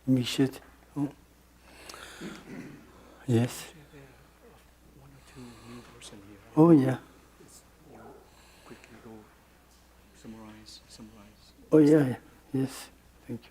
Mishit. Oh. Yes. One or two new person here. Oh yeah. Quickly go summarize. Oh yeah. Yes. Thank you.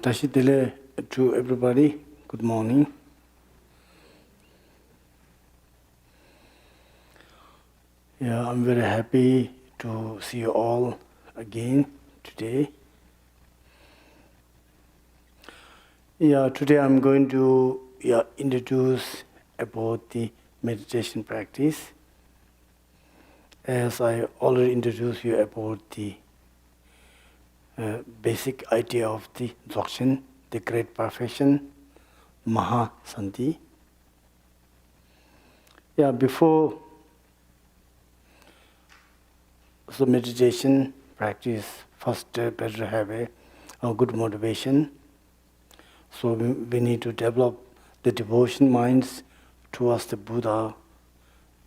Tashitele to everybody. Good morning. Yeah, I'm very happy to see you all again today. Yeah, today I'm going to introduce about the meditation practice. As I already introduced you about the basic idea of the Dzogchen, the great perfection, Mahasanti. Yeah, before the meditation practice, first better have a good motivation. So we need to develop the devotion minds towards the Buddha,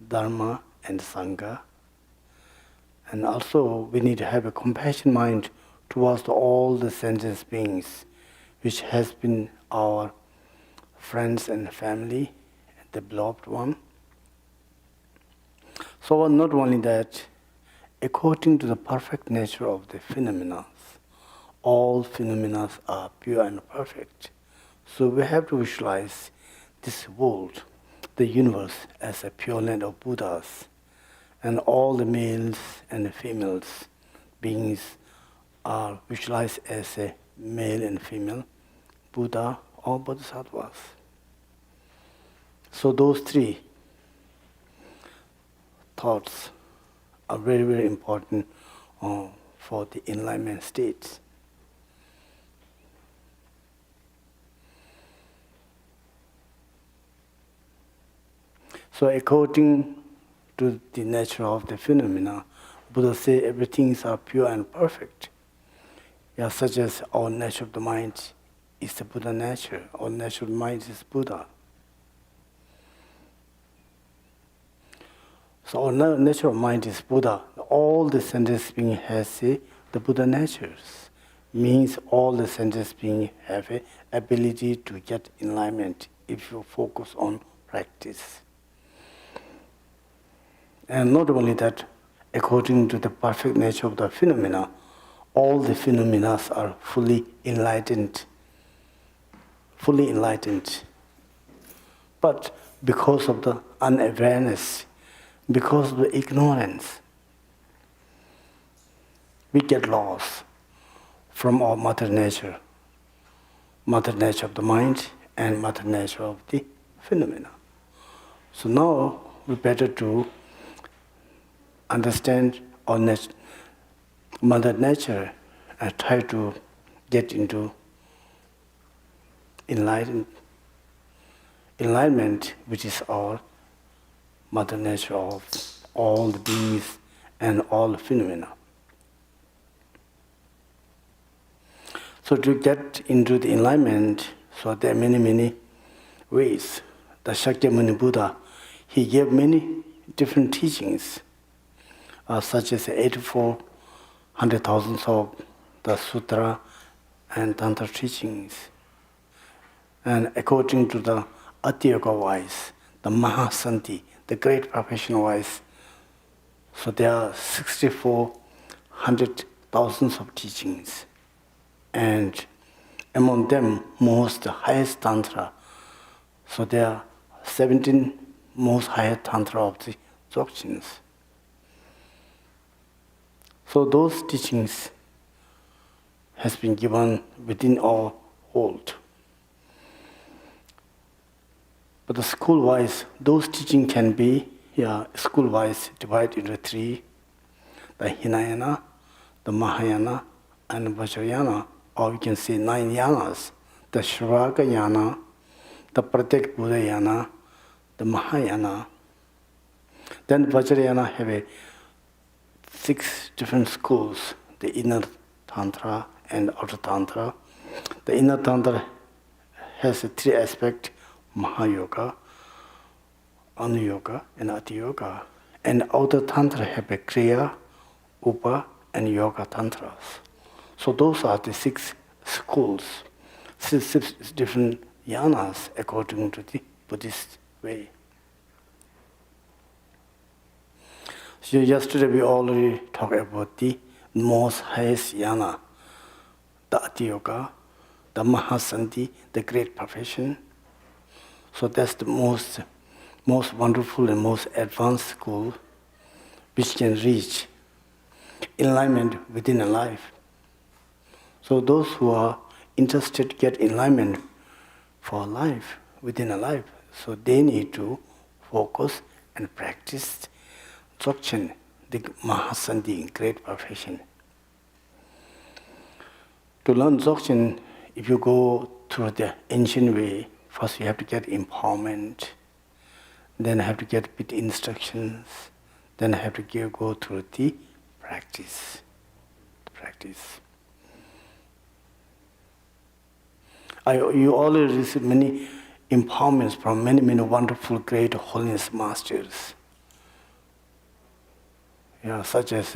Dharma, and Sangha. And also we need to have a compassion mind towards all the sentient beings, which has been our friends and family, the beloved one. So not only that, according to the perfect nature of the phenomena, all phenomena are pure and perfect. So we have to visualize this world, the universe, as a pure land of Buddhas. And all the males and the females beings are visualized as a male and female Buddha or Bodhisattvas. So those three thoughts are very, very important for the enlightenment states. So according to the nature of the phenomena, Buddha says everything is pure and perfect. Yeah, such as our nature of the mind is the Buddha nature, our nature of the mind is Buddha. So our nature of mind is Buddha. All the sentient beings has the Buddha natures. Means all the sentient beings have a ability to get enlightenment if you focus on practice. And not only that, according to the perfect nature of the phenomena, all the phenomena are fully enlightened. Fully enlightened. But because of the unawareness, because of the ignorance, we get lost from our mother nature of the mind and mother nature of the phenomena. So now we better to understand our mother nature and try to get into enlightenment, which is our mother nature of all the beings and all the phenomena. So to get into the enlightenment, so there are many, many ways. The Shakyamuni Buddha, he gave many different teachings, such as 84,100,000 of the sutra and tantra teachings. And according to the Ati Yoga wise, the Mahasanti, the great professional wise, so there are 6,400 thousands of teachings. And among them, most highest Tantra. So there are 17 most highest Tantra of the Dzogchens. So those teachings has been given within our world. But the school-wise, those teachings can be school-wise divided into three: the Hinayana, the Mahayana, and Vajrayana, or we can say 9 yanas: the Shravaka yana, the Pratyek Buddha yana, the Mahayana. Then Vajrayana have 6 different schools: the inner Tantra and outer Tantra. The inner Tantra has 3 aspects: Mahayoga, Anuyoga, and Ati Yoga. And outer Tantra have a Kriya, Upa, and Yoga Tantras. So those are the 6 schools, 6 different yanas according to the Buddhist way. So yesterday we already talked about the most highest yana, the Ati Yoga, the Mahasanti, the great profession. So that's the most wonderful and most advanced school which can reach enlightenment within a life. So those who are interested to get enlightenment for a life, within a life, so they need to focus and practice Dzogchen, the Mahasanti, great profession. To learn Dzogchen, if you go through the ancient way, first you have to get empowerment, then have to get bit instructions, then have to go through the practice. You already receive many empowerments from many wonderful, great holiness masters. Such as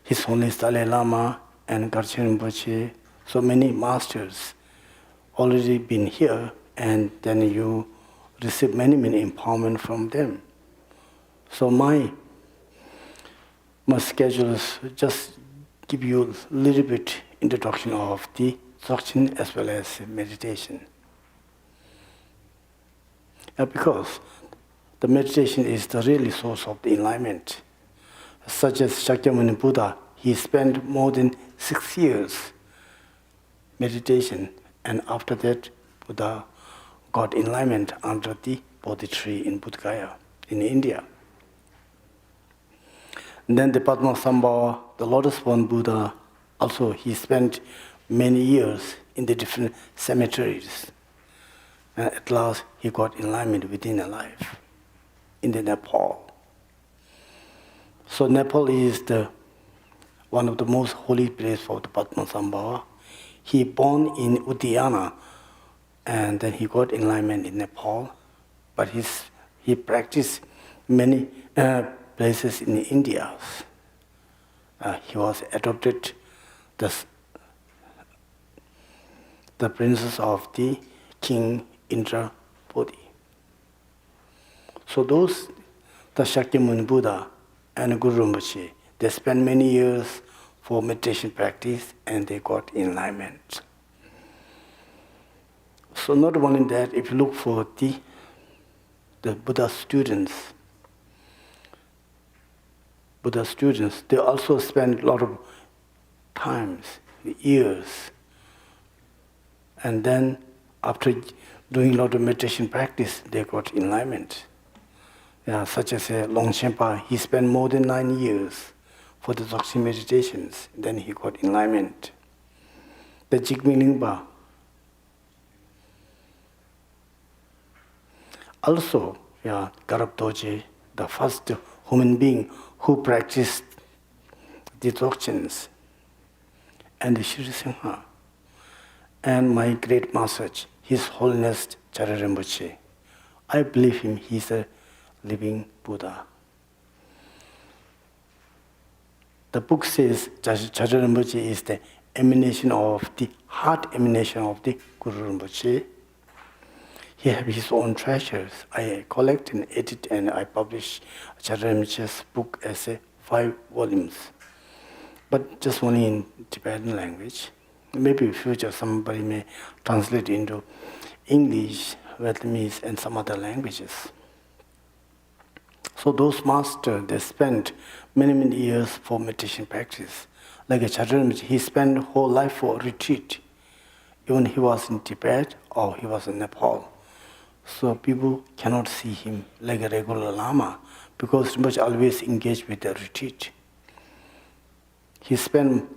His Holiness Dalai Lama and Dorjee Rinpoche. So many masters already been here, and then you receive many empowerment from them. So my schedule is just give you a little bit introduction of the Dzogchen as well as meditation. Because the meditation is the real source of the enlightenment. Such as Shakyamuni Buddha, he spent more than 6 years meditation, and after that Buddha got enlightenment under the Bodhi tree in Bodh Gaya in India. And then the Padmasambhava, the lotus-born Buddha, also he spent many years in the different cemeteries. And at last he got enlightenment within a life in the Nepal. So Nepal is one of the most holy places for the Padmasambhava. He born in Uddiyana, and then he got enlightenment in Nepal. But he practiced many places in India. He was adopted the princess of the King Indra Bodhi. So those, the Shakyamuni Buddha and Guru Rinpoche, they spent many years for meditation practice and they got enlightenment. So not only that, if you look for the Buddha students, they also spend a lot of times, years, and then after doing a lot of meditation practice, they got enlightenment. Such as Longchenpa, he spent more than 9 years for the Dzogchen meditations, then he got enlightenment. The Jigme Lingpa, also, Garab Dorjee, the first human being who practiced the Dzogchens, and the Shri Singha, and my great master, His Holiness Charya Rinpoche. I believe him, he's a living Buddha. The book says Charya Rinpoche is the emanation of the heart emanation of the Guru Rinpoche. he has his own treasures. I collect and edit and I publish Rinpoche's book as a 5 volumes, but just only in Tibetan language. Maybe in future somebody may translate into English, Vietnamese, and some other languages. So those masters, they spent many, many years for meditation practice. Like a Rinpoche, he spent whole life for retreat. Even he was in Tibet or he was in Nepal. So people cannot see him like a regular Lama because Rinpoche always engaged with the retreat. He spent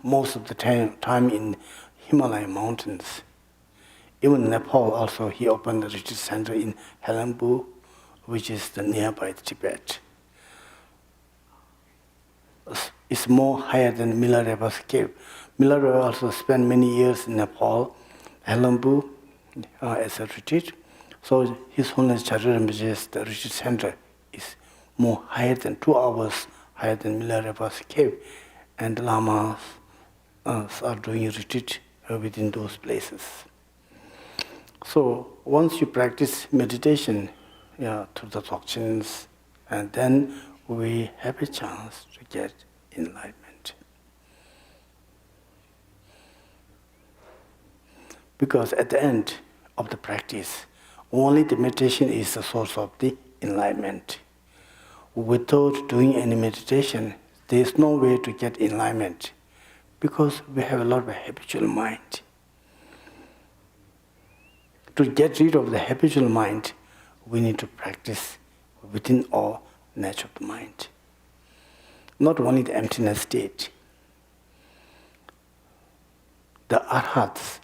most of the time in Himalayan mountains. Even in Nepal also, he opened the retreat center in Helambu, which is the nearby Tibet. It's more higher than Milarepa's cave. Milarepa also spent many years in Nepal, Helambu, as a retreat. So His Holiness Charya Rinpoche's the retreat center is more higher than 2 hours higher than Milarepa's cave, and the lamas are doing retreat within those places. So once you practice meditation through the doctrines, and then we have a chance to get enlightenment. Because at the end of the practice, only the meditation is the source of the enlightenment. Without doing any meditation, there is no way to get enlightenment because we have a lot of habitual mind. To get rid of the habitual mind, we need to practice within our nature of the mind. Not only the emptiness state. The arhats,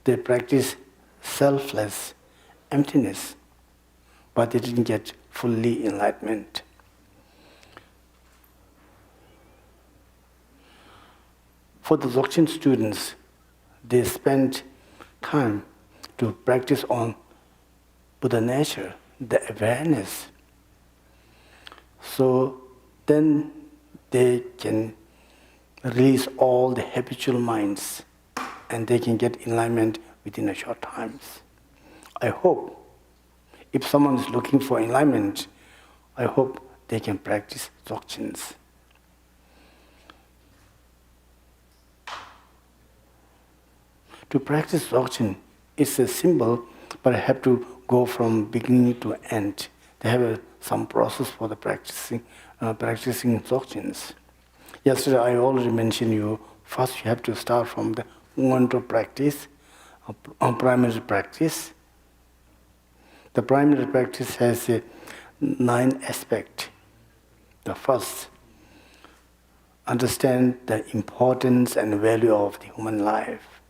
they practice selfless emptiness, but they didn't get fully enlightenment. For the Dzogchen students, they spend time to practice on Buddha nature, the awareness. So then they can release all the habitual minds and they can get enlightenment within a short time. I hope, if someone is looking for enlightenment, I hope they can practice Dzogchens. To practice Dzogchen is a symbol, but I have to go from beginning to end. They have some process for the practicing Dzogchens. Yesterday I already mentioned you, first you have to start from the Ngondro practice, primary practice. The primary practice has 9 aspects. The first, understand the importance and value of the human life.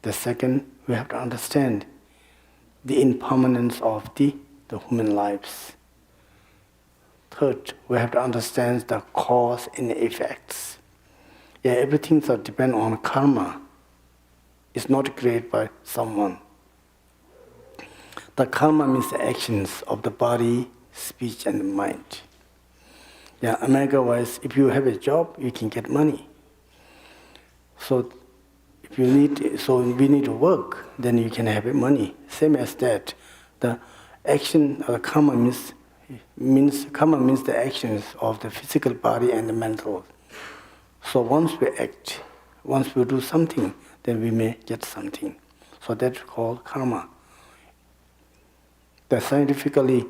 The second, we have to understand the impermanence of the human lives. Third, we have to understand the cause and effects. Everything that depends on karma is not created by someone. The karma means the actions of the body, speech, and mind. America-wise, if you have a job, you can get money. So we need to work, then you can have money. Same as that, the action or karma means the actions of the physical body and the mental. So once we act, once we do something, then we may get something. So that's called karma. The scientifically,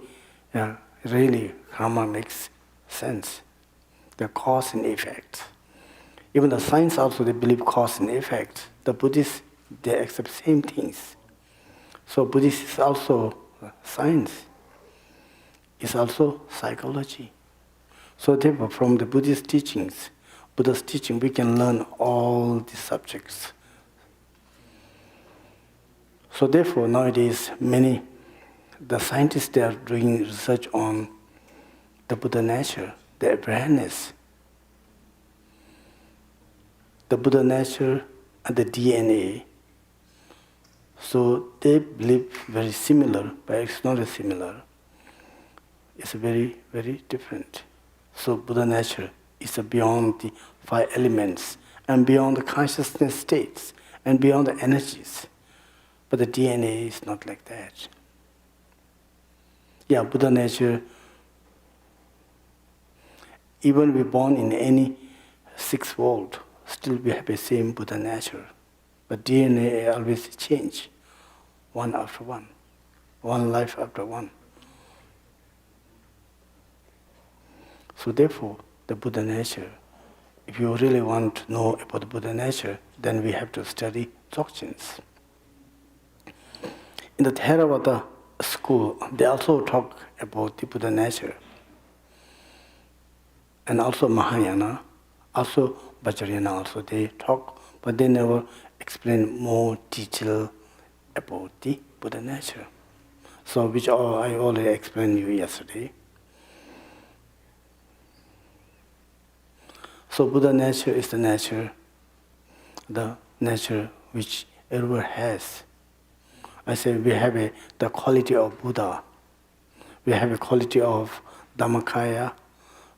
really, karma makes sense. The cause and effect. Even the science also, they believe cause and effect. The Buddhists, they accept same things. So Buddhist is also science. It's also psychology. So therefore, from the Buddhist teachings, Buddha's teaching, we can learn all these subjects. So therefore, nowadays, the scientists, they are doing research on the Buddha nature, the awareness. The Buddha nature and the DNA. So they believe very similar, but it's not as similar. It's very, very different. So Buddha nature is beyond the 5 elements and beyond the consciousness states and beyond the energies. But the DNA is not like that. Yeah, Buddha nature, even we born in any sixth world, still we have the same Buddha nature. But DNA always change, one after one life after one. So therefore, the Buddha nature, if you really want to know about the Buddha nature, then we have to study Dzogchens. In the Theravada school, they also talk about the Buddha nature. And also Mahayana, also Vajrayana also, they talk, but they never explain more detail about the Buddha nature. So which I already explained you yesterday. So Buddha nature is the nature which everyone has. I say we have the quality of Buddha. We have a quality of Dhammakaya,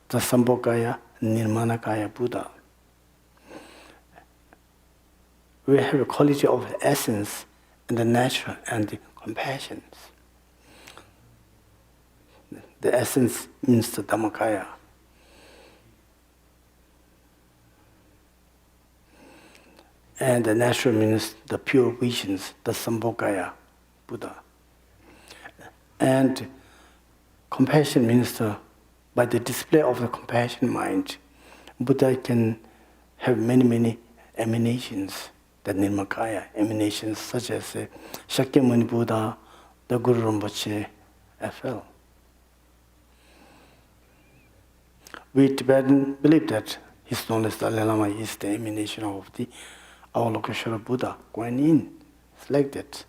the Sambhogakaya, Nirmanakaya Buddha. We have a quality of essence and the nature and the compassion. The essence means the Dhammakaya. And the nature means the pure visions, the Sambhogakaya Buddha. And compassion means by the display of the compassion mind, Buddha can have many emanations, the Nirmakaya emanations, such as Shakyamuni Buddha, the Guru Rinpoche as well. We Tibetans believe that His known as Dalai Lama is the emanation of the Avalokiteshvara Buddha, Guan Yin. It's like that.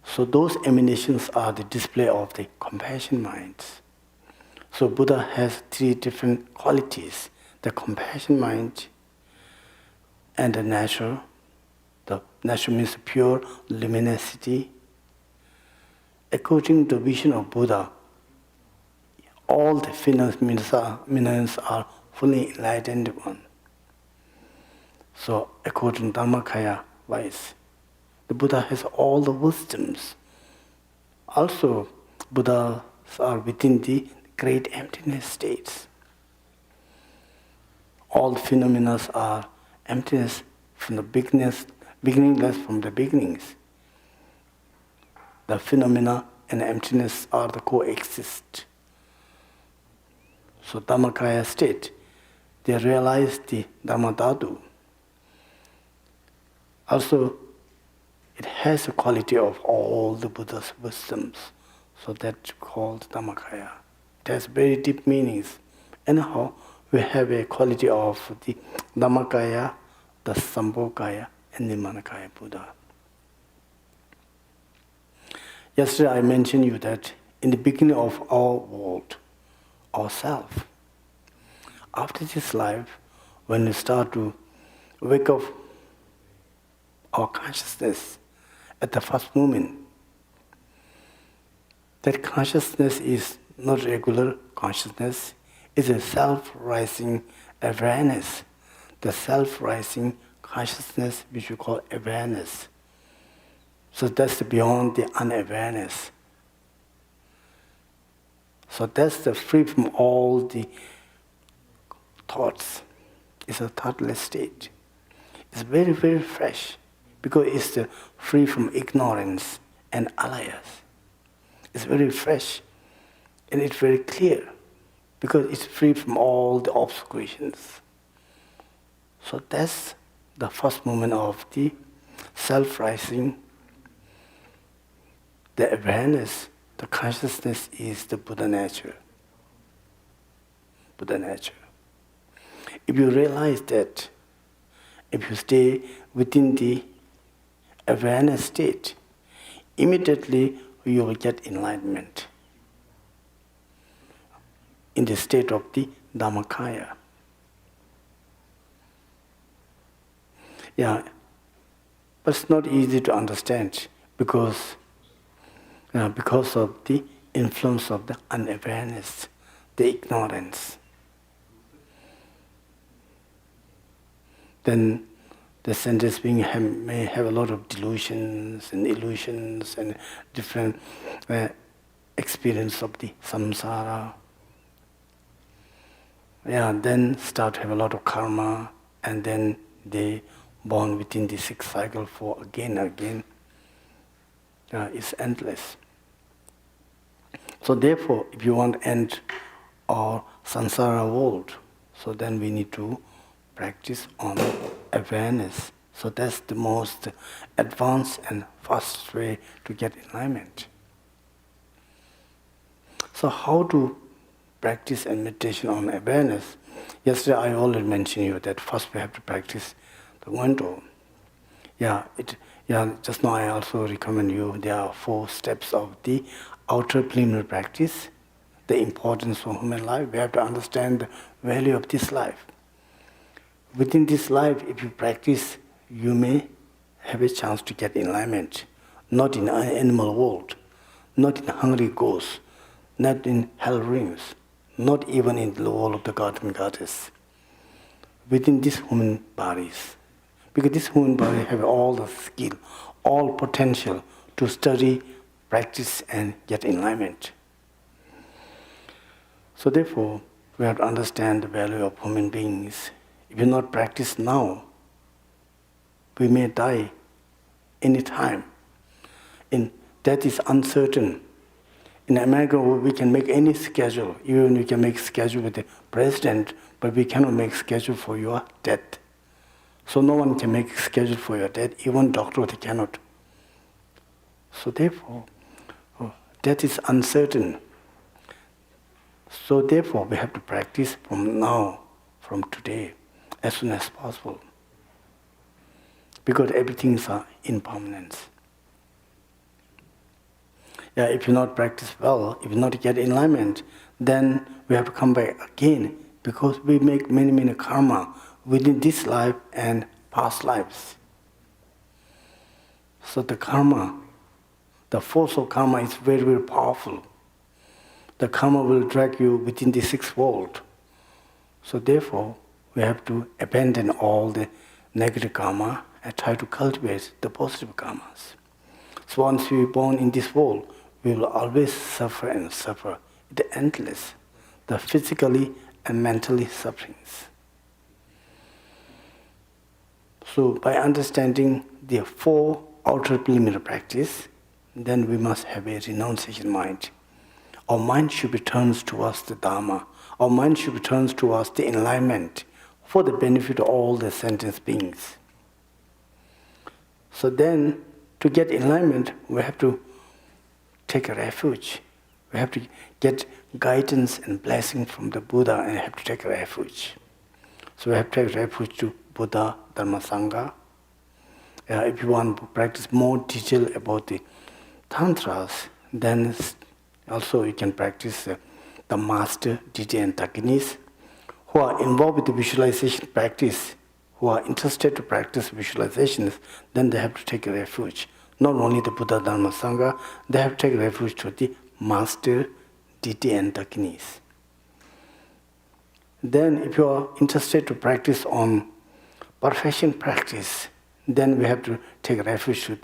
So those emanations are the display of the compassion minds. So Buddha has three different qualities: the compassion mind and the natural. The natural means pure luminosity. According to the vision of Buddha, all the phenomena are fully enlightened one. So according to Dhammakaya wise, the Buddha has all the wisdoms. Also, Buddhas are within the great emptiness states. All phenomena are emptiness from the beginningless from the beginnings. The phenomena and emptiness are the coexist. So Dhammakaya state, they realize the Dhammadhatu. Also, it has a quality of all the Buddha's wisdoms. So that's called Dhammakaya. It has very deep meanings. Anyhow, we have a quality of the Dhammakaya, the Sambhogakaya, and the Nirmanakaya Buddha. Yesterday I mentioned you that in the beginning of our world, ourself, after this life, when we start to wake up our consciousness at the first moment, that consciousness is not regular consciousness, it's a self-rising awareness. The self-rising consciousness which we call awareness. So that's beyond the unawareness. So that's the free from all the thoughts. It's a thoughtless state. It's very fresh because it's the free from ignorance and alias. It's very fresh and it's very clear because it's free from all the obscurations. So that's the first moment of the self-rising. The awareness, the consciousness is the Buddha nature. Buddha nature. If you realize that, if you stay within the awareness state, immediately you will get enlightenment in the state of the Dhammakaya. Yeah, but it's not easy to understand because of the influence of the unawareness, the ignorance. Then the sentient being may have a lot of delusions and illusions and different experience of the samsara. Then start to have a lot of karma, and then they born within the 6th cycle for again and again. It's endless. So therefore, if you want to end our samsara world, so then we need to practice on awareness. So that's the most advanced and fast way to get enlightenment. So how to practice and meditation on awareness? Yesterday I already mentioned you that first we have to practice the window. Just now I also recommend you, there are 4 steps of the outer preliminary practice, the importance of human life. We have to understand the value of this life. Within this life, if you practice, you may have a chance to get enlightenment. Not in an animal world, not in hungry ghosts, not in hell rings, not even in the world of the god and goddess. Within these human bodies. Because this human body have all the skill, all potential to study, practice and get enlightenment. So therefore, we have to understand the value of human beings. If you not practice now, we may die any time. Death is uncertain. In America, we can make any schedule. Even we can make schedule with the president, but we cannot make schedule for your death. So no one can make schedule for your death. Even doctor, they cannot. So therefore, death is uncertain. So therefore, we have to practice from now, from today, as soon as possible. Because everything is impermanence. If you not practice well, if you not get enlightenment, then we have to come back again, because we make many karma within this life and past lives. So the karma, the force of karma is very powerful. The karma will drag you within the 6th world. So therefore, we have to abandon all the negative karma and try to cultivate the positive karmas. So once we are born in this world, we will always suffer and suffer. It's endless, the physically and mentally sufferings. So by understanding the 4 outer preliminary practice, then we must have a renunciation mind. Our mind should be turned towards the Dharma. Our mind should be turned towards the enlightenment for the benefit of all the sentient beings. So then, to get enlightenment, we have to take a refuge. We have to get guidance and blessing from the Buddha and have to take a refuge. So we have to take refuge to Buddha, Dharma, Sangha. If you want to practice more detail about the Tantras, then also you can practice the master, Dorjee and Dakinis, who are involved with the visualization practice, who are interested to practice visualizations, then they have to take a refuge. Not only the Buddha, Dharma, Sangha, they have to take refuge to the master, Dorjee and Dakinis. Then if you are interested to practice on perfection practice, then we have to take refuge to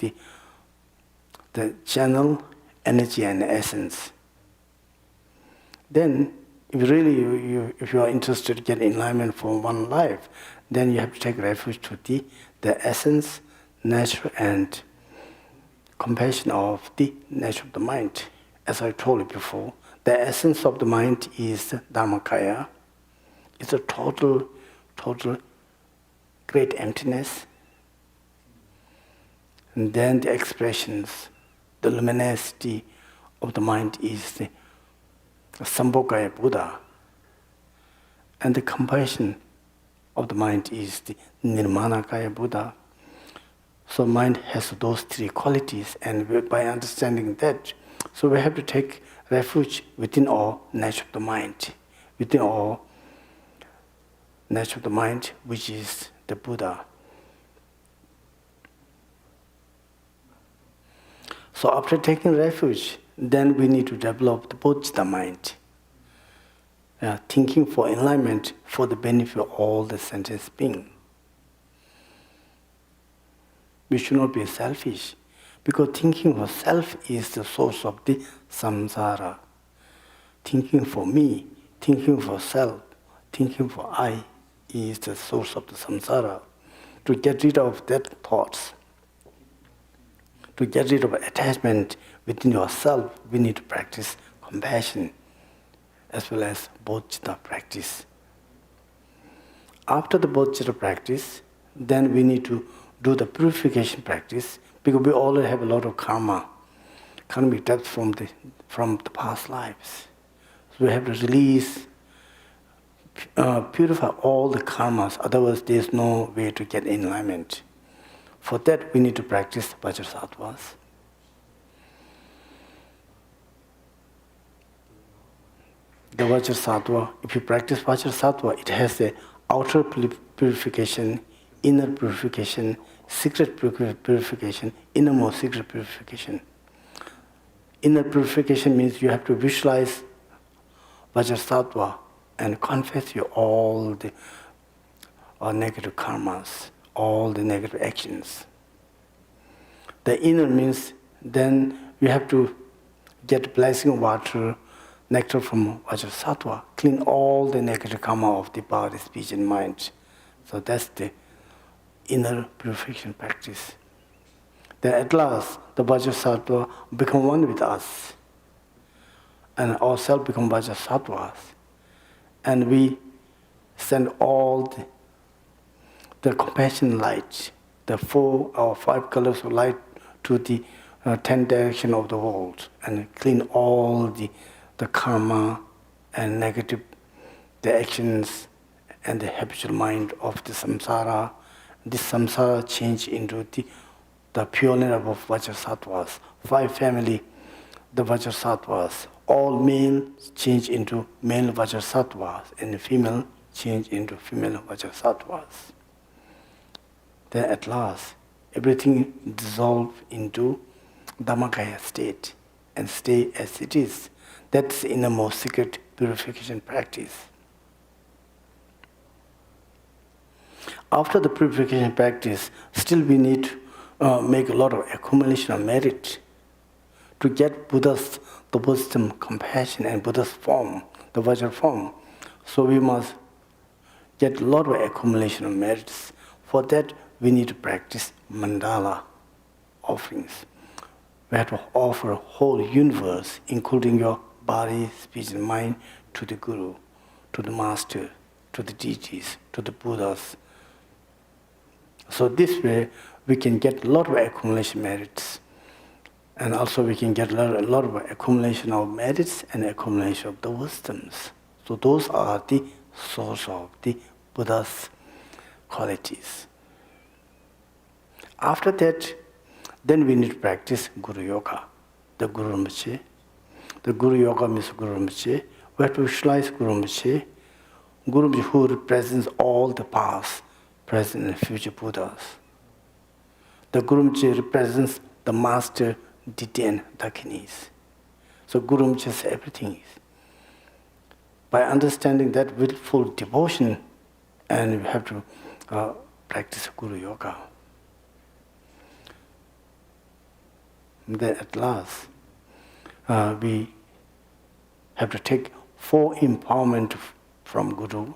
the channel, energy and essence. Then, if you are interested to get enlightenment from one life, then you have to take refuge to the essence, nature and compassion of the nature of the mind. As I told you before, the essence of the mind is Dharmakaya. It's a total great emptiness. And then the expressions, the luminosity of the mind is the Sambhogaya Buddha. And the compassion of the mind is the Nirmanakaya Buddha. So mind has those 3 qualities, and by understanding that, so we have to take refuge within our nature of the mind, within our nature of the mind, which is the Buddha. So after taking refuge, then we need to develop the bodhicitta mind, thinking for enlightenment for the benefit of all the sentient beings. We should not be selfish, because thinking for self is the source of the samsara. Thinking for me, thinking for self, thinking for I is the source of the samsara. To get rid of that thoughts, to get rid of attachment within yourself, we need to practice compassion as well as bodhicitta practice. After the bodhicitta practice, then we need to do the purification practice, because we already have a lot of karmic debts from the past lives. So we have to release, purify all the karmas, otherwise there is no way to get in alignment. For that we need to practice vajrasattvas. The vajrasattva, if you practice vajrasattva, it has the outer purification, inner purification, secret purification, innermost secret purification. Inner purification means you have to visualize vajrasattva and confess all the negative karmas, all the negative actions. The inner means then you have to get blessing water, nectar from vajrasattva, clean all the negative karma of the body, speech and mind. So that's the inner purification practice. Then at last, the vajrasattva become one with us, and ourselves become vajrasattvas. And we send all the compassion light, the 4 or 5 colors of light to the 10 direction of the world, and clean all the karma and negative, the actions and the habitual mind of the samsara. This samsara change into the pureness of vajrasattvas. 5 family, the vajrasattvas. All male change into male vajrasattvas, and female change into female vajrasattvas. Then at last, everything dissolves into Dhammakaya state and stay as it is. That's the innermost secret purification practice. After the purification practice, still we need to make a lot of accumulation of merit to get Buddha's, the wisdom, compassion, and Buddha's form, the Vajra form. So we must get a lot of accumulation of merits. For that, we need to practice mandala offerings. We have to offer a whole universe, including your body, speech, and mind, to the Guru, to the Master, to the deities, to the Buddhas. So this way, we can get a lot of accumulation merits. And also we can get a lot of accumulation of merits and accumulation of the wisdoms. So those are the source of the Buddha's qualities. After that, then we need to practice Guru Yoga, the Guru Rinpoche. The Guru Yoga means Guru Rinpoche. We have to visualize Guru Rinpoche. Guru Rinpoche who represents all the past, present and future Buddhas. The Guru Rinpoche represents the Master, Deity and Dakinis. So Guru Rinpoche is everything. By understanding that with full devotion, and we have to practice Guru Yoga. Then at last, we have to take 4 empowerment from Guru.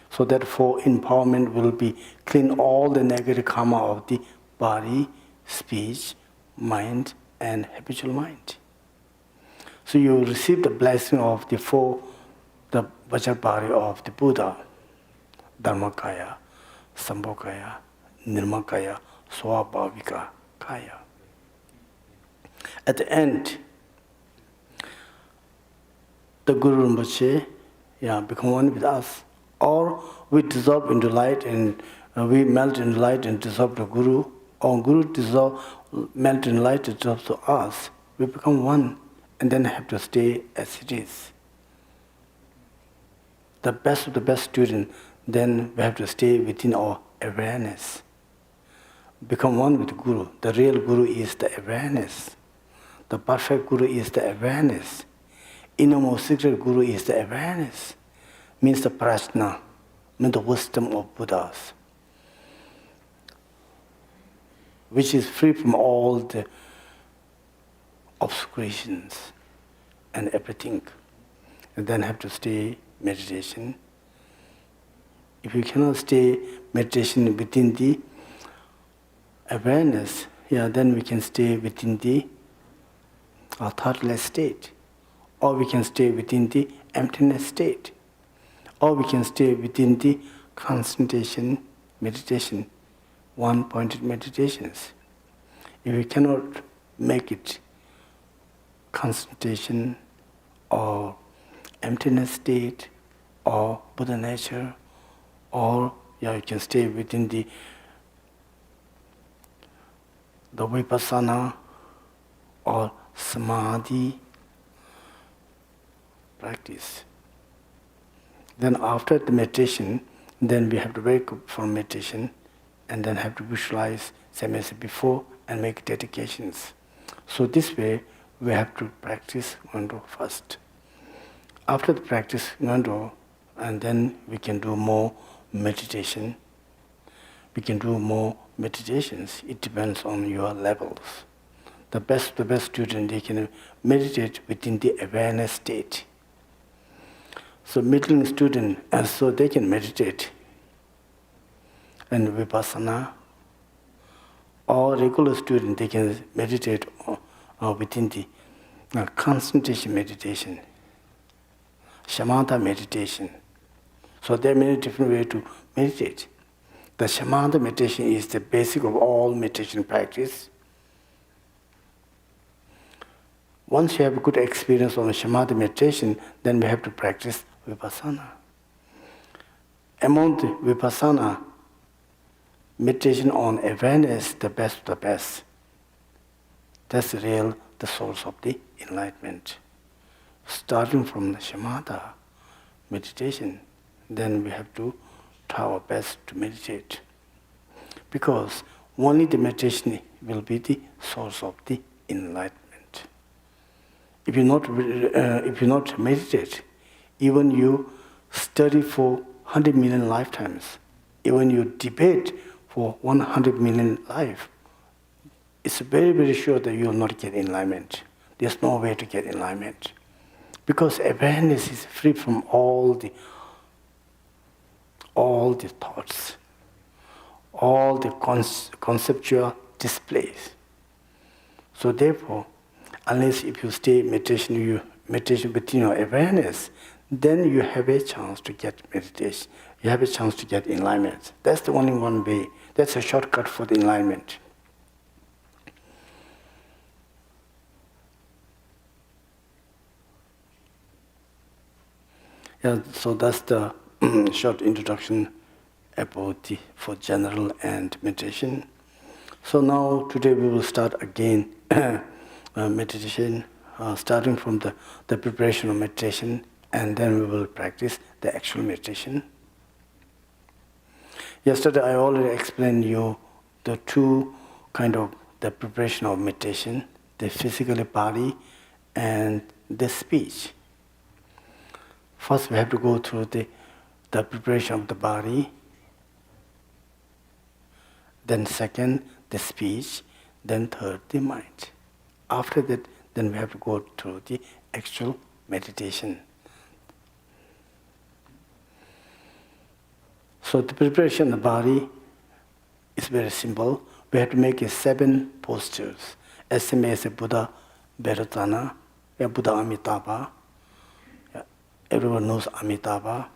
So that 4 empowerment will be clean all the negative karma of the body, speech, mind, and habitual mind. So you receive the blessing of the 4, the Vajrabhari of the Buddha, Dharmakaya, Sambhokaya, Nirmakaya, Swabhavika Kaya. At the end, the Guru Rinpoche become one with us, or we dissolve into light and we melt in light and dissolve to Guru, or Guru melt in light and dissolve to us. We become one and then have to stay as it is. The best of the best student, then we have to stay within our awareness. Become one with Guru. The real Guru is the awareness. The perfect Guru is the awareness. Innermost secret Guru is the awareness. Means the prajna, means the wisdom of Buddhas. which is free from all the obscurations and everything. And then have to stay meditation. If you cannot stay meditation within the awareness, then we can stay within the thoughtless state, or we can stay within the emptiness state, or we can stay within the concentration meditation, one-pointed meditations. If we cannot make it concentration or emptiness state or Buddha nature, or you can stay within the vipassana or samadhi practice. Then after the meditation, then we have to wake up from meditation and then have to visualize same as before and make dedications. So this way we have to practice Ngondro first. After the practice Ngondro, and then we can do more meditation. We can do more meditations. It depends on your levels. The best student, they can meditate within the awareness state. So middling student, so they can meditate and vipassana. Or regular student, they can meditate within the concentration meditation, shamatha meditation. So there are many different ways to meditate. The shamatha meditation is the basic of all meditation practice. Once you have a good experience on the shamatha meditation, then we have to practice vipassana. Among the vipassana, meditation on awareness, the best of the best. That's the source of the enlightenment. Starting from the shamatha meditation, then we have to try our best to meditate. Because only the meditation will be the source of the enlightenment. If you not meditate, even you study for 100 million lifetimes, even you debate for 100 million life, it's very, very sure that you will not get enlightenment. There's no way to get enlightenment. Because awareness is free from all the thoughts, all the conceptual displays. So therefore, unless if you stay meditation within your awareness, then you have a chance to get meditation. You have a chance to get enlightenment. That's the only one way. That's a shortcut for the enlightenment. So that's the short introduction about for general and meditation. So now today we will start again meditation, starting from the preparation of meditation, and then we will practice the actual meditation. Yesterday I already explained you the two kind of the preparation of meditation, the physical body and the speech. First we have to go through the preparation of the body, then second the speech, then third the mind. After that, then we have to go through the actual meditation. So the preparation of the body is very simple. We have to make 7 postures. As same as a Buddha Bharatana, a Buddha Amitabha. Everyone knows Amitabha.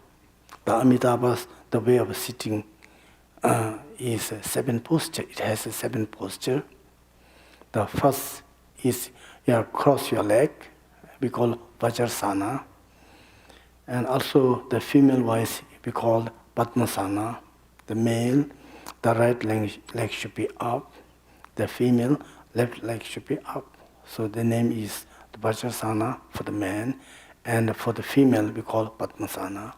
The Amitabha, the way of sitting is 7 posture. It has 7 posture. The first is cross your leg. We call Vajrasana. And also the female voice we call Padmasana. The male, the right leg should be up. The female, left leg should be up. So the name is the Vajrasana for the man. And for the female, we call Padmasana.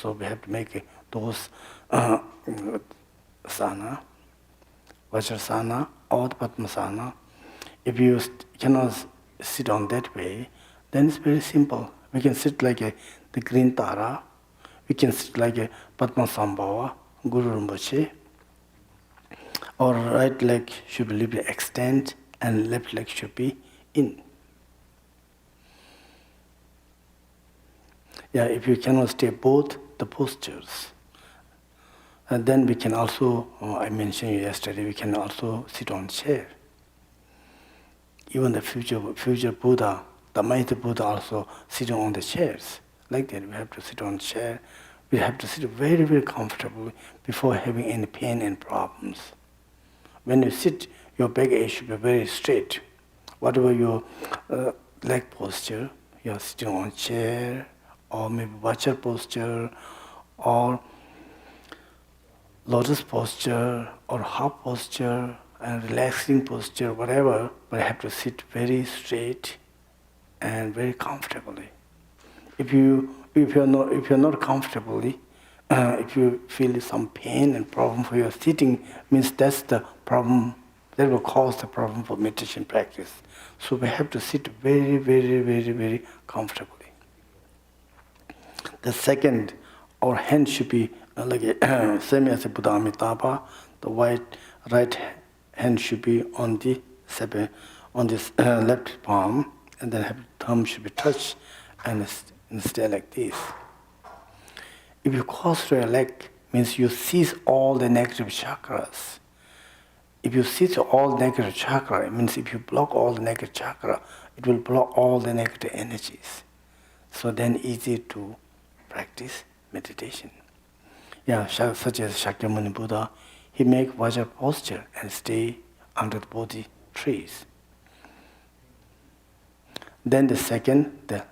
So we have to make those sana, Vajrasana or the Padmasana. If you cannot sit on that way, then it's very simple. We can sit like the green Tara. We can sit like a Padmasambhava, Guru Rinpoche. Our right leg should be a little bit extend and left leg should be in. Yeah, if you cannot stay both the postures, and then we can also, I mentioned yesterday, we can also sit on chair. Even the future Buddha, the mighty Buddha also sitting on the chairs. Like that, we have to sit on chair. We have to sit very, very comfortably before having any pain and problems. When you sit, your back edge should be very straight. Whatever your leg posture, you are sitting on chair, or maybe watcher posture, or lotus posture, or half posture, and relaxing posture, whatever, but you have to sit very straight and very comfortably. If you're not comfortably, if you feel some pain and problem for your sitting, means that's the problem. That will cause the problem for meditation practice. So we have to sit very, very, very, very comfortably. The second, our hand should be like same as the Buddha Amitabha. The right hand should be on this left palm, and then thumb should be touched and stay like this. If you cross your leg, means you seize all the negative chakras. If you seize all negative chakra, it means if you block all the negative chakra, it will block all the negative energies. So then easy to practice meditation. Yeah, such as Shakyamuni Buddha, he make Vajra posture and stay under the Bodhi trees. Then the second, the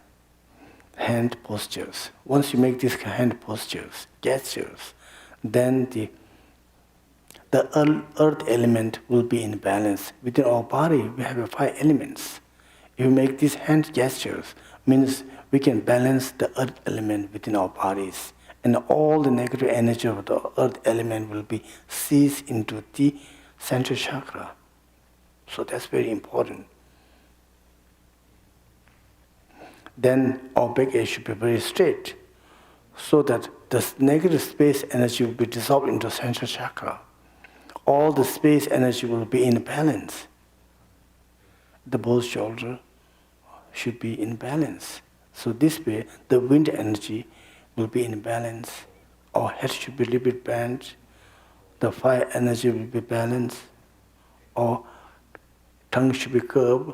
hand postures. Once you make these hand postures, gestures, then the earth element will be in balance. Within our body, we have 5 elements. If you make these hand gestures, means we can balance the earth element within our bodies. And all the negative energy of the earth element will be seized into the central chakra. So that's very important. Then our back edge should be very straight, so that the negative space energy will be dissolved into central chakra. All the space energy will be in balance. The both shoulder should be in balance. So this way, the wind energy will be in balance. Our head should be a little bit bent. The fire energy will be balanced. Our tongue should be curved.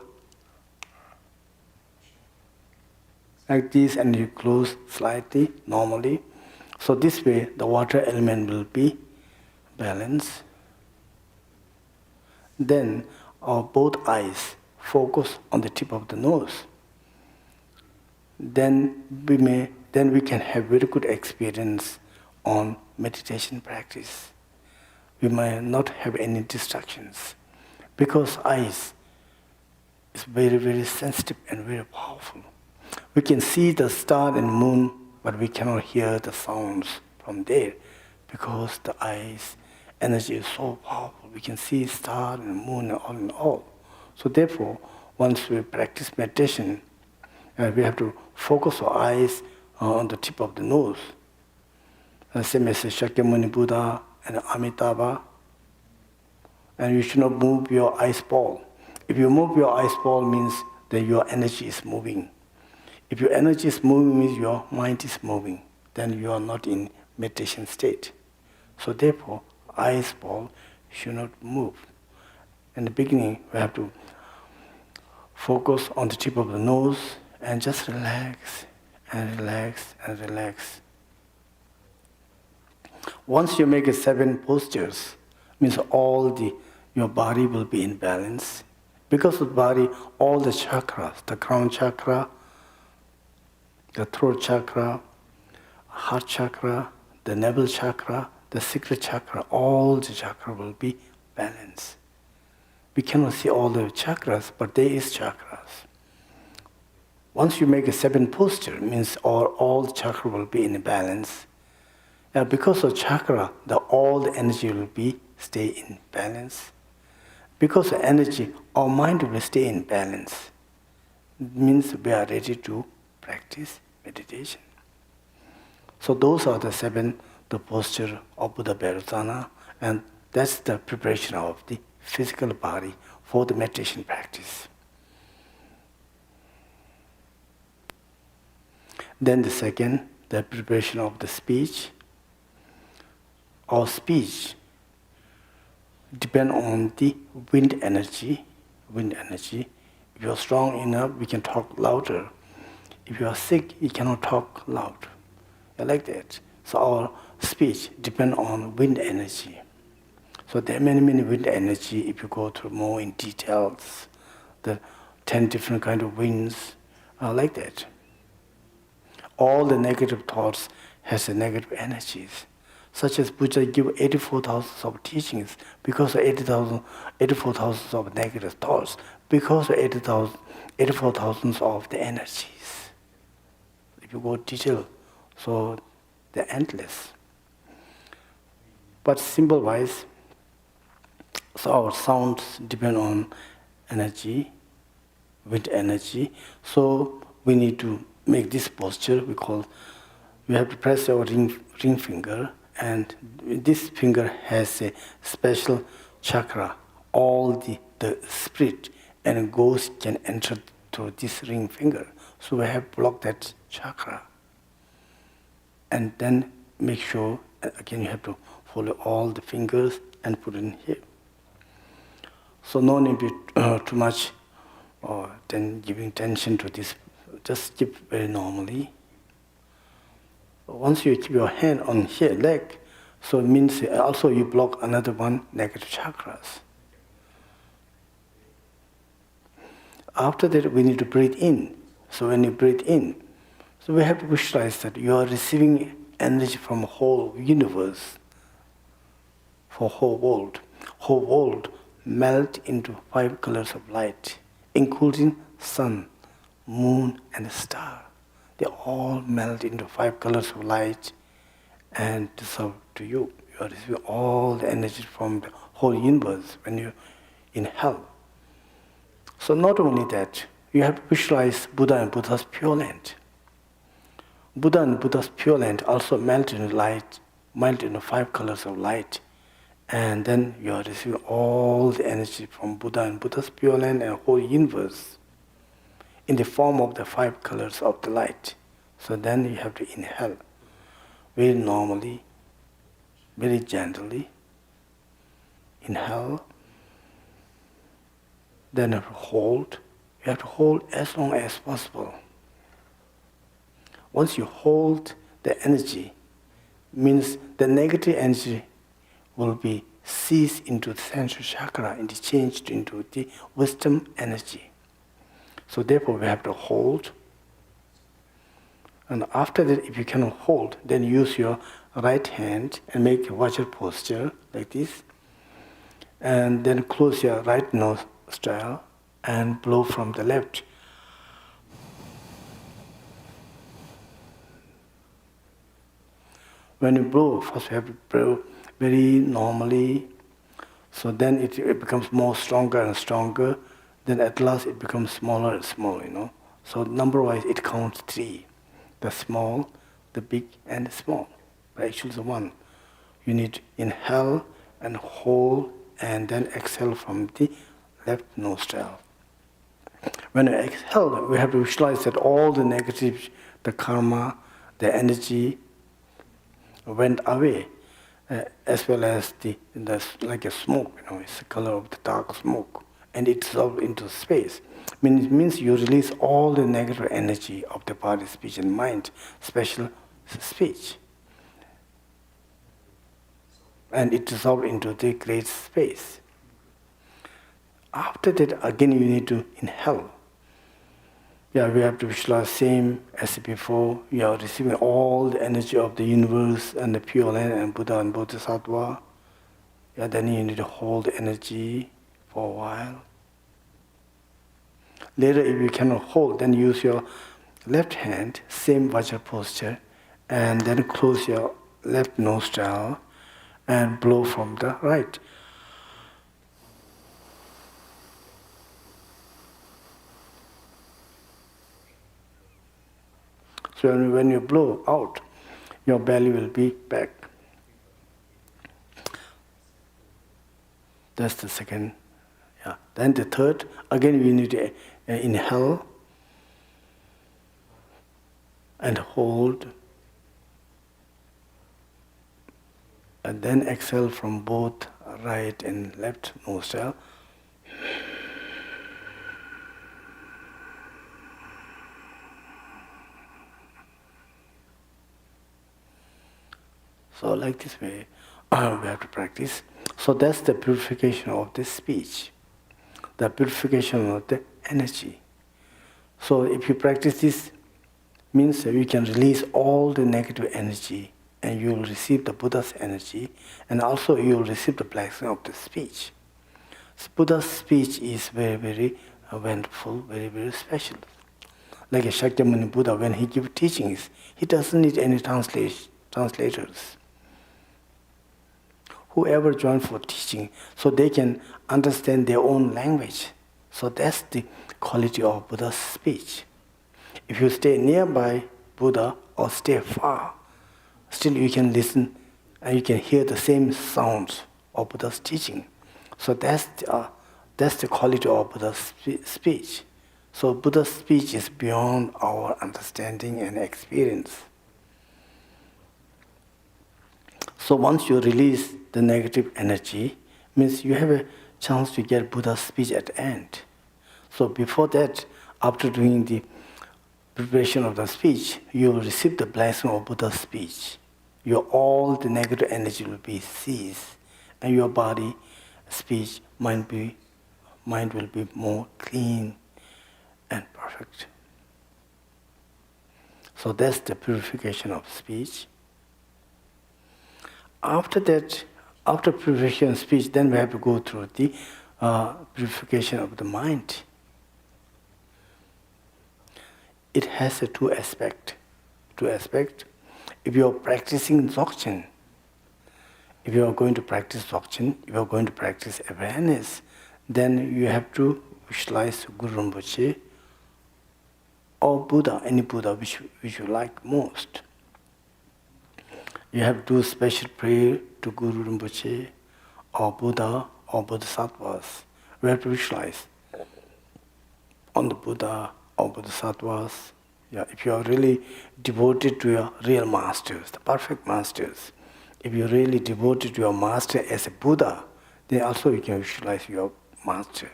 Like this, and you close slightly, normally. So this way, the water element will be balanced. Then our both eyes focus on the tip of the nose. Then we can have very good experience on meditation practice. We might not have any distractions, because eyes is very, very sensitive and very powerful. We can see the star and moon, but we cannot hear the sounds from there, because the eyes energy is so powerful. We can see star and moon and all in all. So therefore, once we practice meditation, we have to focus our eyes on the tip of the nose. Same as Shakyamuni Buddha and Amitabha. And you should not move your eyes ball. If you move your eyes ball, means that your energy is moving. If your energy is moving, means your mind is moving. Then you are not in meditation state. So therefore, eyes ball should not move. In the beginning, we have to focus on the tip of the nose and just relax and relax and relax. Once you make 7 postures, means your body will be in balance. Because of the body, all the chakras, the crown chakra, the throat chakra, heart chakra, the navel chakra, the secret chakra, all the chakra will be balanced. We cannot see all the chakras, but there is chakras. Once you make 7 posture, means all the chakra will be in balance. Because of chakra, all the energy will stay in balance. Because of energy, our mind will stay in balance. It means we are ready to practice meditation. So those are the 7, the posture of Buddha Bhairasana, and That's the preparation of the physical body for the meditation practice. Then the second, the preparation of the speech. Our speech depends on the wind energy. Wind energy. If you're strong enough, we can talk louder. If you are sick, you cannot talk loud. Like that. So our speech depends on wind energy. So there are many wind energy. If you go through more in details, the 10 different kind of winds are like that. All the negative thoughts has the negative energies. Such as Buddha give 84,000 of teachings because of 84,000 of negative thoughts, because of 84,000 of the energies. If you go detail, so they're endless. But symbol-wise, so our sounds depend on energy, wind energy. So we need to make this posture. We have to press our ring finger, and this finger has a special chakra. All the spirit and ghost can enter through this ring finger. So we have to block that chakra. And then make sure, again you have to follow all the fingers and put in here. So no need to be too much or then giving tension to this. Just keep very normally. Once you keep your hand on here, leg, so it means also you block another one negative chakras. After that, we need to breathe in. So when you breathe in, so we have to visualize that you are receiving energy from the whole universe, for whole world. Whole world melt into 5 colors of light, including sun, moon, and star. They all melt into 5 colors of light and dissolve to you. You are receiving all the energy from the whole universe when you inhale. So not only that, you have to visualize Buddha and Buddha's Pure Land. Buddha and Buddha's Pure Land also melt into light, melt into 5 colors of light. And then you are receiving all the energy from Buddha and Buddha's Pure Land and whole universe in the form of the 5 colors of the light. So then you have to inhale very normally, very gently. Inhale. Then you have to hold. You have to hold as long as possible. Once you hold the energy, means the negative energy will be seized into the central chakra and changed into the wisdom energy. So therefore we have to hold. And after that, if you cannot hold, then use your right hand and make a Vajra posture like this. And then close your right nostril and blow from the left. When you blow, first you have to blow very normally. So then it becomes more stronger and stronger. Then at last it becomes smaller and smaller, So number-wise it counts 3. The small, the big, and the small. But actually it's 1. You need to inhale and hold and then exhale from the left nostril. When you exhale, we have to visualize that all the negative, the karma, the energy went away, as well as the like a smoke, it's the color of the dark smoke, and it dissolved into space. It means you release all the negative energy of the body, speech, and mind, special speech. And it dissolved into the great space. After that, again you need to inhale. Yeah, we have to visualize same as before. You are receiving all the energy of the universe and the Pure Land and Buddha and Bodhisattva. Yeah, then you need to hold the energy for a while. Later, if you cannot hold, then use your left hand, same Vajra posture, and then close your left nostril and blow from the right. So when you blow out, your belly will be back. That's the second. Yeah. Then the third, again we need to inhale and hold, and then exhale from both right and left nostril. So like this way, we have to practice. So that's the purification of the speech, the purification of the energy. So if you practice this, means you can release all the negative energy and you will receive the Buddha's energy, and also you will receive the blessing of the speech. So Buddha's speech is very, very wonderful, very, very special. Like a Shakyamuni Buddha, when he gives teachings, he doesn't need any translators. Whoever joins for teaching, so they can understand their own language. So that's the quality of Buddha's speech. If you stay nearby Buddha or stay far, still you can listen and you can hear the same sounds of Buddha's teaching. So that's the quality of Buddha's speech. So Buddha's speech is beyond our understanding and experience. So once you release the negative energy, means you have a chance to get Buddha's speech at the end. So before that, after doing the preparation of the speech, you will receive the blessing of Buddha's speech. All the negative energy will be ceased, and your body, speech, mind will be more clean and perfect. So that's the purification of speech. After that, after purification of speech, then we have to go through the purification of the mind. It has a two aspect. If you are practicing Dzogchen, if you are going to practice Dzogchen, if you are going to practice awareness, then you have to visualize Guru Rinpoche or Buddha, any Buddha which you like most. You have to do special prayer to Guru Rinpoche or Buddha or Bodhisattvas. We have to visualize on the Buddha or Bodhisattvas. Yeah, if you are really devoted to your real masters, the perfect masters, if you're really devoted to your master as a Buddha, then also you can visualize your master.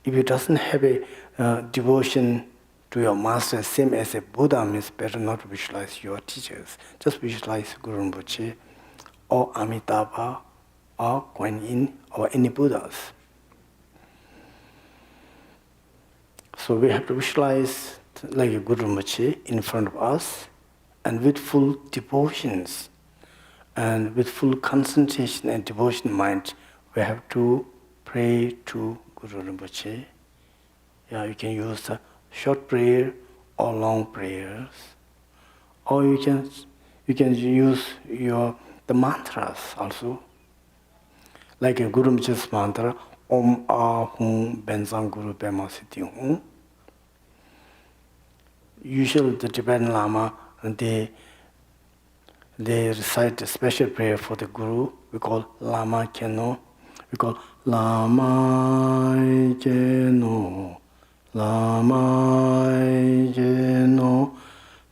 If you doesn't have a devotion to your master same as a Buddha, means better not to visualize your teachers. Just visualize Guru Rinpoche or Amitabha or Kuan Yin or any Buddhas. So we have to visualize like a Guru Rinpoche in front of us, and with full devotions and with full concentration and devotion mind, we have to pray to Guru Rinpoche. Yeah, you can use a short prayer or long prayers, or you can use the mantras also, like a Guru Rinpoche's mantra, Om Ah Hum Benzang Guru Pema Siti Hum. Usually the Tibetan Lama, they recite a special prayer for the Guru. We call Lama Keno. We call Lama Keno, Lama Keno,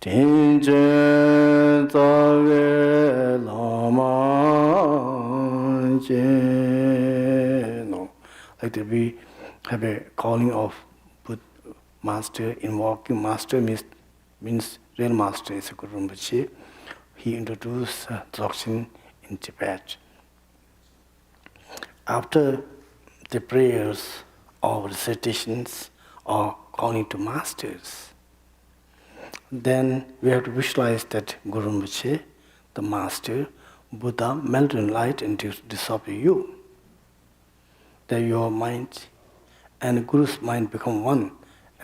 Tinje Tave Lama Keno. Like that we have a calling of Master, invoking Master means real Master is a Guru Rinpoche. He introduced Dzogchen in Tibet. After the prayers or recitations or calling to masters, then we have to visualize that Guru Rinpoche, the Master, Buddha, melt in light and dissolve you. That your mind and Guru's mind become one.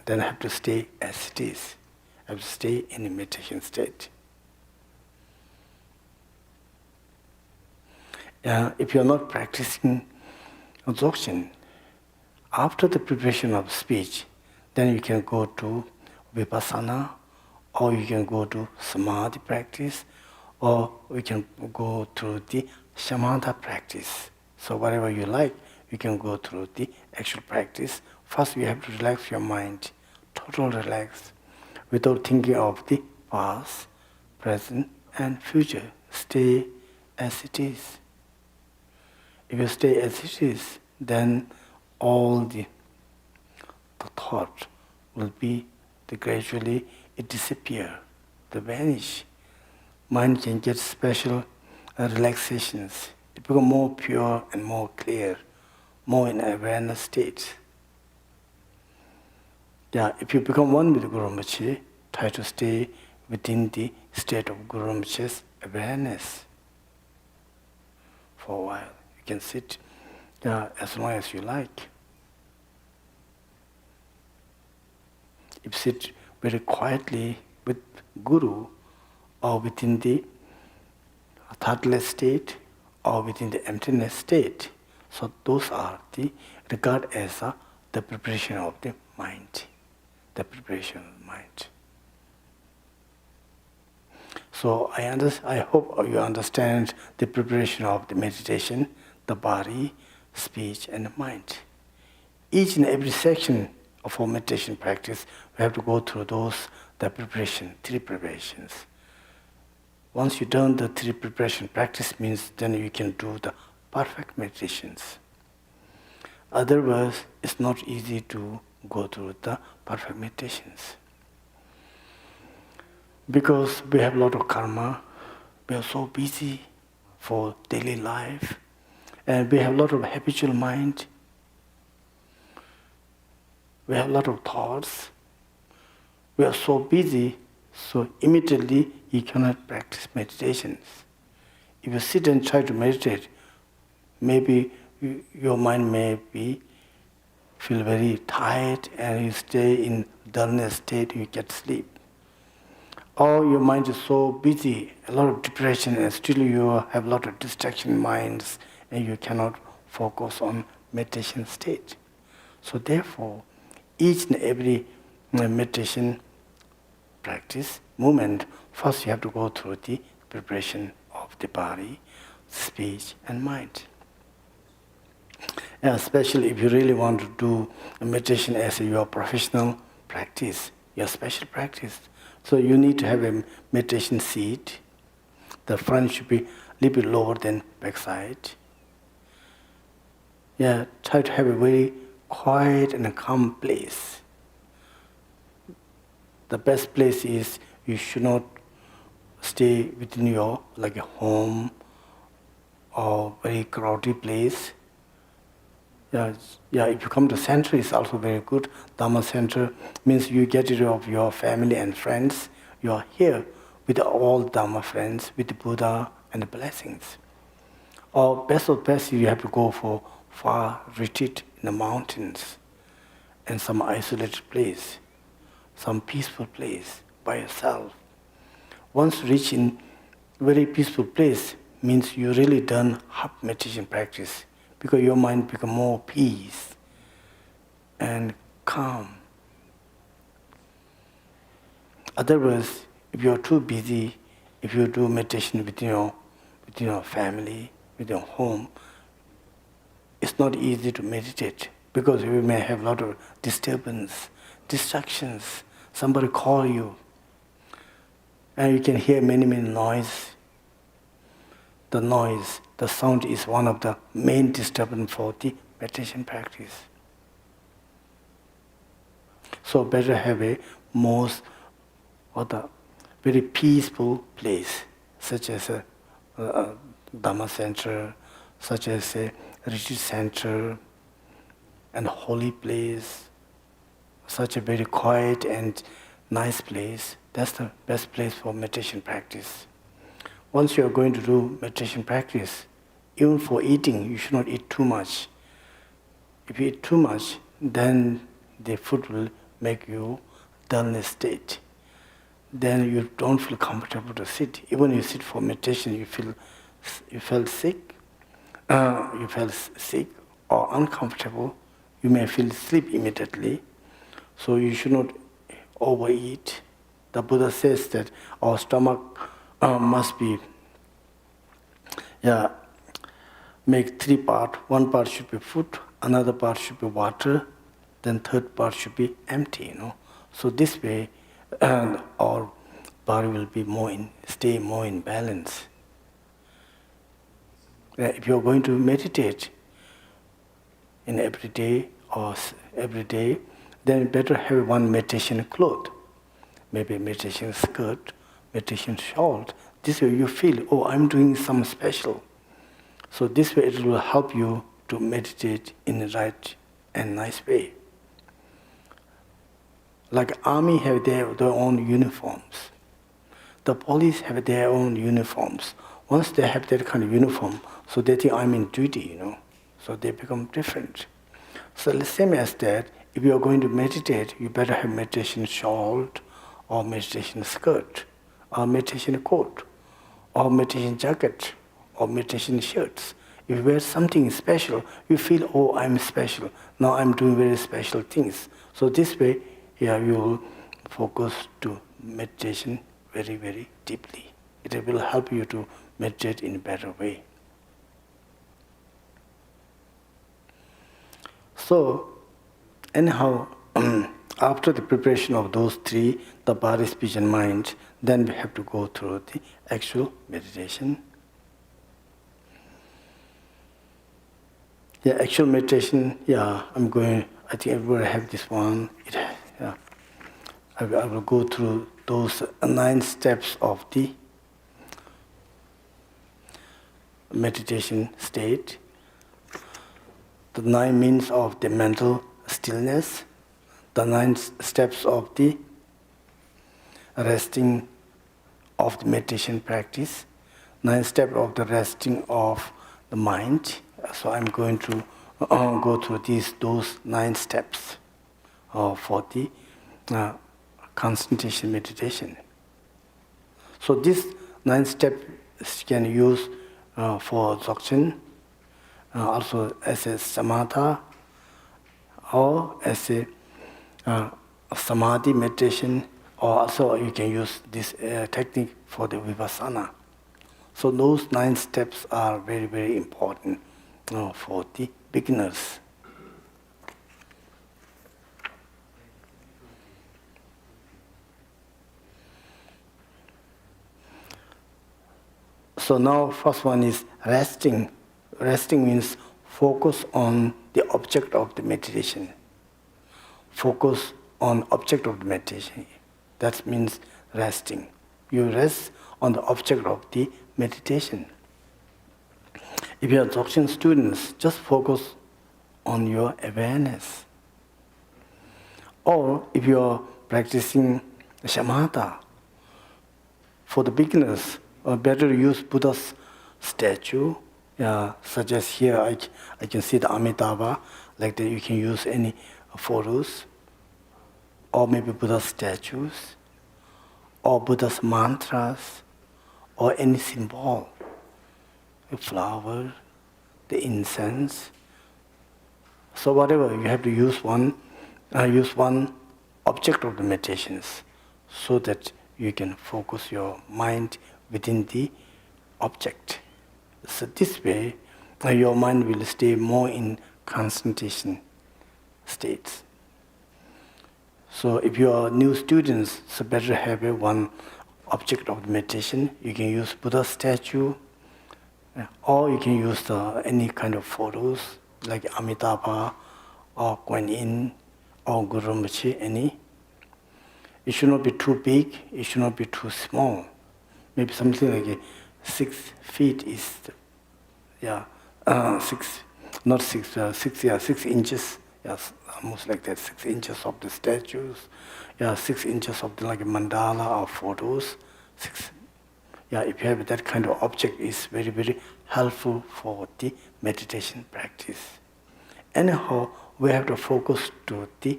Then I have to stay as it is. I have to stay in a meditation state. If you are not practicing Dzogchen, after the preparation of speech, then you can go to Vipassana, or you can go to Samadhi practice, or we can go through the Shamatha practice. So whatever you like, you can go through the actual practice. First, you have to relax your mind, total relax, without thinking of the past, present, and future. Stay as it is. If you stay as it is, then all the thought will be gradually it disappear, they vanish. Mind can get special relaxations. It becomes more pure and more clear, more in awareness state. Yeah, if you become one with Guru Rinpoche, try to stay within the state of Guru Rinpoche's awareness for a while. You can sit as long as you like. If you sit very quietly with Guru, or within the thoughtless state, or within the emptiness state, so those are the regard as the preparation of the mind, the preparation of the mind. So I hope you understand the preparation of the meditation, the body, speech, and the mind. Each and every section of our meditation practice, we have to go through the preparation, 3 preparations. Once you've done the 3 preparation practice, means then you can do the perfect meditations. Otherwise, it's not easy to go through the perfect meditations. Because we have a lot of karma, we are so busy for daily life, and we have a lot of habitual mind. We have a lot of thoughts. We are so busy, so immediately you cannot practice meditations. If you sit and try to meditate, maybe your mind may feel very tired and you stay in dullness state, you get sleep. Or your mind is so busy, a lot of depression, and still you have a lot of distraction minds and you cannot focus on meditation state. So therefore, each and every meditation practice, movement, first you have to go through the preparation of the body, speech, and mind. And especially if you really want to do a meditation as your professional practice, your special practice, so you need to have a meditation seat. The front should be a little bit lower than backside. Yeah, try to have a very quiet and a calm place. The best place is you should not stay within your like a home or very crowded place. Yeah, if you come to center, it's also very good. Dhamma center means you get rid of your family and friends. You are here with all Dhamma friends, with the Buddha and the blessings. Or best of best, you have to go for far retreat in the mountains and some isolated place, some peaceful place by yourself. Once reach in very peaceful place, means you really done half meditation practice, because your mind become more peace and calm. Otherwise, if you are too busy, if you do meditation within your family, with your home, it's not easy to meditate, because you may have a lot of disturbance, distractions. Somebody call you, and you can hear many noise. The noise, the sound is one of the main disturbance for the meditation practice. So better have a very peaceful place, such as a Dhamma center, such as a retreat center, and holy place, such a very quiet and nice place. That's the best place for meditation practice. Once you are going to do meditation practice, even for eating, you should not eat too much. If you eat too much, then the food will make you dullness state. Then you don't feel comfortable to sit. Even you sit for meditation, you felt sick, or uncomfortable. You may feel sleep immediately. So you should not overeat. The Buddha says that make three parts. One part should be food, another part should be water, then third part should be empty, you know. So this way, our body will be stay more in balance. If you're going to meditate in every day, then better have one meditation cloth, maybe meditation skirt, meditation shawl. This way you feel, oh, I'm doing something special. So this way it will help you to meditate in the right and nice way. Like army have their own uniforms. The police have their own uniforms. Once they have that kind of uniform, so they think I'm in duty, you know. So they become different. So the same as that, if you are going to meditate, you better have meditation shawl, or meditation skirt, or meditation coat, or meditation jacket, or meditation shirts. If you wear something special, you feel, oh, I'm special. Now I'm doing very special things. So this way, you will focus to meditation very, very deeply. It will help you to meditate in a better way. So, anyhow, after the preparation of those three, the body, speech, and mind, then we have to go through the actual meditation. Yeah, actual meditation, I think everybody have this one. I will go through those 9 steps of the meditation state. The 9 means of the mental stillness, the 9 steps of the resting of the meditation practice, 9 steps of the resting of the mind. So I'm going to go through those 9 steps for the concentration meditation. So these 9 steps can use for dzogchen, also as a samatha, or as a samadhi meditation, or also you can use this technique for the vipassana. So those 9 steps are very, very important for the beginners. So now first one is resting. Resting means focus on the object of the meditation. Focus on object of the meditation. That means resting. You rest on the object of the meditation. If you are dzogchen students, just focus on your awareness. Or if you are practicing shamatha, for the beginners, better use Buddha's statue, such as here I can see the Amitabha, like that you can use any photos, or maybe Buddha's statues, or Buddha's mantras, or any symbol, a flower, the incense. So whatever, you have to use one object of the meditations, so that you can focus your mind within the object. So this way, your mind will stay more in concentration states. So if you are new students, so better have one object of the meditation. You can use Buddha statue, or you can use any kind of photos, like Amitabha, or Kuan Yin, or Guru Rinpoche, any. It should not be too big, it should not be too small. Maybe something like 6 feet is, 6 inches, yes, almost like that, 6 inches of the statues, 6 inches of the like mandala or photos. If you have that kind of object, is very, very helpful for the meditation practice. Anyhow, we have to focus to the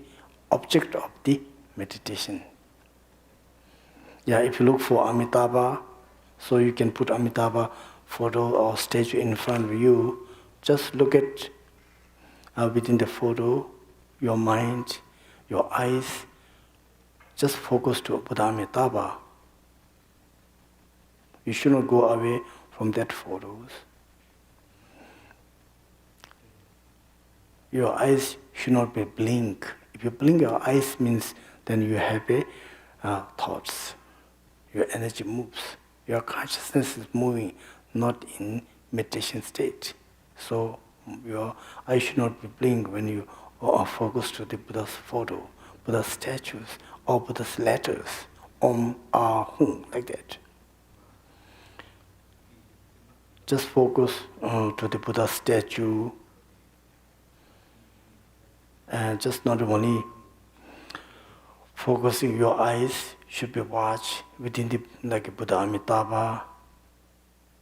object of the meditation. If you look for Amitabha, so you can put Amitabha photo or statue in front of you. Just look at within the photo, your mind, your eyes. Just focus to Buddha Amitabha. You should not go away from that photos. Your eyes should not be blink. If you blink your eyes means then you have thoughts. Your energy moves. Your consciousness is moving, not in meditation state. So your eyes should not be blink when you are focused to the Buddha's photo, Buddha's statues, or Buddha's letters, Om, Ah, Hum, like that. Just focus to the Buddha statue, and just not only focusing your eyes should be watched within the like Buddha Amitabha,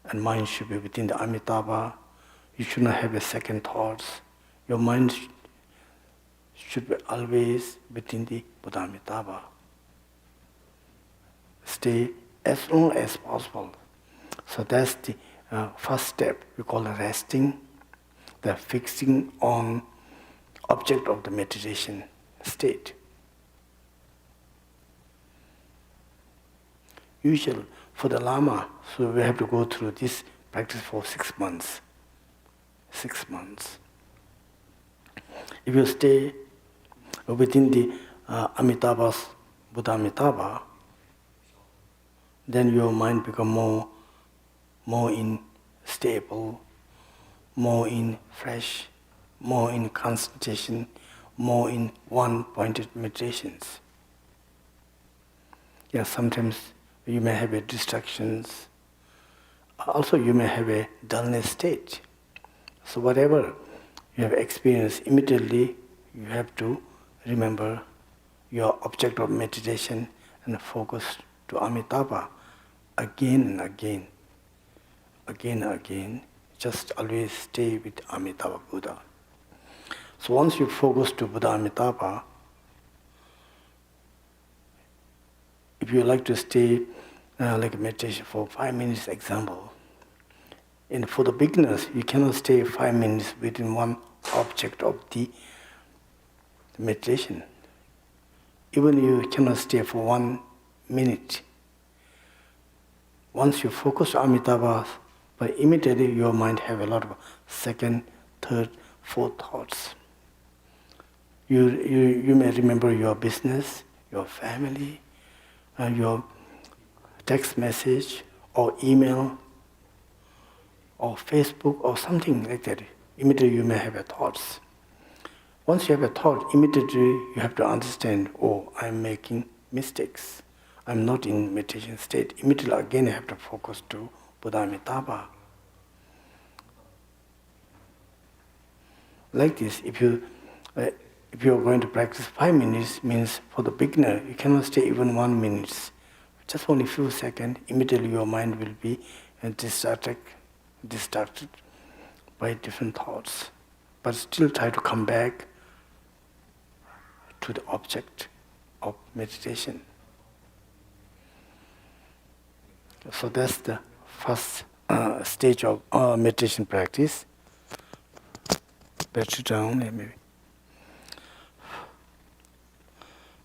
and mind should be within the Amitabha. You should not have a second thoughts. Your mind should be always within the Buddha Amitabha. Stay as long as possible. So that's the first step. We call it resting, the fixing on object of the meditation state. Usually for the Lama, so we have to go through this practice for 6 months. 6 months. If you stay within the Amitabha's Buddha Amitabha, then your mind become more in stable, more in fresh, more in concentration, more in one-pointed meditations. Yeah, sometimes you may have distractions. Also, you may have a dullness state. So whatever you have experienced, immediately you have to remember your object of meditation and focus to Amitabha again and again. Again and again. Just always stay with Amitabha Buddha. So once you focus to Buddha Amitabha, if you like to stay like a meditation for 5 minutes, example, and for the beginners, you cannot stay 5 minutes within one object of the meditation. Even you cannot stay for 1 minute. Once you focus on Amitabha, but immediately your mind have a lot of second, third, fourth thoughts. You may remember your business, your family, your text message or email or Facebook or something like that. Immediately you may have a thoughts. Once you have a thought, immediately you have to understand, oh, I'm making mistakes. I'm not in meditation state. Immediately again you have to focus to Buddha Amitabha. Like this, if you are going to practice 5 minutes, means for the beginner, you cannot stay even 1 minute. Just only few seconds, immediately your mind will be distracted by different thoughts. But still try to come back to the object of meditation. So that's the first stage of meditation practice. Better down, maybe.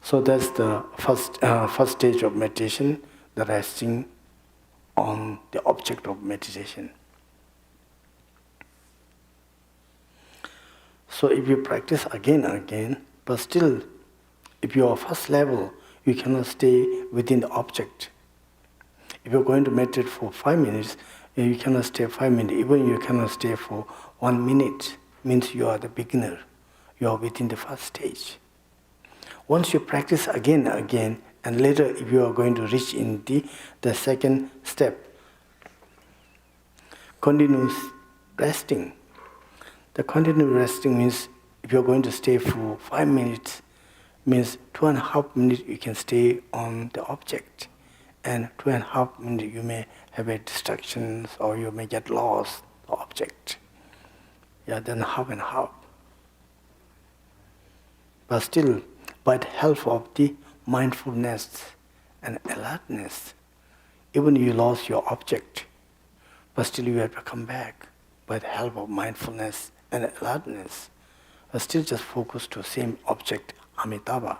So that's the first stage of meditation, the resting on the object of meditation. So if you practice again and again, but still, if you are first level, you cannot stay within the object. If you're going to meditate for 5 minutes, you cannot stay 5 minutes. Even you cannot stay for 1 minute, means you are the beginner. You are within the first stage. Once you practice again and again, and later if you are going to reach in the second step, continuous resting. The continuous resting means if you are going to stay for 5 minutes, means 2.5 minutes you can stay on the object, and 2.5 minutes you may have a distractions or you may get lost the object. Yeah, then half and half. But still, by the help of the mindfulness and alertness, even you lost your object, but still you have to come back by the help of mindfulness and alertness. But still just focus to same object, Amitabha.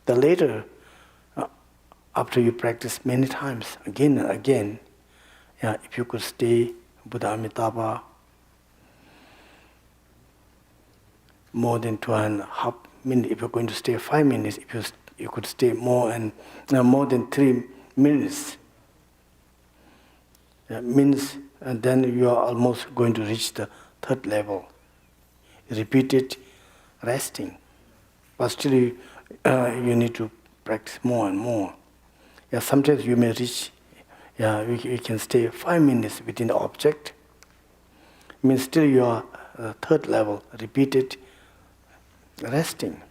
The later, after you practice many times, again and again, if you could stay Buddha Amitabha more than 2.5 minutes. If you're going to stay 5 minutes, if you could stay more than 3 minutes. Means then you are almost going to reach the third level. Repeated resting. But still you need to practice more and more. Yeah, sometimes you may reach, you can stay 5 minutes within the object. Means still you are third level, repeated resting.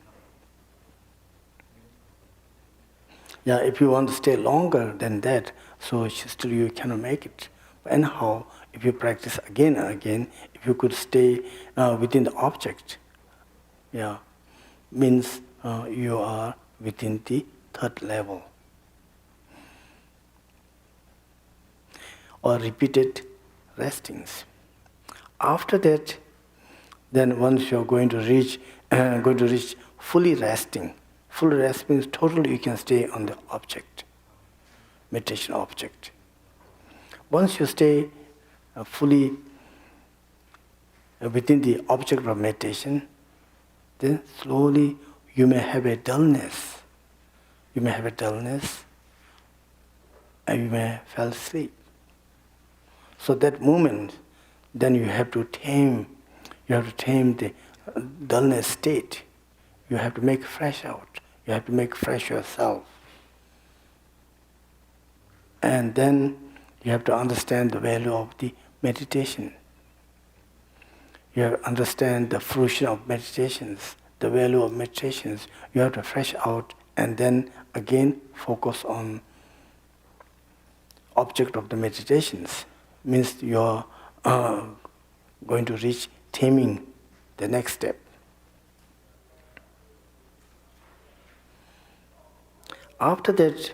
Yeah, if you want to stay longer than that, so still you cannot make it. But anyhow, if you practice again and again, if you could stay within the object, means you are within the third level. Or repeated restings. After that, then once you're going to reach fully resting. Full rest means totally you can stay on the object, meditation object. Once you stay fully within the object of meditation, then slowly you may have a dullness. You may have a dullness and you may fall asleep. So that moment, then you have to tame the dullness state. You have to make fresh out. You have to make fresh yourself. And then you have to understand the value of the meditation. You have to understand the fruition of meditations, the value of meditations. You have to fresh out and then again focus on object of the meditations. Means you are going to reach taming, the next step. After that,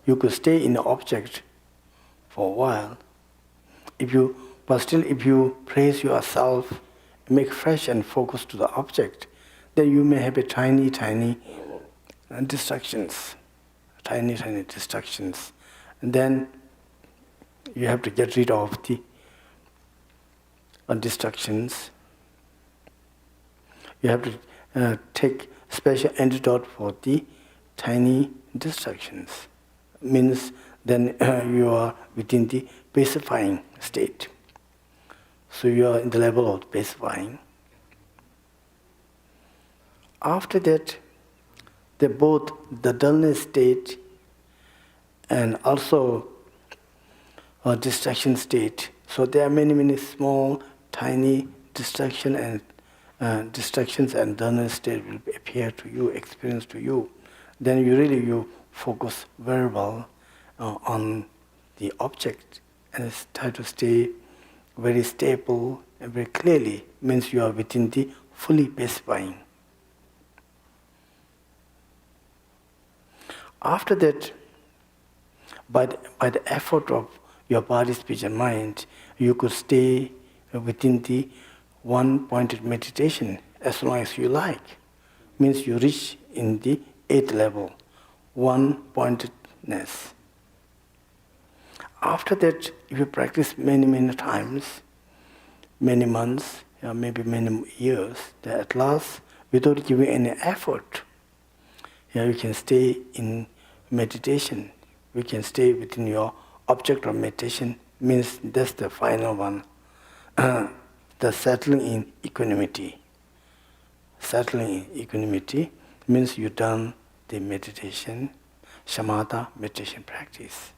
you could stay in the object for a while. But still, if you praise yourself, make fresh and focus to the object, then you may have a tiny distractions. Tiny distractions. And then you have to get rid of the distractions. You have to take special antidote for the tiny distractions. Means then you are within the pacifying state. So you are in the level of pacifying. After that, both the dullness state and also a distraction state. So there are many small, tiny distractions and dullness state will appear to you, experience to you. Then you focus very well on the object and try to stay very stable and very clearly. Means you are within the fully pacifying. After that, by the effort of your body, speech and mind, you could stay within the one-pointed meditation as long as you like. Means you reach in the 8th level, one-pointedness. After that, if you practice many times, many months, maybe many years, then at last, without giving any effort, you can stay in meditation. You can stay within your object of meditation. Means that's the final one. The settling in equanimity. Settling in equanimity means you've done the meditation, shamatha meditation practice.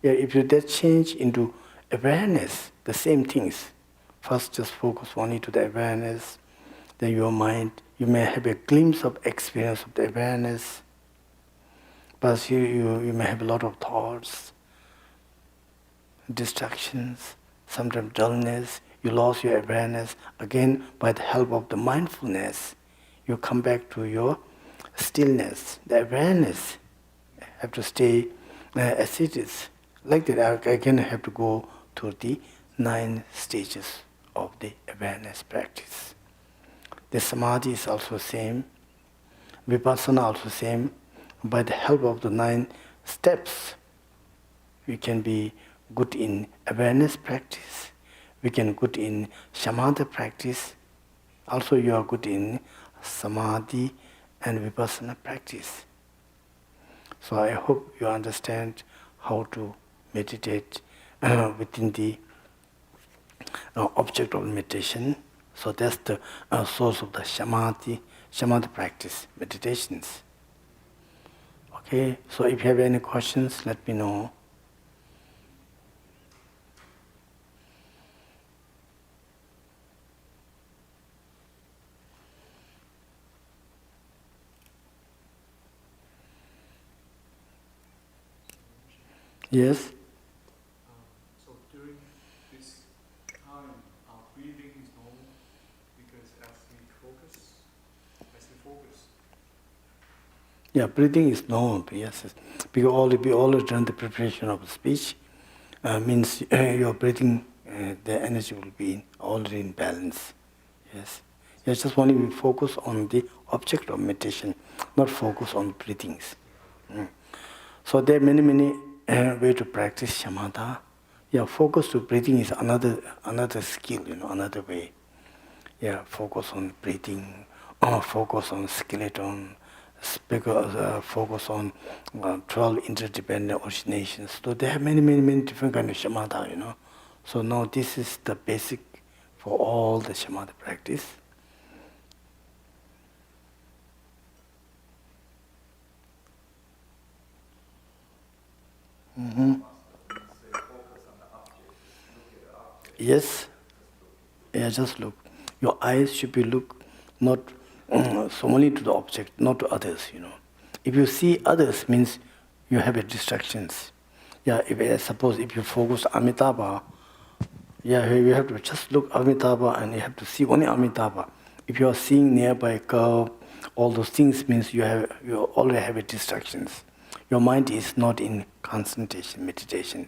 If you that change into awareness, the same things. First just focus only to the awareness, then your mind, you may have a glimpse of experience of the awareness, but you may have a lot of thoughts, distractions, sometimes dullness, you lost your awareness. Again, by the help of the mindfulness, you come back to your stillness. The awareness have to stay as it is. Like that, again I have to go to the 9 stages of the awareness practice. The samadhi is also same, vipassana also same. By the help of the 9 steps, we can be good in awareness practice, we can good in shamatha practice. Also, you are good in samadhi and vipassana practice. So I hope you understand how to meditate within the object of meditation. So that's the source of the shamatha practice, meditations. Okay, so if you have any questions, let me know. Yes? So during this time, our breathing is normal because as we focus. Yeah, breathing is normal, yes. Because we always done the preparation of speech, means your breathing, the energy will be already in balance. Yes. Yes, just only we focus on the object of meditation, not focus on breathings. Mm. So there are many ways to practice shamatha. Yeah, focus to breathing is another skill, another way. Yeah, focus on breathing, focus on skeleton, focus on 12 interdependent originations. So they have many different kind of shamatha, So now this is the basic for all the shamatha practice. Mm-hmm. Yes. Yeah, just look. Your eyes should be look not so only to the object, not to others. If you see others, means you have a distractions. Yeah, suppose if you focus Amitabha, yeah, you have to just look Amitabha and you have to see only Amitabha. If you are seeing nearby a curve, all those things means you already have a distractions. Your mind is not in concentration, meditation.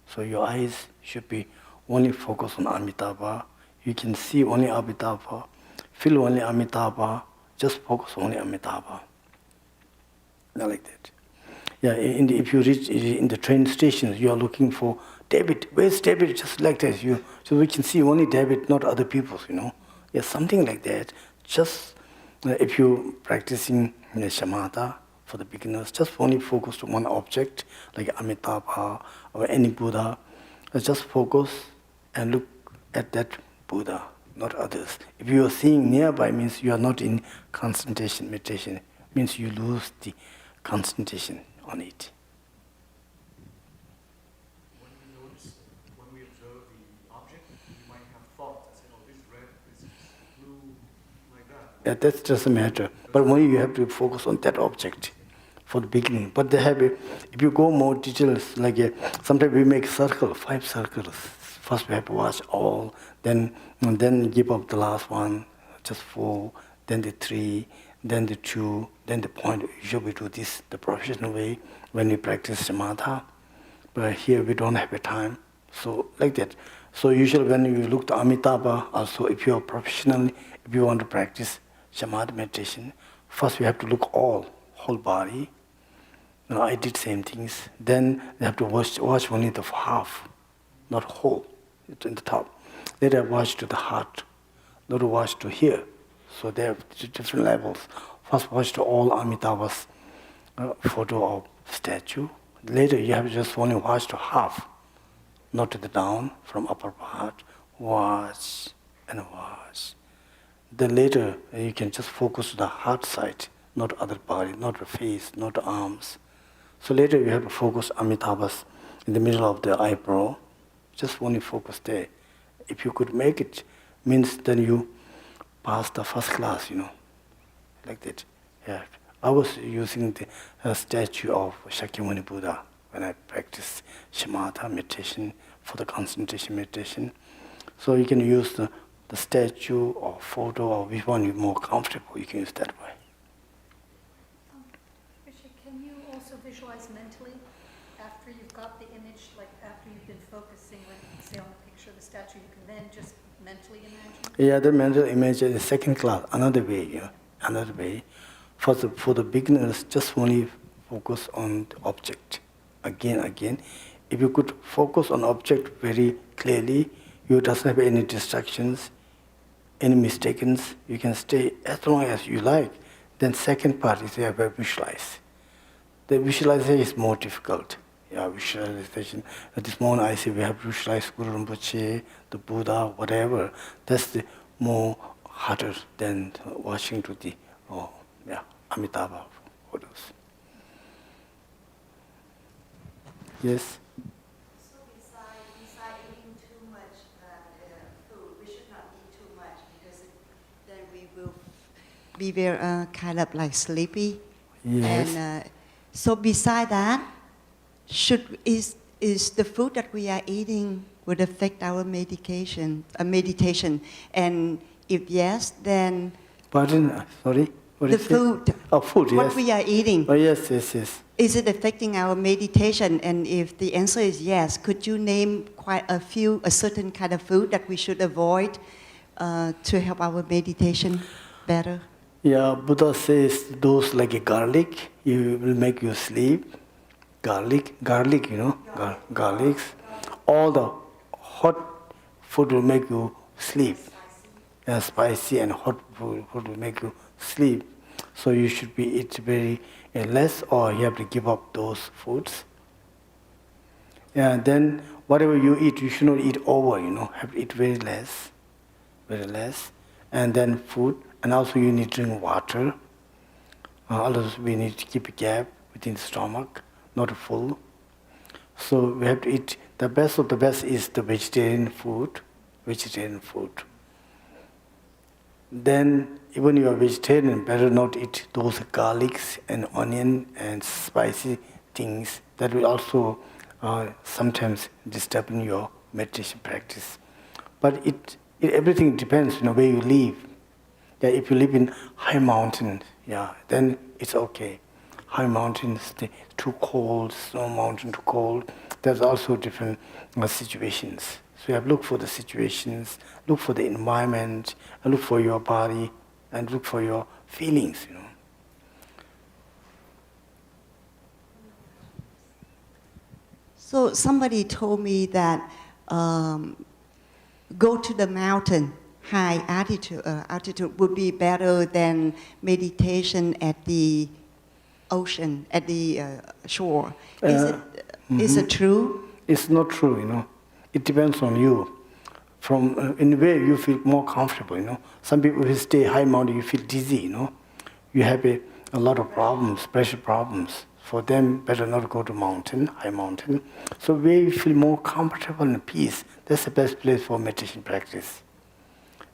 So your eyes should be only focused on Amitabha. You can see only Amitabha, feel only Amitabha, just focus only Amitabha. Not like that. Yeah, if you reach in the train stations, you are looking for David. Where's David? Just like that. So we can see only David, not other people. Yeah, something like that. Just if you practicing shamatha for the beginners, just only focus on one object, like Amitabha or any Buddha. Just focus and look at that Buddha, not others. If you are seeing nearby, means you are not in concentration meditation. Means you lose the concentration on it. When we observe the object, we might have thoughts and say, oh, this is red, this is blue, like that. Yeah, that doesn't matter. But only you have to focus on that object for the beginning. But they have if you go more details, like sometimes we make 5 circles. First we have to watch all, then give up the last one, just 4, then the 3, then the 2, then the point. Usually we do this the professional way when we practice shamatha. But here we don't have a time. So like that. So usually when you look to Amitabha, also if you are professional, if you want to practice shamatha meditation, first we have to look whole body. Now I did same things. Then they have to watch only the half, not whole. It's in the top. Later watch to the heart, not watch to here. So they have different levels. First watch to all Amitabha's photo or statue. Later you have to just only watch to half, not to the down from upper part. Watch and watch. Then later you can just focus to the heart side, not other body, not the face, not the arms. So later you have to focus Amitabha's in the middle of the eyebrow. Just only focus there. If you could make it, means then you pass the first class, like that. Yeah. I was using the statue of Shakyamuni Buddha when I practiced shamatha meditation for the concentration meditation. So you can use the statue or photo or which one is more comfortable, you can use that way. Rinpoche, can you also visualize mentally after you've got the image, like after you've been focusing, like say on the picture of the statue, you can then just mentally imagine? Yeah, the mental image is second class, another way, another way. For the beginners, just only focus on the object. Again. If you could focus on object very clearly, you doesn't have any distractions, any mistakes, you can stay as long as you like. Then second part is you have to visualize. The visualization is more difficult. Yeah, visualization. At this moment I say we have to visualize Guru Rinpoche, the Buddha, whatever. That's the more harder than watching to the Amitabha photos. Yes? So beside eating too much food, we should not eat too much because then we will be very kind of like sleepy. Yes. And so beside that, is the food that we are eating would affect our meditation? And if yes, then Pardon? Sorry? What the is it? food, Oh, food, what yes. we are eating, Oh, yes, yes, yes. is it affecting our meditation? And if the answer is yes, could you name quite a certain kind of food that we should avoid to help our meditation better? Yeah, Buddha says those like a garlic, you will make you sleep. Garlic, you know, garlics. All the hot food will make you sleep. Yeah, spicy and hot food will make you sleep. So you should be eat very less, or you have to give up those foods. Yeah, then whatever you eat, you should not eat over, you know, have to eat very less. And then food, and also you need to drink water. Also we need to keep a gap within the stomach, not full. So we have to eat, the best of the best is the vegetarian food. Then even you are vegetarian, better not eat those garlics and onion and spicy things. That will also sometimes disturb your meditation practice. But everything depends, you know, where you live. Yeah, if you live in high mountains, yeah, then it's okay. High mountains, too cold, snow mountain too cold. There's also different situations. So you have to look for the situations, look for the environment, and look for your body, and look for your feelings, you know. So somebody told me that go to the mountain, high altitude would be better than meditation at the ocean, at the shore. Is it true? It's not true, you know. It depends on you. From in a way you feel more comfortable, you know. Some people who stay high mountain, you feel dizzy, you know. You have a lot of problems, pressure problems. For them, better not go to mountain, high mountain. So where you feel more comfortable and peace, that's the best place for meditation practice.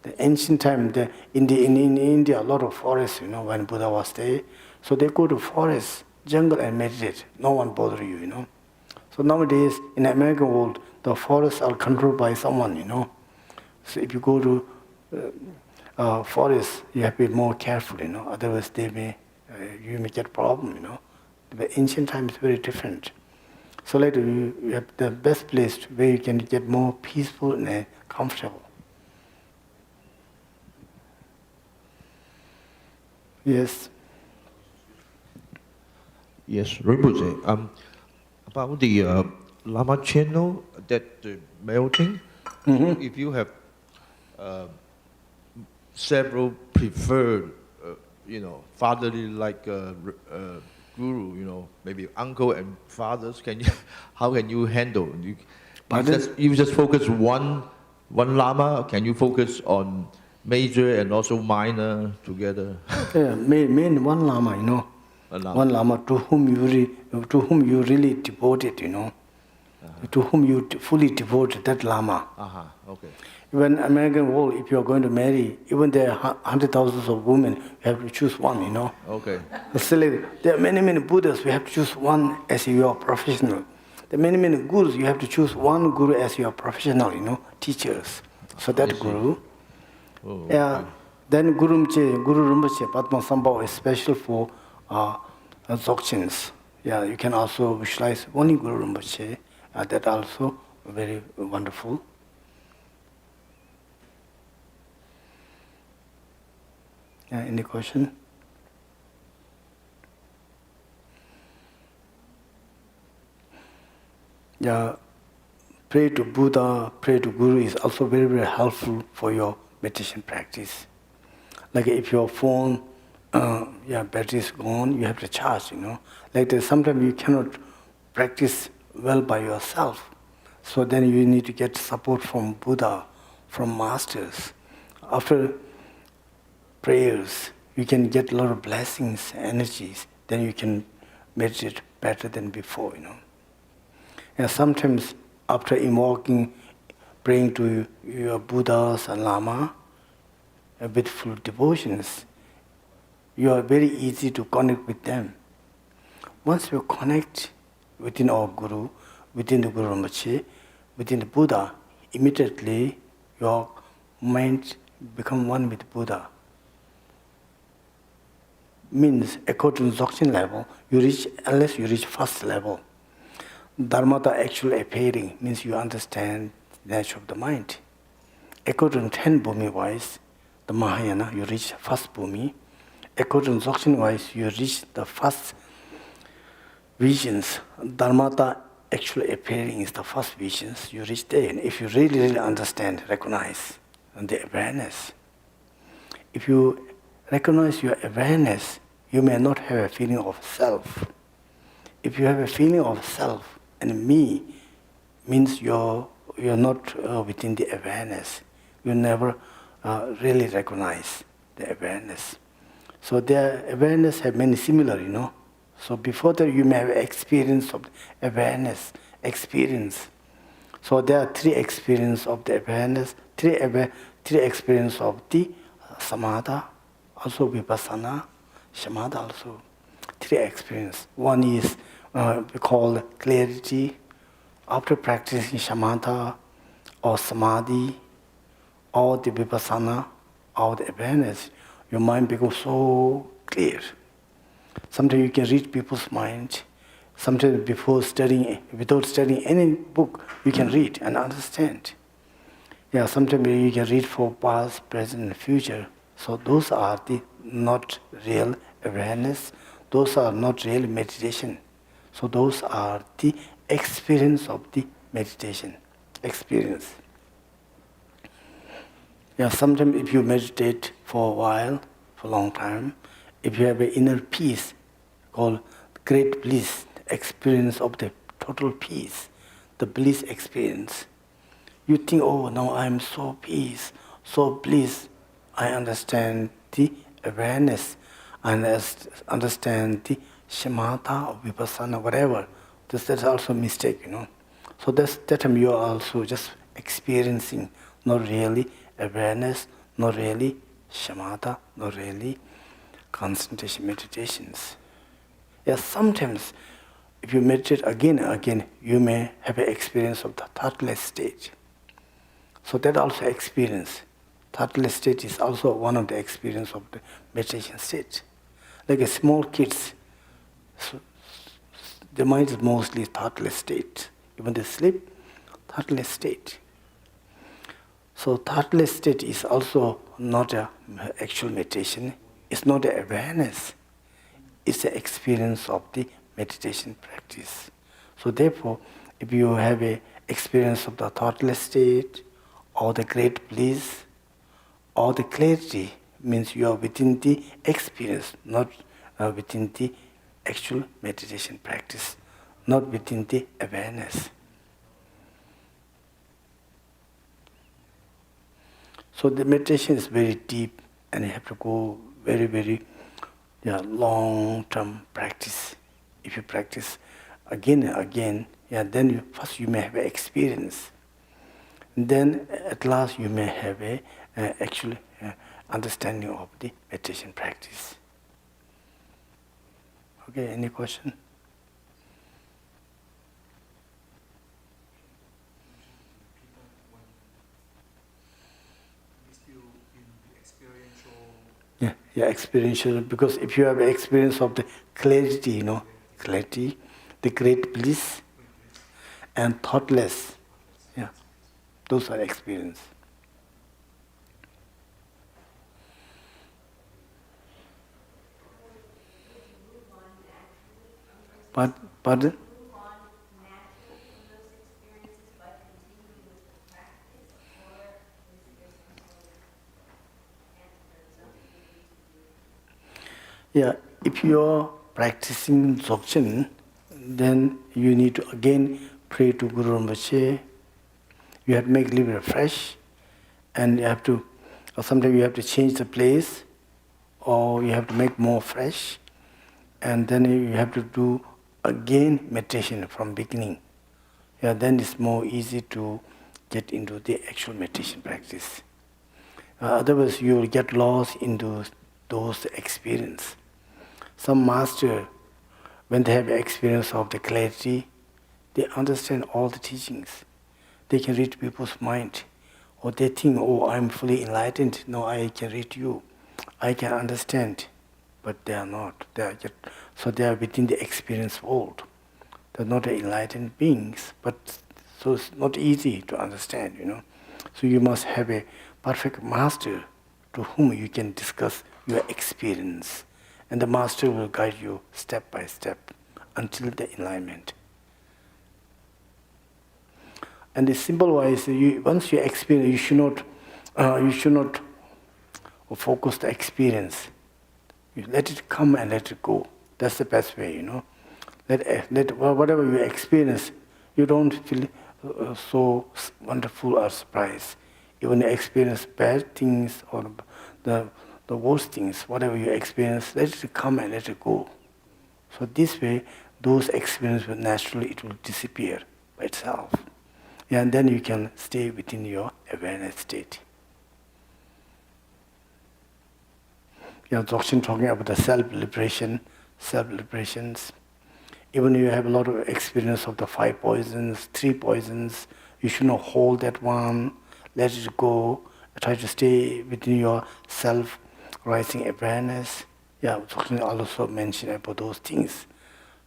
The ancient time, in India, a lot of forests, you know, when Buddha was there. So they go to forest, jungle and meditate. No one bother you, you know. So nowadays, in the American world, the forests are controlled by someone, you know. So if you go to forest, you have to be more careful, you know. Otherwise, you may get problem, you know. The ancient time is very different. So later, you have the best place where you can get more peaceful and comfortable. Yes. Yes, Rinpoche. About the Lama channel, that melting, if you have several preferred, fatherly like guru, maybe uncle and fathers, how can you handle? You just focus one Lama. Can you focus on major and also minor together? Yeah, main one Lama, you know. One Lama to whom you really devoted, you know. To whom you fully devoted, that Lama. Okay. Even American world, if you are going to marry, even there are hundred thousands of women, you have to choose one, you know. Okay. Still, there are many Buddhas, we have to choose one as your professional. There are many gurus, you have to choose one guru as your professional, you know, teachers. So that guru. Oh, Yeah. okay. Then Guru Rinpoche, Padma Sambhava is special for Dzogchens. Yeah, you can also visualize only Guru Rinpoche. That also very wonderful. Any question? Yeah, pray to Buddha, pray to Guru is also very, very helpful for your meditation practice. Like if your phone, battery is gone, you have to charge, Like that, sometimes you cannot practice well by yourself. So then you need to get support from Buddha, from masters. After prayers, you can get a lot of blessings, energies, then you can meditate better than before, And sometimes after invoking, praying to your Buddhas and Lama, with full devotions, you are very easy to connect with them. Once you connect within our Guru, within the Guru Rinpoche, within the Buddha, immediately your mind become one with Buddha. Means according to Dzogchen level, unless you reach first level. Dharmata actually appearing means you understand the nature of the mind. According to 10 Bhumi wise, the Mahayana, you reach first Bhumi. According to Dzogchen wise, you reach the first visions. Dharmata actually appearing is the first visions. You reach there. And if you really, really understand, recognize the awareness. If you recognize your awareness, you may not have a feeling of self. If you have a feeling of self and me, means you're not within the awareness. You never really recognize the awareness. So their awareness have many similar, So before that you may have experience of awareness, experience. So there are 3 experience of the awareness, 3 experience of the samatha, also vipassana, shamatha also. 3 experience. One is we call clarity. After practicing shamatha or samadhi or the vipassana or the awareness, your mind becomes so clear. Sometimes you can read people's mind. Sometimes without studying any book, you can read and understand. Yeah, sometimes you can read for past, present, and future. So those are the not real awareness. Those are not real meditation. So those are the experience of the meditation. Experience. Yeah, sometimes if you meditate for a while, for a long time, if you have an inner peace called great bliss, experience of the total peace, the bliss experience, you think, oh, now I am so peace, so bliss. I understand the awareness, and understand the shamatha or vipassana, whatever. That's also a mistake, So that time you are also just experiencing, not really awareness, not really shamatha, not really concentration meditations. Yes, sometimes if you meditate again and again, you may have an experience of the thoughtless state. So that also experience. Thoughtless state is also one of the experience of the meditation state. Like a small kids, so the mind is mostly thoughtless state. Even they sleep, thoughtless state. So thoughtless state is also not an actual meditation. It's not an awareness. It's the experience of the meditation practice. So therefore, if you have an experience of the thoughtless state, or the great bliss, or the clarity, means you are within the experience, not within the actual meditation practice, not within the awareness. So the meditation is very deep, and you have to go very, very long-term practice. If you practice again and again, then first you may have an experience. Then at last you may have a actual understanding of the meditation practice. Okay, any question? Yeah, experiential. Because if you have an experience of the clarity, clarity, the great bliss, and thoughtless, those are experience. Pardon? Yeah, if you're practicing Dzogchen, then you need to again pray to Guru Rinpoche. You have to make a little bit fresh, and you have to, or sometimes you have to change the place, or you have to make more fresh, and then you have to do again meditation from beginning. Yeah, then it's more easy to get into the actual meditation practice. Otherwise, you will get lost into those experience. Some master, when they have experience of the clarity, they understand all the teachings. They can read people's mind. Or they think, oh, I'm fully enlightened. No, I can read you. I can understand. But they are not. So they are within the experience world. They're not enlightened beings. But so it's not easy to understand, So you must have a perfect master to whom you can discuss your experience. And the master will guide you step by step until the enlightenment. And the simple wise, once you experience, you should not focus the experience. You let it come and let it go. That's the best way, Let whatever you experience, you don't feel so wonderful or surprised. Even you experience bad things or the worst things, whatever you experience, let it come and let it go. So this way, those experiences will naturally, it will disappear by itself. And then you can stay within your awareness state. Dzogchen talking about the self-liberations. Even you have a lot of experience of the 5 poisons, 3 poisons, you should not hold that one, let it go, try to stay within your self-rising awareness. Dzogchen also mentioned about those things.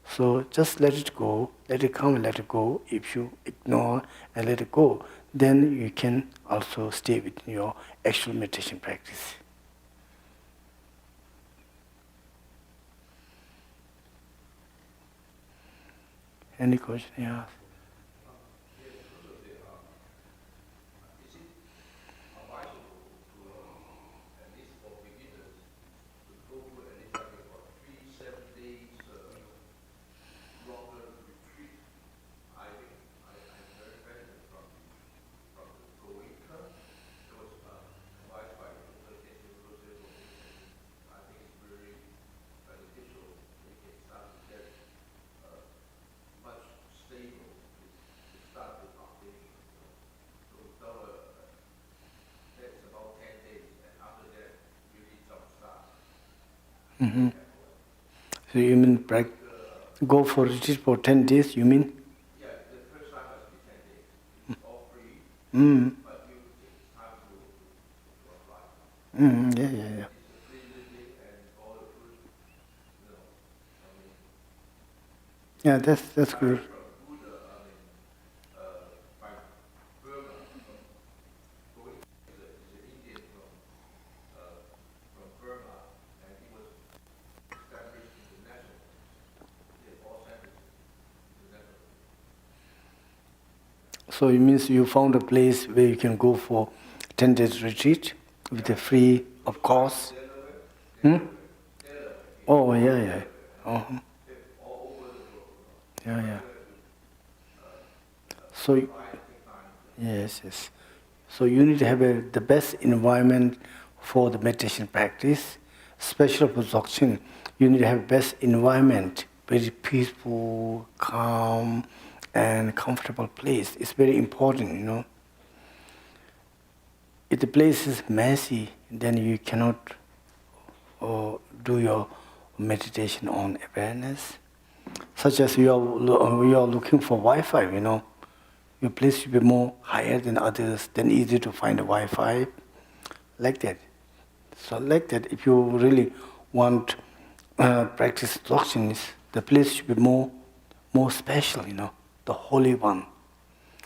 So just let it go, let it come and let it go. If you ignore and let it go, then you can also stay within your actual meditation practice. Any question? Yeah. Mm-hmm. So you mean go for retreat for 10 days, you mean? Yeah, the first time must be 10 days. It's all free, but you take time to apply. Yeah. It's a free living and all the food, Yeah, that's good. from Buddha, by Burma, going is an Indian from Burma, and he was established internationally. He had all centers internationally. So it means you found a place where you can go for 10 days retreat with a free of cost. Oh, yeah. Uh-huh. Yeah. So, yes. So you need to have the best environment for the meditation practice, especially for Dzogchen. You need to have best environment, very peaceful, calm, and comfortable place. It's very important, If the place is messy, then you cannot do your meditation on awareness. Such as you are looking for Wi-Fi, Your place should be more higher than others, then easy to find a Wi-Fi, like that. So like that, if you really want practice Dzogchen, the place should be more special, the Holy One.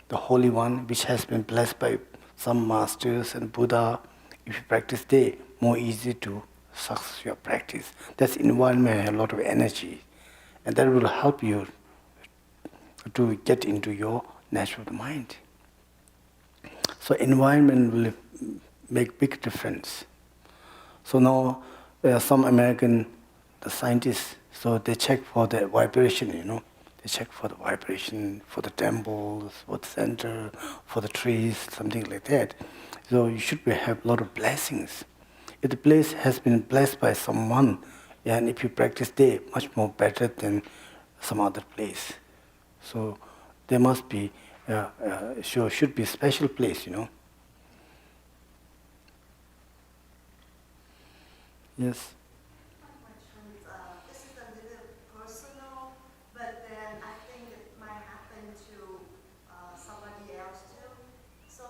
The Holy One which has been blessed by some masters and Buddha. If you practice there, more easy to success your practice. That's environment, a lot of energy. And that will help you to get into your natural mind. So environment will make big difference. So now some American the scientists, so they check for the vibration, you know. They check for the vibration, for the temples, for the center, for the trees, something like that. So you should have a lot of blessings. If the place has been blessed by someone, yeah, and if you practice there, much more better than some other place. So there must be, should be a special place, you know. Yes. This is a little personal, but then I think it might happen to somebody else too. So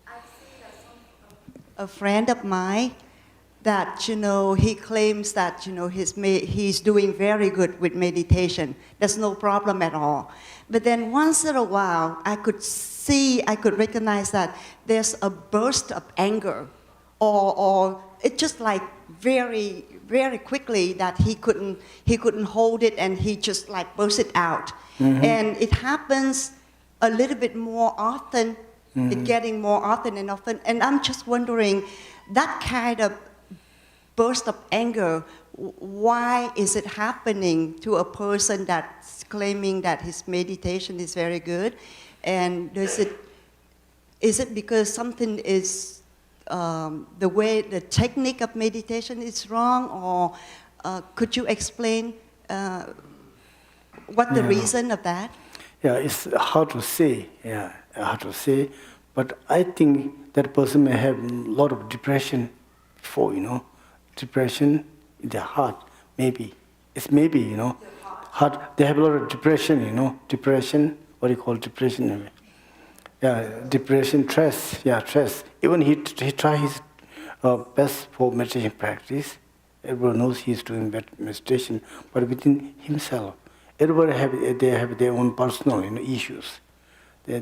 I see that a friend of mine that he claims that he's doing very good with meditation. There's no problem at all. But then once in a while, I could recognize that there's a burst of anger, or it just like very, very quickly that he couldn't hold it, and he just like burst it out. Mm-hmm. And it happens a little bit more often. Mm-hmm. It's getting more often and often. And I'm just wondering, that kind of burst of anger, why is it happening to a person that's claiming that his meditation is very good? And is it because something is the technique of meditation is wrong, or could you explain what the reason of that? Yeah, it's hard to say. Yeah, hard to say. But I think that person may have a lot of depression before, you know. Depression in their heart, maybe. It's maybe, you know. Heart, they have a lot of depression, you know. Depression, what do you call depression? Yeah, depression, stress. Yeah, stress. Even he tries his best for meditation practice. Everyone knows he's doing meditation, but within himself, they have their own personal, you know, issues. They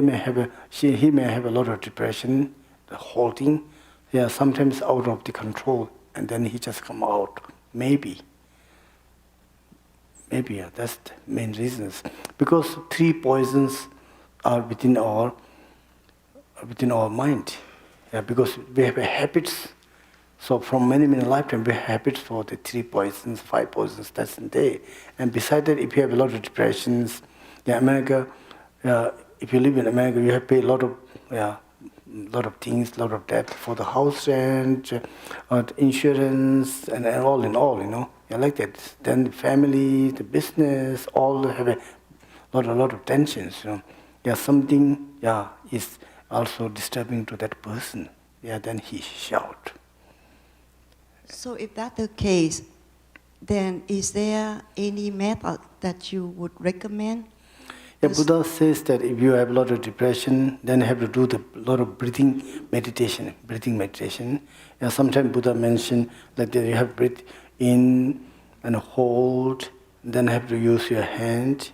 may have he may have a lot of depression, the halting. Yeah, sometimes out of the control, and then he just come out. Maybe, yeah, that's the main reasons. Because 3 poisons are within our mind. Yeah, because we have habits. So from many lifetimes, we have habits for the 3 poisons, 5 poisons that's in there. And beside that, if you have a lot of depressions, America, if you live in America, you have to pay a lot of things, a lot of debt for the house rent, insurance, and all in all, you know. Yeah, like that. Then the family, the business, all have a lot of tensions, you know. Yeah, something is also disturbing to that person. Yeah, then he shout. So if that's the case, then is there any method that you would recommend? Yeah, Buddha says that if you have a lot of depression, then you have to do a lot of breathing meditation. Yeah, sometimes Buddha mentioned that you have breathe in and hold, then have to use your hand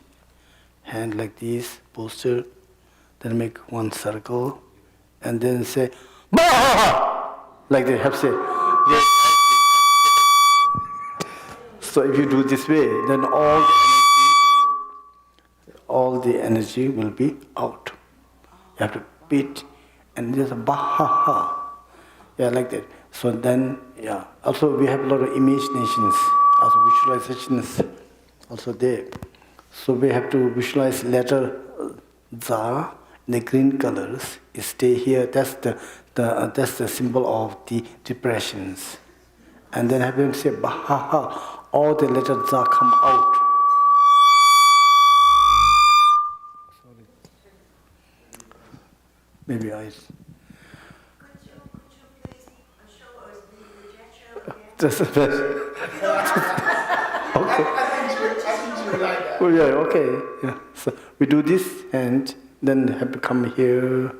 like this, posture, then make one circle, and then say, Bah! Like they have said. Yes. So if you do this way, then all the energy will be out. You have to beat, and there's a Baha. Yeah, like that. So then, yeah. Also, we have a lot of imaginations, also visualizations, also there. So we have to visualize letter Za in the green colors. It stay here. That's the symbol of the depressions. And then have them say Baha. All the letters Za come out. Sorry. Maybe I. Could you please show us the gesture again? Just okay. I think you like that. Oh yeah, okay. Yeah. So we do this, and then have to come here.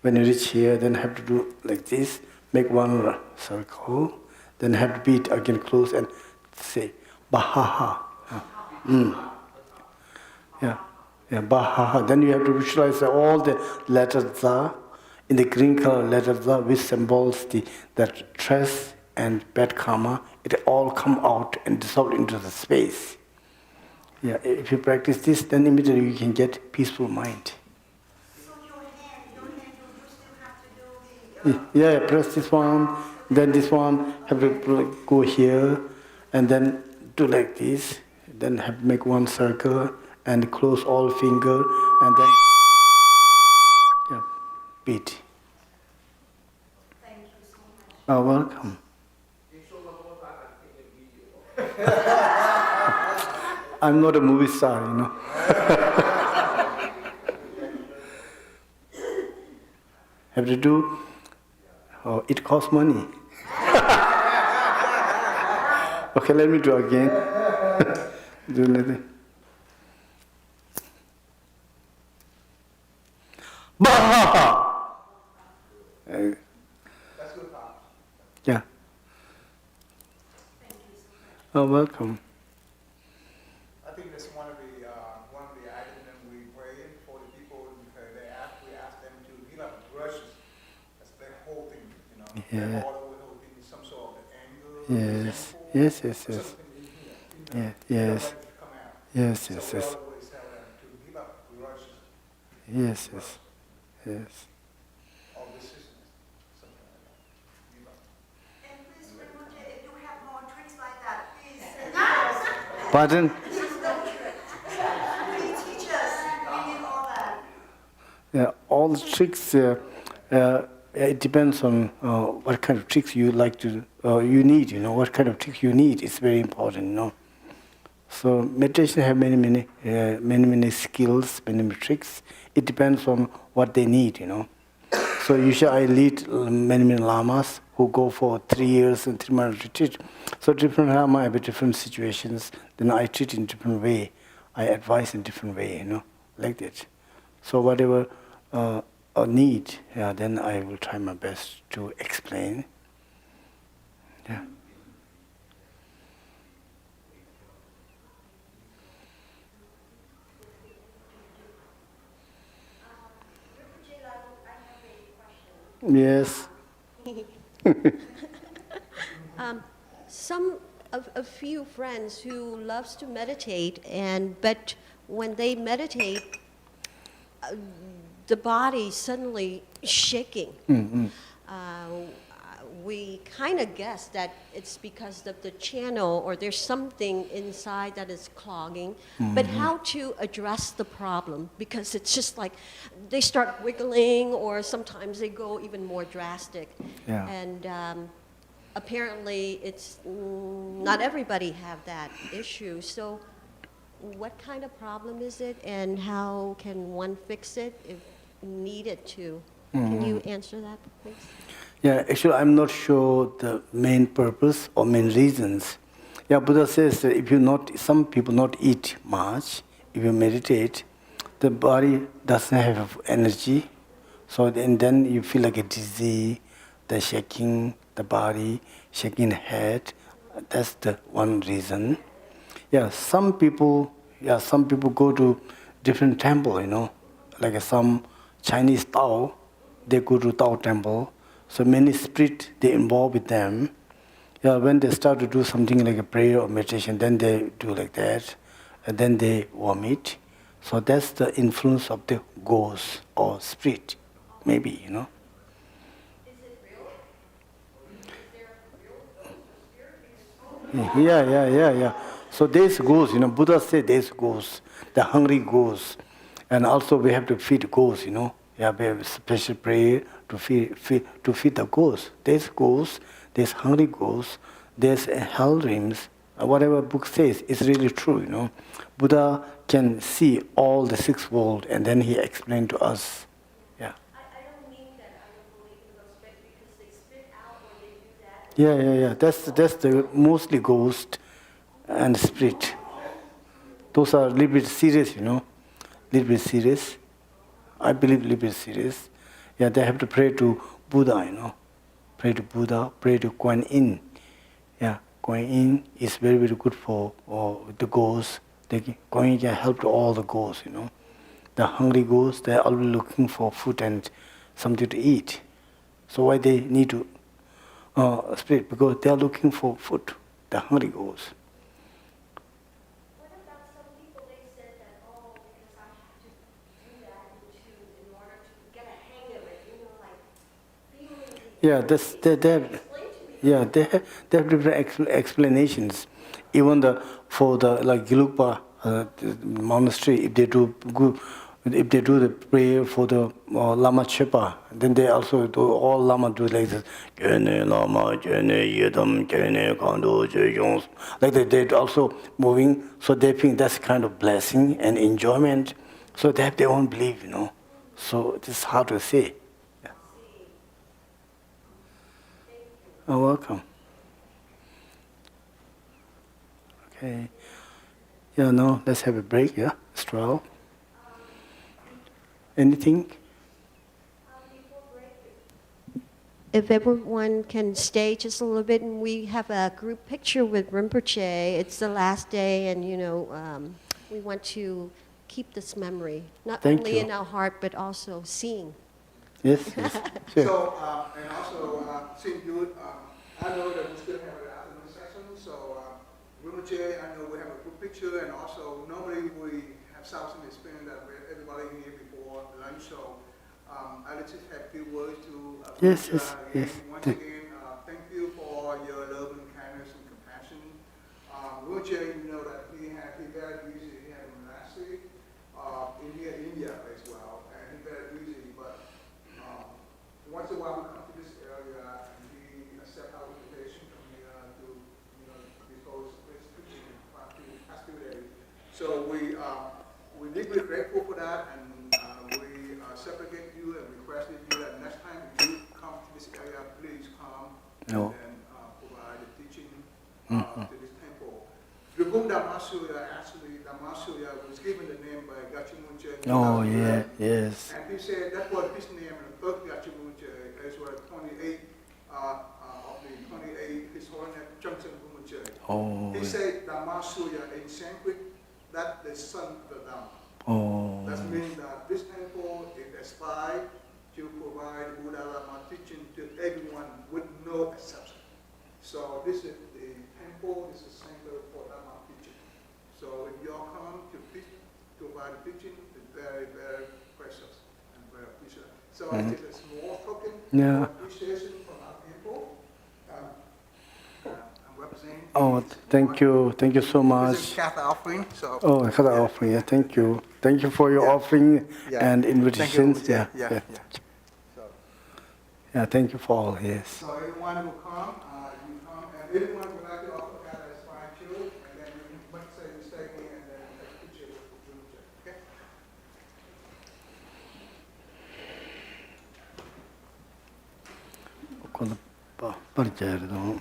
When you reach here, then have to do like this. Make one circle. Then have to beat again close and say Baha. Yeah, Baha. Then you have to visualize all the letters Za in the green color letters Za, which symbols that stress and bad karma. It all come out and dissolve into the space. Yeah, if you practice this, then immediately you can get peaceful mind. So your hand, you still have to do the... Yeah, press this one, then this one, have to go here, and then do like this, then have make one circle and close all finger, and then yeah, beat. Thank you so much. Oh, welcome. I'm not a movie star, you know. Have to do. Oh, it costs money. Okay, let me do again. Do nothing. Bah! That's good, Pop. Yeah. Thank you so much. Oh, welcome. I think that's one of the items that we pray for the people. We ask them to give up grudges. That's their whole thing, you know. Yeah. They're all holding some sort of anger, Yes. resentful, Yes, yes, or yes. something in here. Yeah, They don't yes. let it come out. Yes, So yes, we yes. always tell them to give up grudges, Yes, yes. Yes. or resistance, something like that. Give up. And please, Rinpoche, if you have more tricks like that, please Pardon? please teach us. We need all that. Yeah, all the tricks, it depends on what kind of tricks you like to, you need, you know, what kind of tricks you need is very important, you know. So meditation have many skills, many tricks. It depends on what they need, you know. So usually I lead many lamas who go for 3 years and 3 months retreat. So different lama have different situations. Then I treat in different way. I advise in different way, you know, like that. So whatever a need, yeah, then I will try my best to explain. Yeah. Yes. A few friends who loves to meditate, but when they meditate, the body suddenly shaking. We kind of guess that it's because of the channel or there's something inside that is clogging. But how to address the problem? Because it's just like they start wiggling, or sometimes they go even more drastic. Yeah. And apparently, it's not everybody have that issue. So, what kind of problem is it, and how can one fix it if needed to? Can you answer that, please? Yeah, actually, I'm not sure the main purpose or main reasons. Yeah, Buddha says that if you not, some people not eat much, if you meditate, the body doesn't have energy, so then you feel like a dizzy, the shaking the body, shaking the head. That's the one reason. Yeah, some people go to different temple, you know, like some Chinese Tao, they go to Tao temple. So many spirit, they involve with them. Yeah, when they start to do something like a prayer or meditation, then they do like that, and then they vomit. So that's the influence of the ghost or spirit, maybe, you know. Is it real? Is there a real ghost or spirit? Yeah. So there's ghosts, you know, Buddha said there's ghosts, the hungry ghosts. And also we have to feed ghosts, you know. Yeah, we have a special prayer to feed the ghosts. There's ghosts, there's hungry ghosts, there's hell dreams. Whatever book says, it's really true, you know. Buddha can see all the 6 world, and then he explained to us. Yeah. I don't mean that I don't believe in those spirits because they spit out or they do that. Yeah. That's the mostly ghost and spirit. Those are a little bit serious, you know. Little bit serious. I believe little bit serious. Yeah, they have to pray to Buddha, you know. Pray to Buddha, pray to Kuan Yin. Yeah, Kuan Yin is very, very good for the ghosts. Kuan Yin can help to all the ghosts, you know. The hungry ghosts, they're always looking for food and something to eat. So why they need to spirit? Because they are looking for food, the hungry ghosts. What about some people, they said that, oh, because I have to do that in order to get a hang of it, you know, like feeling. Yeah, they have Explain to me. they have different explanations. even for the like Gelugpa the monastery, if they do the prayer for the Lama Chepa, then they also do, all Lama do like this. Gyene Lama, Gyene Yedam, Gyene Kando, Jeyons. Like they also moving, so they think that's kind of blessing and enjoyment. So they have their own belief, So it's hard to say. Yeah. Oh, welcome. Okay. Yeah, no, let's have a break, yeah? It's 12. Anything? If everyone can stay just a little bit, and we have a group picture with Rinpoche. It's the last day, and we want to keep this memory, not Thank only you. in our heart, but also seeing. Yes, sure. So, and also, since you, I know that we still have an afternoon session, so Rinpoche, I know we have a group picture, and also normally we have some experience that with everybody here before lunch, so I'll just have a few words to Yes. Once again, thank you for your love and kindness and compassion. Rinpoche, you know that he very busy, he had a monastery in India as well, and he very busy, but once in a while we come to this area and we accept our invitation from here to, because it's preaching activity. So we're deeply grateful for that, and we supplicate you and requested you that next time you come to this area, please come No. and provide the teaching to this temple. Dragum Dhammasuriya, actually, Dhammasuriya was given the name by Gachimunche. Oh, yeah, yes. And he said that was his name, and the first Gachimunche is were 28 of the 28 His Holiness Chungchen Rinpoche. Oh, He said Dhammasuriya in Sanskrit, that the son of the Dhamma. oh, That means that this temple is aspired to provide Buddha Dhamma teaching to everyone with no exception. So this is the temple, this is center for Dhamma teaching. So if you all come to provide teaching, it's very, very precious and very appreciated. So it's a small token Yeah. of appreciation from our people. I'm representing. oh, thank you so This is much. Catholic offering. So Oh, I got an offering, yeah, thank you. Thank you for your offering Yeah. and Thank you, invitations. Rinpoche. Yeah. So, Yeah, thank you for all, yes. so everyone who come, you come, and everyone would like to offer God as fine too, and then you must say you stay here and then take a picture with the Rinpoche. Okay? Con Bargerdo.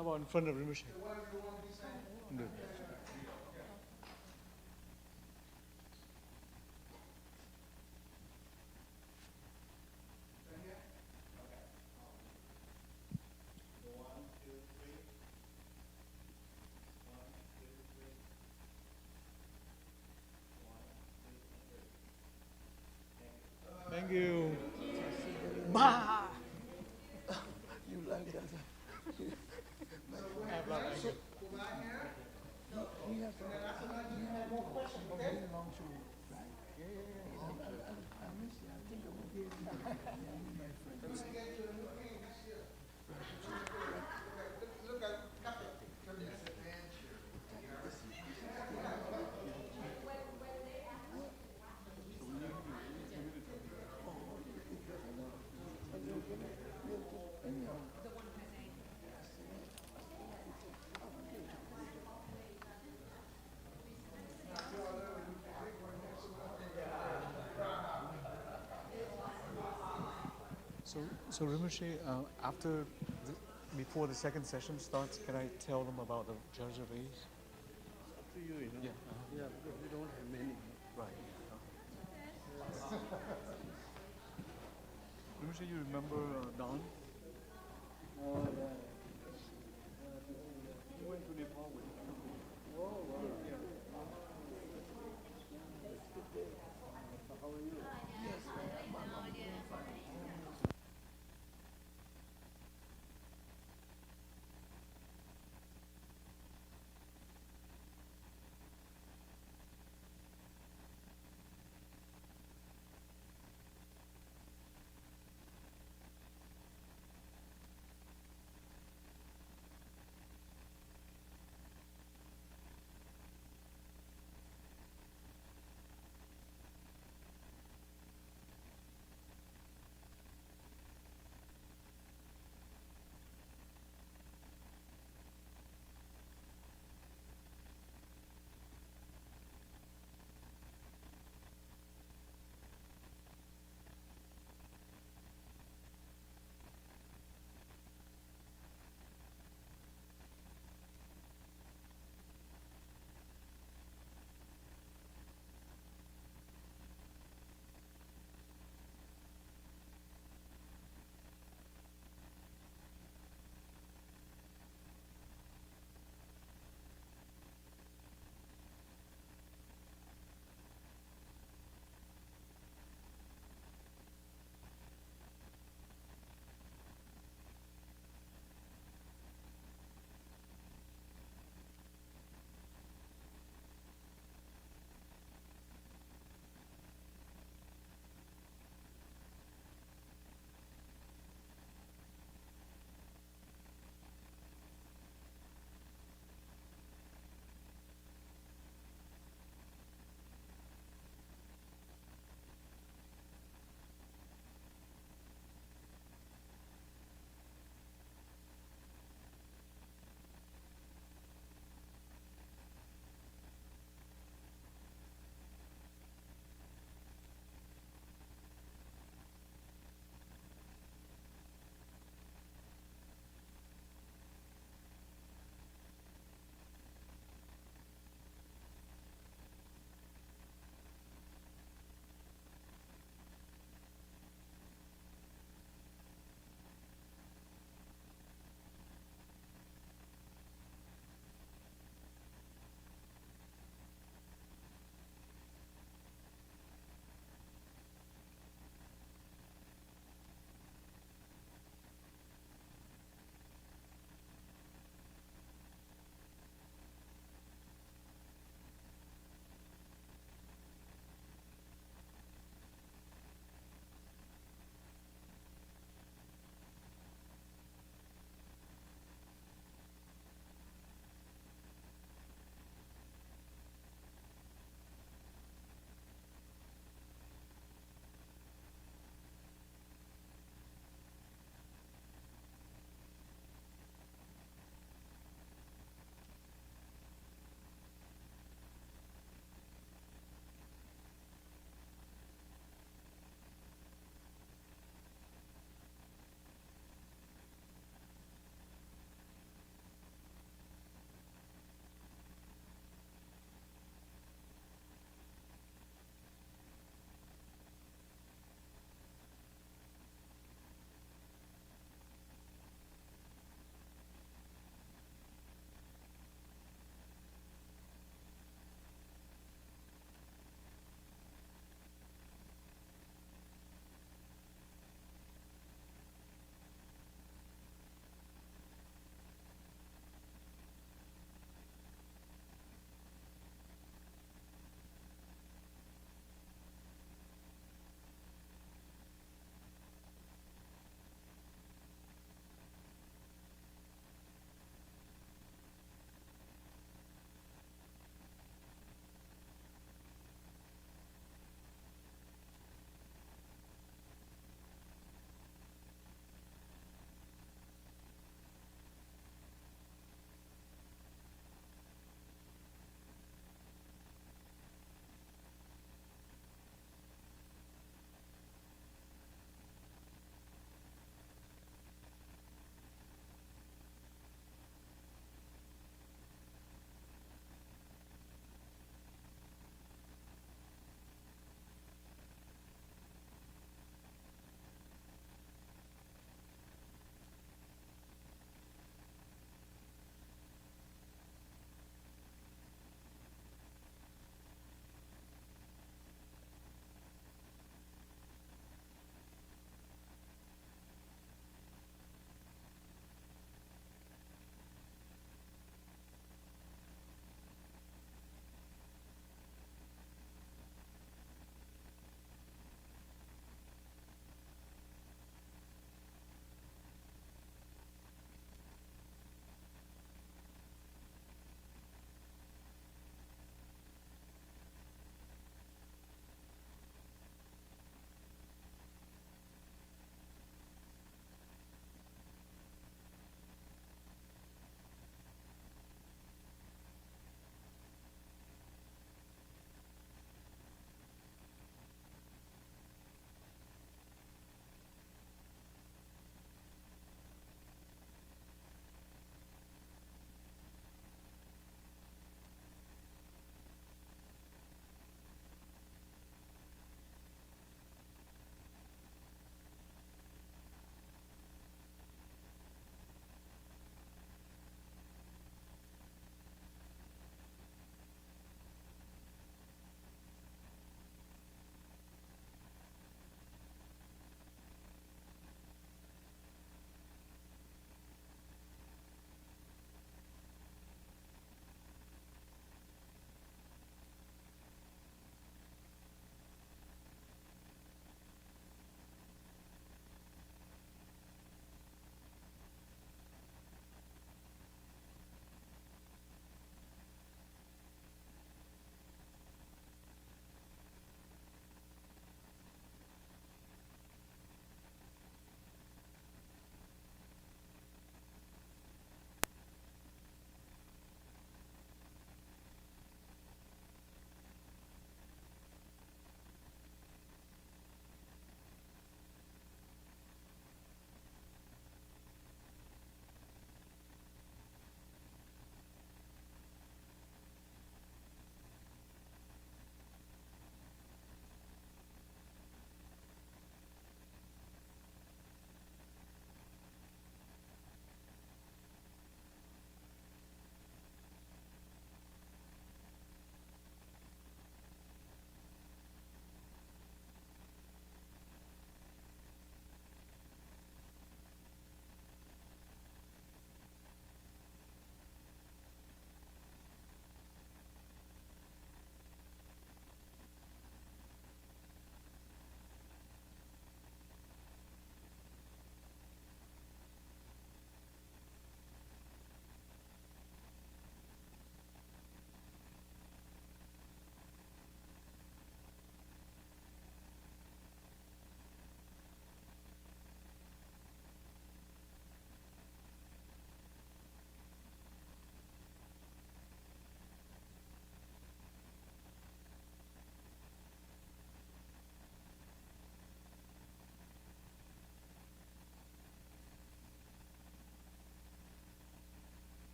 How about in front of Rinpoche? No. Thank you. Ma! You like that? So Rinpoche, before the second session starts, can I tell them about the Judge of Age? To you, you know. Yeah. Yeah, because we don't have many. Right. Rinpoche, you remember Don? Oh, yeah. He went to Nepal with me. Oh, wow. Yeah. How are you?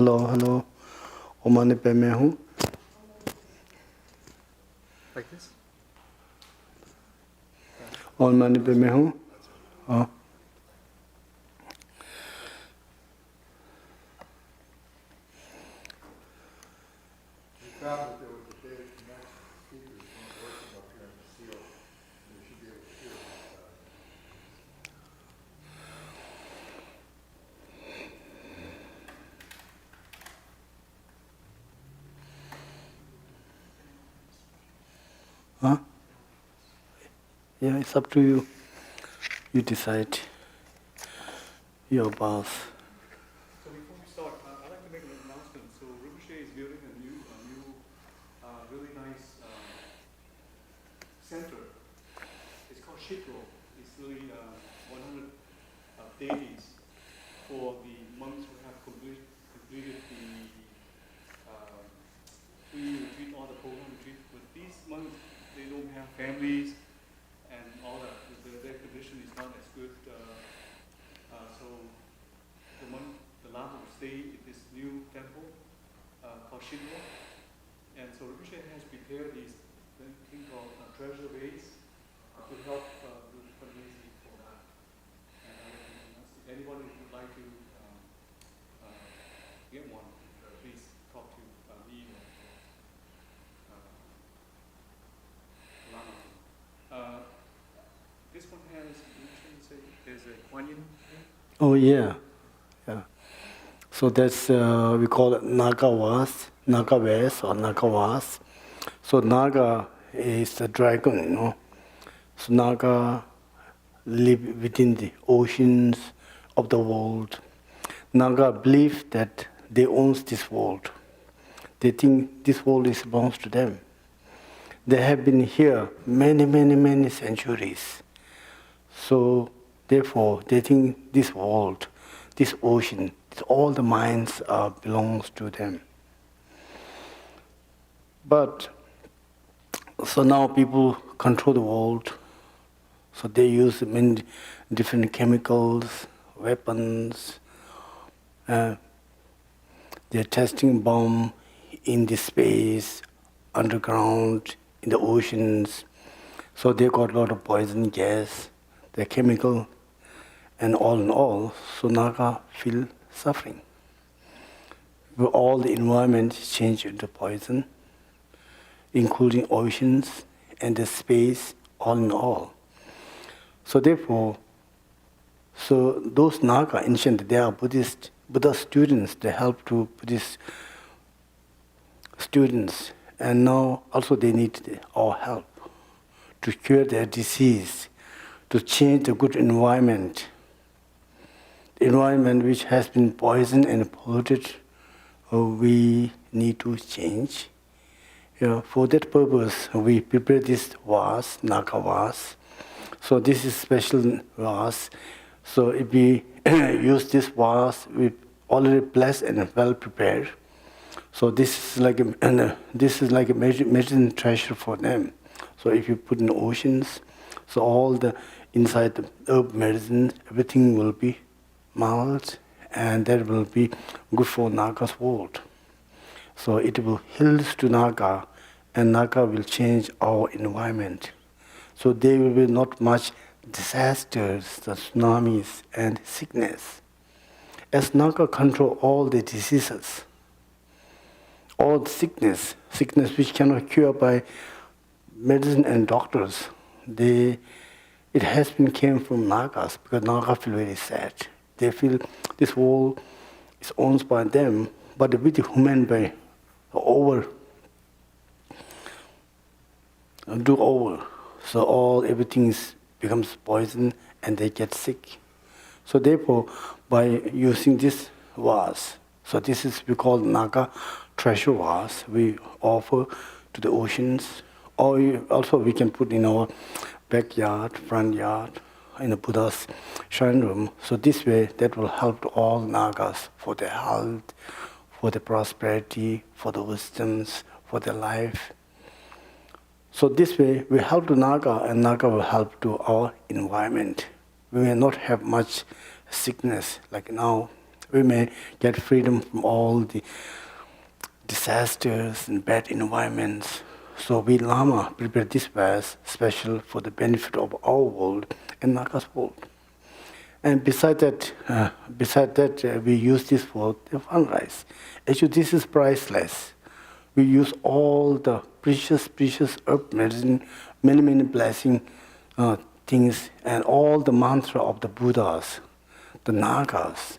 Hello, hello. Omani pe me hu. Like this? Omani pe me hu. Oh. We found that there was a big next speakers weren't working up here in the field. You should be able to hear them. Huh? Yeah, it's up to you. You decide. Your boss. So before we start, I'd like to make an announcement. So Rinpoche is building a new really nice center. It's called Shikro. It's really 100 deities for the monks who have completed the free retreat, all the program retreat. But these monks, they don't have families and all that. Their condition is not as good. So the Lama will stay in this new temple called Shinra. And so Rinpoche has prepared these thing called treasure vase to help with fundraising for that. And anybody who would like to get one, please talk to me or Lama. This one has, there's a Kuan Yin here. Oh yeah, yeah. So that's we call it Naga Vase or Naga Vas. So Naga is the dragon, you know. So Naga live within the oceans of the world. Naga believe that they own this world. They think this world belongs to them. They have been here many centuries. So therefore, they think this world, this ocean, all the minds belongs to them. But so now people control the world. So they use many different chemicals, weapons. They're testing bomb in the space, underground, in the oceans. So they got a lot of poison gas, the chemical, and all in all, so Naga feel suffering. All the environment change into poison, including oceans and the space, all in all. So therefore, so those Naga, ancient, they are Buddha students, they help to Buddhist students, and now also they need our help to cure their disease, to change the good environment. The environment which has been poisoned and polluted, we need to change. For that purpose, we prepare this vase, Naga vase. So this is special vase. So if we use this vase, we already blessed and well prepared. So this is like a medicine treasure for them. So if you put in the oceans, so all the inside the herb medicine, everything will be mild, and that will be good for Naga's world. So it will heal to Naga, and Naga will change our environment. So there will be not much disasters, the tsunamis and sickness. As Naga control all the diseases, all the sickness which cannot cure by medicine and doctors, it has been came from Nagas, because Naga feel very sad. They feel this world is owned by them, but with the human by do over. So everything becomes poison and they get sick. So therefore, by using this vase, so this is we call Naga treasure vase, we offer to the oceans, or also we can put in our backyard, front yard, in the Buddha's shrine room. So this way, that will help to all Nagas for their health, for their prosperity, for the wisdoms, for their life. So this way, we help to Naga, and Naga will help to our environment. We may not have much sickness like now. we may get freedom from all the disasters and bad environments. So we Lama prepare this fast special for the benefit of our world and Naga's world. And beside that, we use this for the fundraise. Actually, this is priceless. We use all the precious herb medicine, many blessing things, and all the mantra of the Buddhas, the Nagas,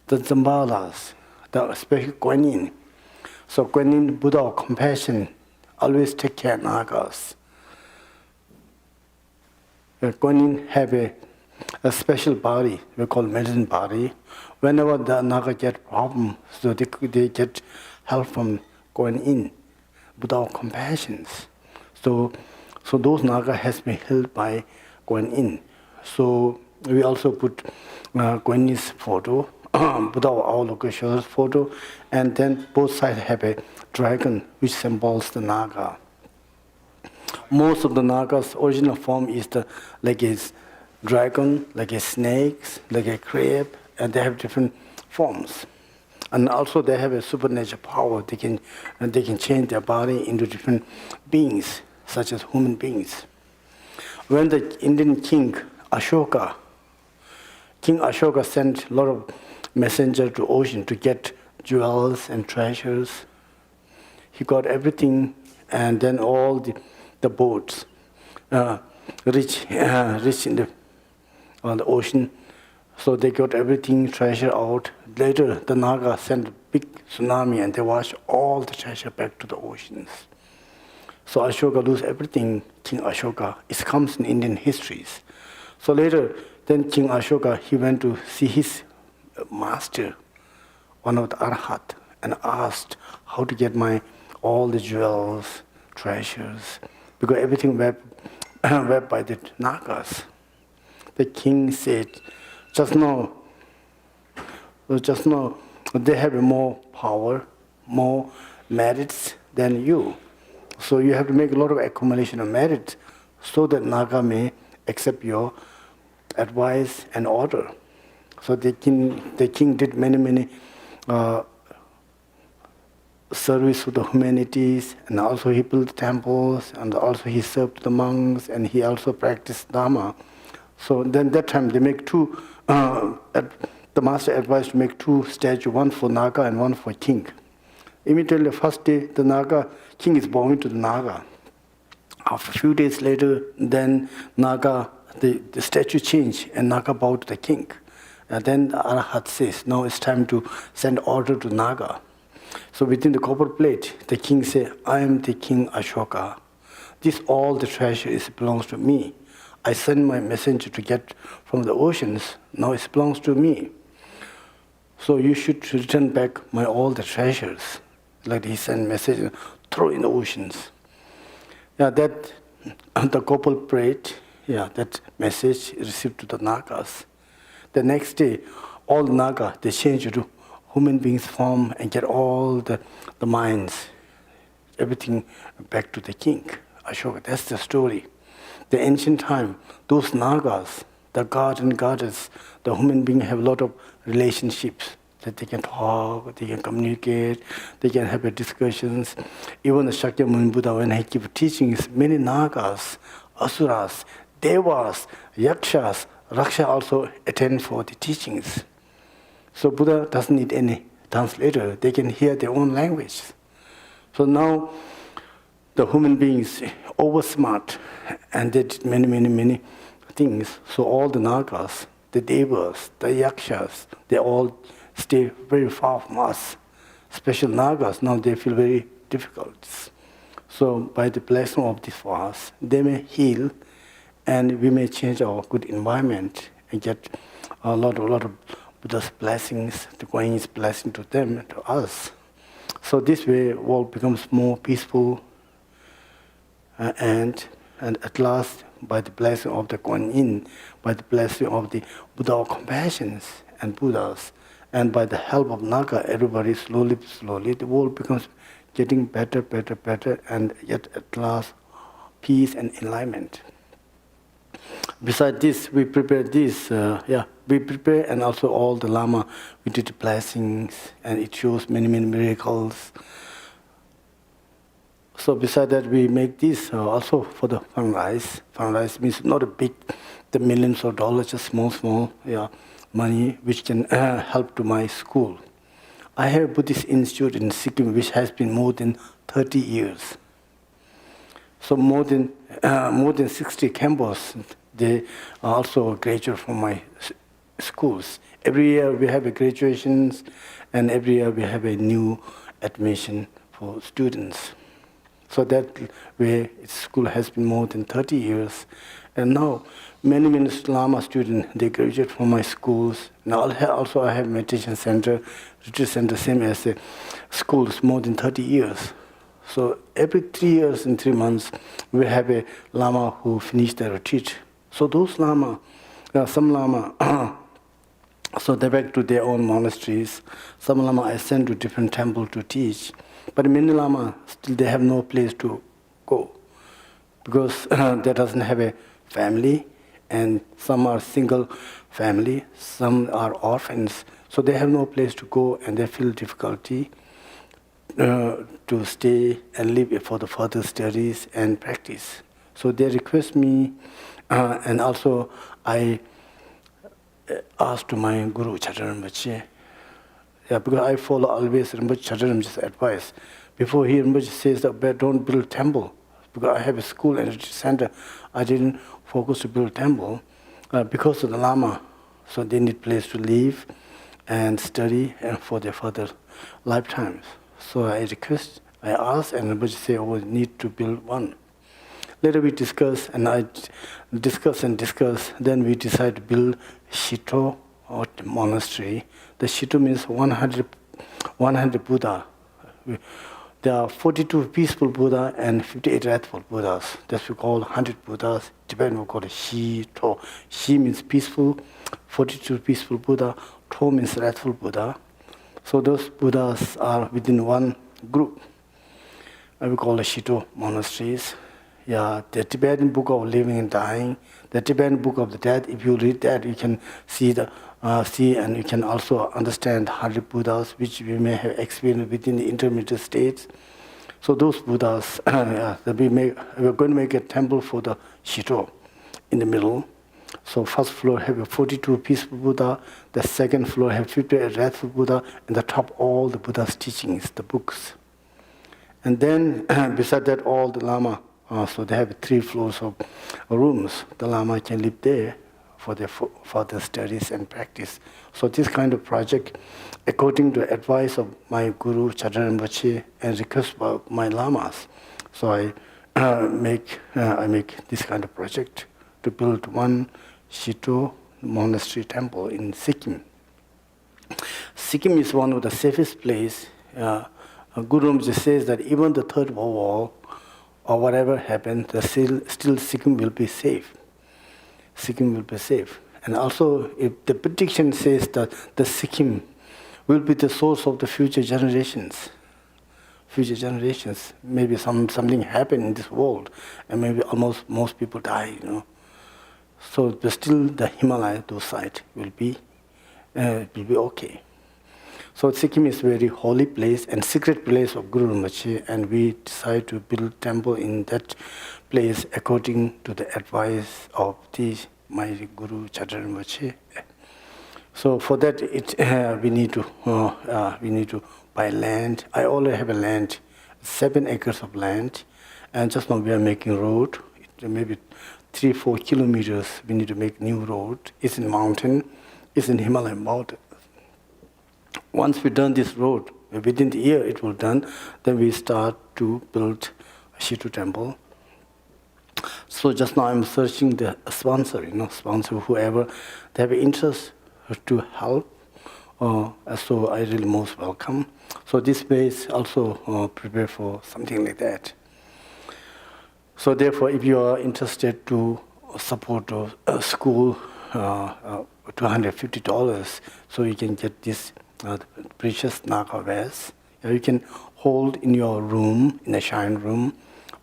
the Zambalas, the special Guanyin. So Guanyin, Buddha of compassion, always take care of Nagas. Guanyin have a special body, we call medicine body. Whenever the Naga get problem, so they get help from Guanyin, Buddha of compassion. So those Naga has been healed by Guanyin. So we also put Guanyin's photo, Buddha of Avalokiteshvara's photo, and then both sides have a dragon which symbols the Naga. Most of the Nagas' original form is like a dragon, like a snake, like a crab, and they have different forms. And also they have a supernatural power. They can change their body into different beings, such as human beings. When the Indian king Ashoka sent a lot of messengers to ocean to get jewels and treasures. He got everything, and then all the boats reach on the ocean. So they got everything, treasure out. Later, the Naga sent a big tsunami and they washed all the treasure back to the oceans. So Ashoka lose everything, King Ashoka. It comes in Indian histories. So later, then King Ashoka, he went to see his master, one of the Arhat, and asked how to get all the jewels, treasures, because everything wept by the Nagas. The king said, just now, they have more power, more merits than you. So you have to make a lot of accumulation of merits so that Naga may accept your advice and order. So the king did many service to the humanities, and also he built temples, and also he served the monks, and he also practiced Dharma. So then that time they make two, the master advised to make two statues, one for Naga and one for king. Immediately first day, the Naga, king is bowing to the Naga. After a few days later, then Naga, the statue changed and Naga bowed to the king. And then the Arhat says, now it's time to send order to Naga. So within the copper plate, the king said, I am the king Ashoka. This all the treasure belongs to me. I send my messenger to get from the oceans. Now it belongs to me. So you should return back all the treasures. Like he sent message, throw in the oceans. Yeah, that the copper plate, that message received to the Nagas. The next day, all the Naga, they change to human beings form and get all the mines, everything back to the king, Ashoka. That's the story. The ancient time, those Nagas, the god and goddess, the human being have a lot of relationships that they can talk, they can communicate, they can have discussions. Even the Shakyamuni Buddha, when he keep teachings, many Nagas, Asuras, Devas, Yakshas, Raksha also attend for the teachings. So Buddha doesn't need any translator. They can hear their own language. So now the human beings over smart and they did many things. So all the Nagas, the Devas, the Yakshas, they all stay very far from us. Special Nagas, now they feel very difficult. So by the blessing of this fast, they may heal and we may change our good environment and get a lot of Buddha's blessings, the Guanyin's blessing to them and to us. So this way, world becomes more peaceful, and at last, by the blessing of the Guanyin, by the blessing of the Buddha of compassion and Buddhas, and by the help of Naga, everybody slowly, the world becomes getting better, and yet at last, peace and enlightenment. Besides this, we prepare this, we prepare, and also all the Lama, we did the blessings, and it shows many, many miracles. So beside that, we make this also for the fundraise. Fundraise means not a big, the millions of dollars, just small, money, which can help to my school. I have Buddhist institute in Sikkim, which has been more than 30 years. So more than 60 campus, they are also graduate from my schools. Every year we have a graduations, and every year we have a new admission for students. So that way, school has been more than 30 years. And now, many Lama students, they graduate from my schools. Now also I have meditation center, retreat center, same as the schools, more than 30 years. So every 3 years and 3 months, we have a Lama who finish their retreat. So those Lama, some Lama, so they back to their own monasteries. Some Lama I send to different temple to teach. But many Lama, still they have no place to go, because they doesn't have a family, and some are single family, some are orphans. So they have no place to go, and they feel difficulty to stay and live for the further studies and practice. So they request me, and also I asked to my Guru Chadran Rinpoche. Yeah, because I follow always Rinpoche Chadran's advice. Before he Rinpoche says that don't build temple, because I have a school and retreat center, I didn't focus to build temple because of the Lama. So they need place to live and study and for their further lifetimes. So I asked, and Rinpoche said, we need to build one. Later we discuss, and I discuss, then we decide to build Shito or monastery. The Shito means 100 Buddha. There are 42 peaceful Buddha and 58 wrathful Buddhas. That's we call 100 Buddhas. Japan we call it Shito. Shi means peaceful, 42 peaceful Buddha. To means wrathful Buddha. So those Buddhas are within one group. We call it Shito monasteries. Yeah, the Tibetan Book of Living and Dying, the Tibetan Book of the Dead. If you read that, you can see and you can also understand 100 Buddhas, which we may have experienced within the intermediate states. So those Buddhas, we're going to make a temple for the Shito in the middle. So first floor have a 42 peaceful Buddha, the second floor have 58 wrathful Buddha, and the top all the Buddha's teachings, the books. And then beside that, all the Lama. So they have 3 floors of rooms. The Lama can live there for their further studies and practice. So this kind of project, according to advice of my Guru Chadran Rinpoche and request by my Lamas, so I make this kind of project to build one Shito monastery temple in Sikkim. Sikkim is one of the safest places. Guru Rinpoche says that even the Third World War, or whatever happens, still Sikkim will be safe. Sikkim will be safe. And also, if the prediction says that the Sikkim will be the source of the future generations. Maybe something happen in this world, and maybe almost most people die, So still the Himalaya, those sites will be okay. So Sikkim is a very holy place and secret place of Guru Rinpoche, and we decide to build temple in that place according to the advice of my Guru Chadran Rinpoche. So for that, we need to buy land. I already have a land, 7 acres of land, and just now we are making road. Maybe 3-4 kilometers. We need to make new road. It's in mountain. It's in Himalayan mountain. Once we done this road, within the year it will done, then we start to build a Shito temple. So just now I'm searching the sponsor, whoever they have interest to help. So I really most welcome. So this place also prepare for something like that. So therefore, if you are interested to support a school, $250, so you can get this precious Naga vase. You can hold in your room, in a shrine room,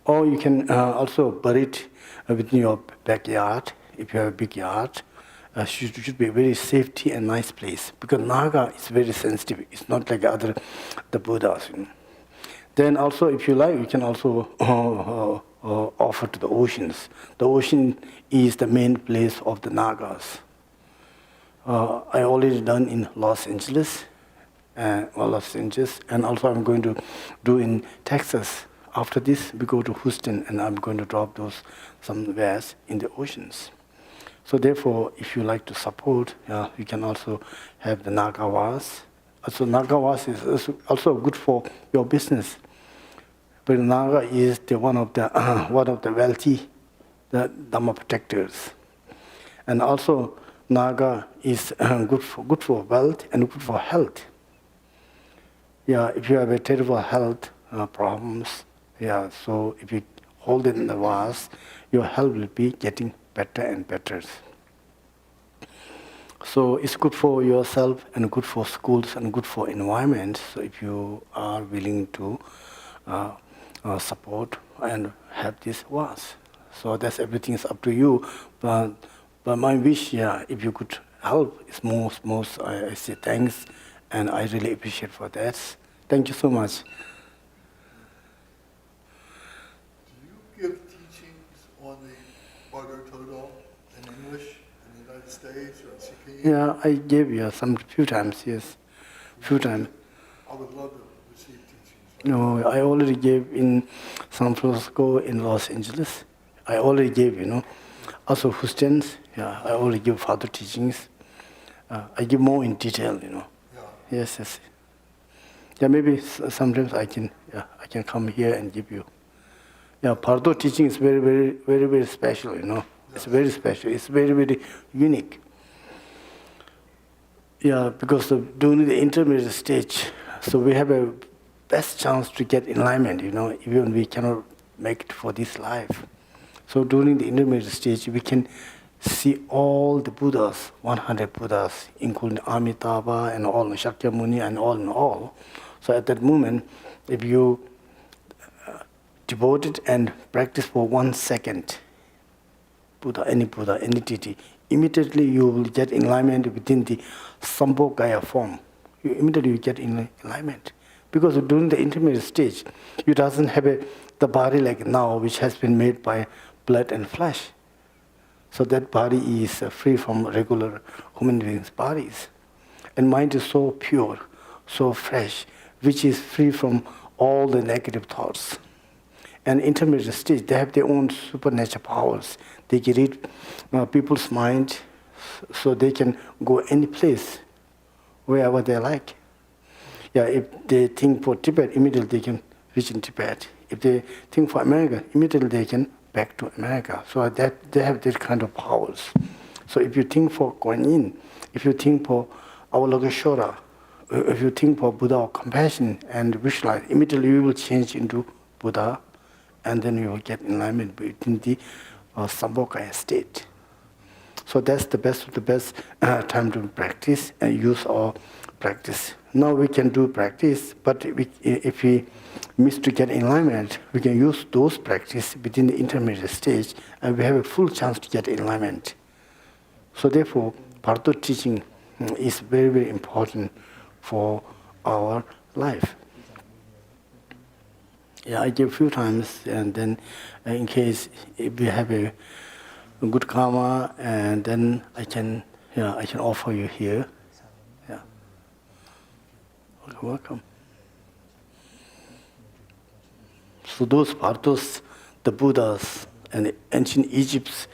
or you can also bury it within your backyard, if you have a big yard. should be very safety and nice place, because Naga is very sensitive. It's not like the Buddhas. You know. Then also, if you like, you can also offer to the oceans. The ocean is the main place of the Nagas. I already done in Los Angeles, and also I'm going to do in Texas. After this, we go to Houston, and I'm going to drop those some wares in the oceans. So therefore, if you like to support, you can also have the Nagawas. Also, Nagawas is also good for your business. But Naga is one of the wealthy, the Dhamma protectors, and also Naga is good for wealth and good for health. Yeah, if you have a terrible health problems, so if you hold it in the vase, your health will be getting better and better. So it's good for yourself and good for schools and good for environment. So if you are willing to support and have this vase, so that's everything is up to you. But my wish, if you could help, is most. I say thanks, and I really appreciate for that. Thank you so much. Do you give teachings on the Bardo Todo in English in the United States or in Sikkim? Yeah, I gave you few times, yes. Few times. I would love to receive teachings. No, I already gave in San Francisco, in Los Angeles. I already gave, Also Houston, I already give further teachings. I give more in detail, Yeah. Yes. Yeah, maybe sometimes I can come here and give you. Yeah, Pardo teaching is very, very, very, very special, It's very special. It's very, very unique. Yeah, because during the intermediate stage, so we have a best chance to get enlightenment, even we cannot make it for this life. So during the intermediate stage, we can see all the Buddhas, 100 Buddhas, including Amitabha and all, Shakyamuni and all in all. So at that moment, if you devote it and practice for 1 second, Buddha, any deity, immediately you will get enlightenment within the Sambhogaya form. You immediately get enlightenment. Because during the intermediate stage, you doesn't have the body like now, which has been made by blood and flesh. So that body is free from regular human beings' bodies. And mind is so pure, so fresh, which is free from all the negative thoughts. And intermediate stage, they have their own supernatural powers. They can read people's mind, so they can go any place, wherever they like. Yeah, if they think for Tibet, immediately they can reach in Tibet. If they think for America, immediately they can back to America. So that they have that kind of powers. So if you think for Kuan Yin, if you think for Avalokiteshvara, if you think for Buddha of compassion and visualize, immediately you will change into Buddha, and then you will get enlightenment within the Sambhogaya state. So that's the best of the best time to practice and use our practice. Now we can do practice, but if we miss to get enlightenment, we can use those practice within the intermediate stage, and we have a full chance to get enlightenment. So therefore, Bardo teaching is very, very important for our life. Yeah, I give a few times, and then in case if we have a good karma, and then I can offer you here. Yeah. Welcome. So those Bardos, the Buddhas, and the ancient Egypts,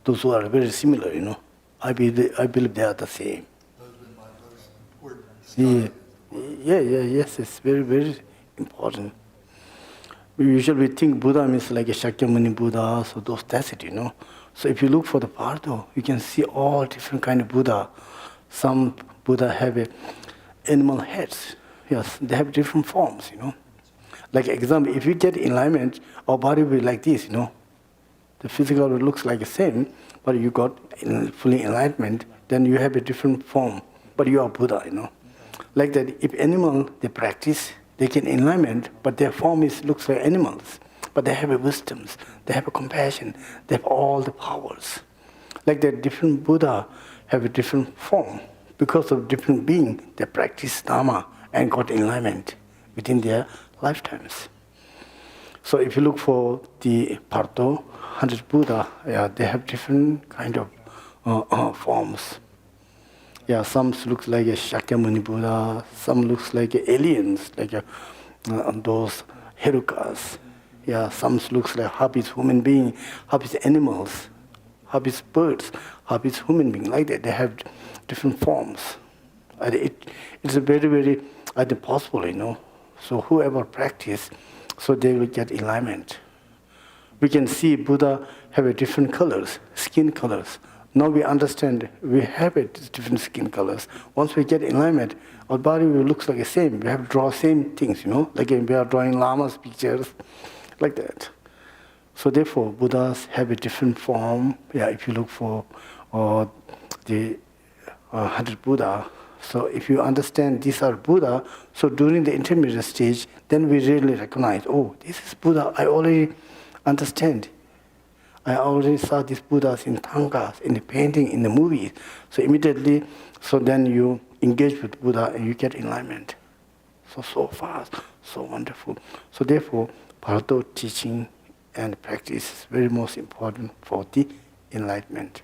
those who are very similar, I believe they are the same. Those have been my most important studies. Yes, it's very, very important. We usually think Buddha means like a Shakyamuni Buddha, so that's it, So if you look for the Bardo, you can see all different kind of Buddha. Some Buddha have animal heads. Yes, they have different forms, Like example, if you get enlightenment, our body will be like this, The physical looks like the same, but you got fully enlightenment, then you have a different form, but you are Buddha, Like that, if animal, they practice, they get enlightenment, but their form looks like animals. But they have a wisdoms, they have a compassion, they have all the powers. Like that different Buddha have a different form. Because of different being, they practice Dharma and got enlightenment within their lifetimes. So if you look for the Parto, 100 Buddha, they have different kind of forms. Yeah, some looks like a Shakyamuni Buddha, some looks like aliens, like those Herukas. Yeah, some looks like habits human being, habits animals, habits birds, habits human being, like that. They have different forms. And it's a very, very possible, So whoever practice, so they will get enlightenment. We can see Buddha have a different colors, skin colors. Now we understand we have different skin colors. Once we get enlightenment, our body will look like the same. We have to draw same things, Like we are drawing lamas pictures, like that. So therefore, Buddhas have a different form. Yeah, if you look for the 100 Buddha. So if you understand these are Buddha, so during the intermediate stage, then we really recognize, oh, this is Buddha. I already understand. I already saw these Buddhas in tankas, in the painting, in the movies. So immediately, so then you engage with Buddha and you get enlightenment. So fast, so wonderful. So therefore, Bharata teaching and practice is very most important for the enlightenment.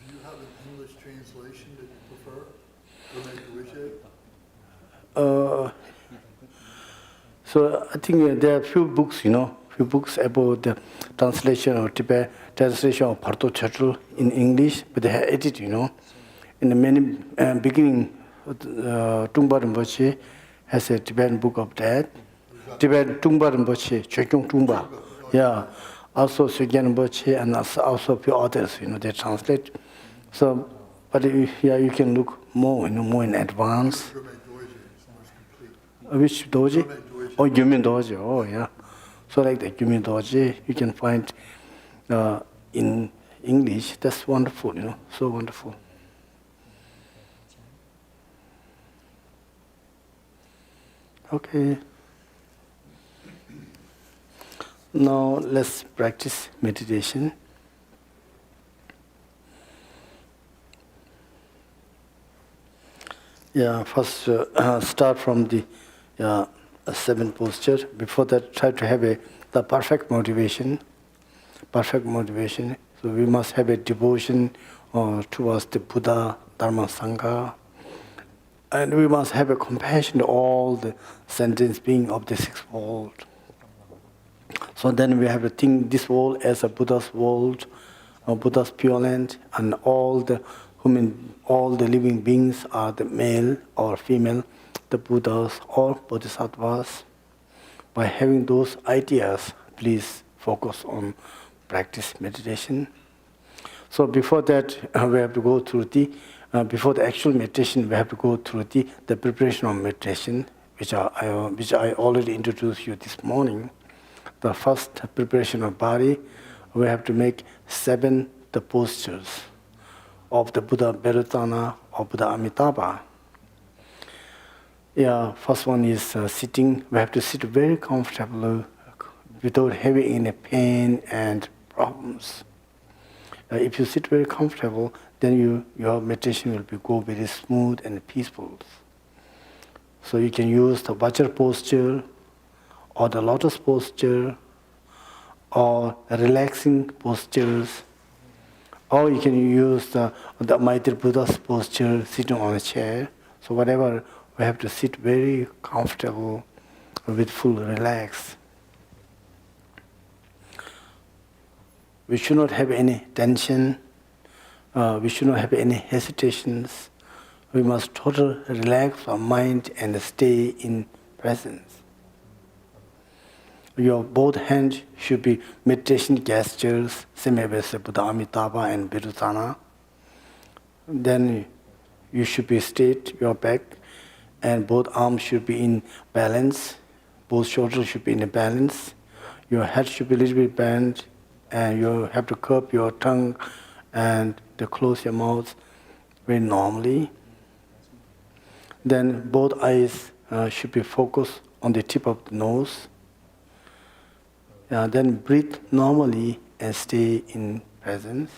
Do you have an English translation that you prefer? So I think there are few books, few books about the translation of Tibet, translation of Bharata Chatur in English, but they have edited, In the many beginning, Tungpa Rinpoche has a Tibetan book of that. Tibetan Tungpa Rinpoche, Chokyung Tungpa. Yeah. Also Sugyan Rinpoche and also a few others, they translate. So, but you can look more, more in advance. Which Dorjee? Oh, Gyumin Dorjee. Oh, yeah. So like the Gyumin Dorjee, you can find in English. That's wonderful, so wonderful. Okay. Now let's practice meditation. Yeah, first start from the seventh posture. Before that, try to have the perfect motivation. Perfect motivation. So we must have a devotion towards the Buddha, Dharma, Sangha. And we must have a compassion to all the sentient beings of the sixth world. So then we have to think this world as a Buddha's world, Buddha's Pure Land, and all the living beings are the male or female, the Buddhas or Bodhisattvas. By having those ideas, please focus on practice meditation. So before that, we have to go through before the actual meditation, we have to go through the preparation of meditation, which I already introduced you this morning. The first preparation of body, we have to make 7 the postures of the Buddha Bharatana or Buddha Amitabha. Yeah, first one is sitting. We have to sit very comfortably without having any pain and problems. If you sit very comfortable, then your meditation will go very smooth and peaceful. So you can use the Vajra posture, or the lotus posture, or relaxing postures, or you can use the Maitri Buddha's posture, sitting on a chair. So whatever, we have to sit very comfortable with full relax. We should not have any tension. We should not have any hesitations. We must totally relax our mind and stay in presence. Your both hands should be meditation gestures, same as Buddha Amitabha and Bharatana. Then you should be straight, your back, and both arms should be in balance. Both shoulders should be in balance. Your head should be a little bit bent, and you have to curb your tongue and to close your mouth very normally. Then both eyes should be focused on the tip of the nose. Then breathe normally and stay in presence.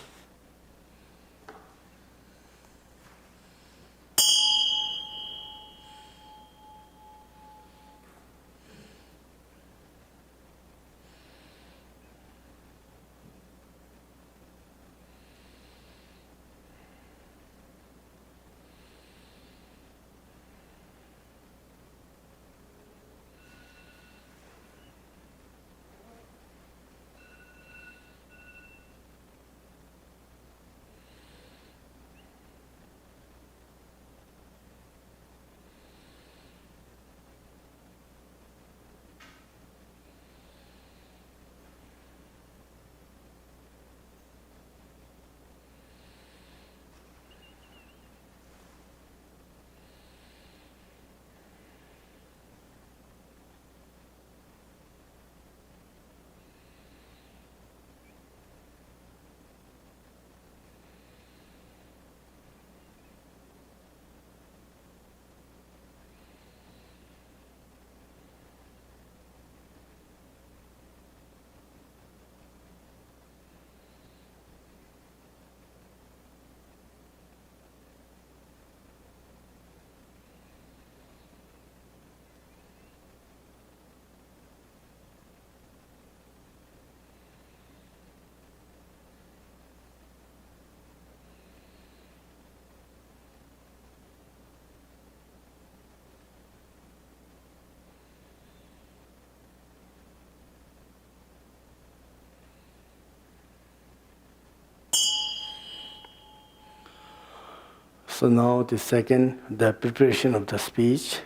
So now the second, the preparation of the speech.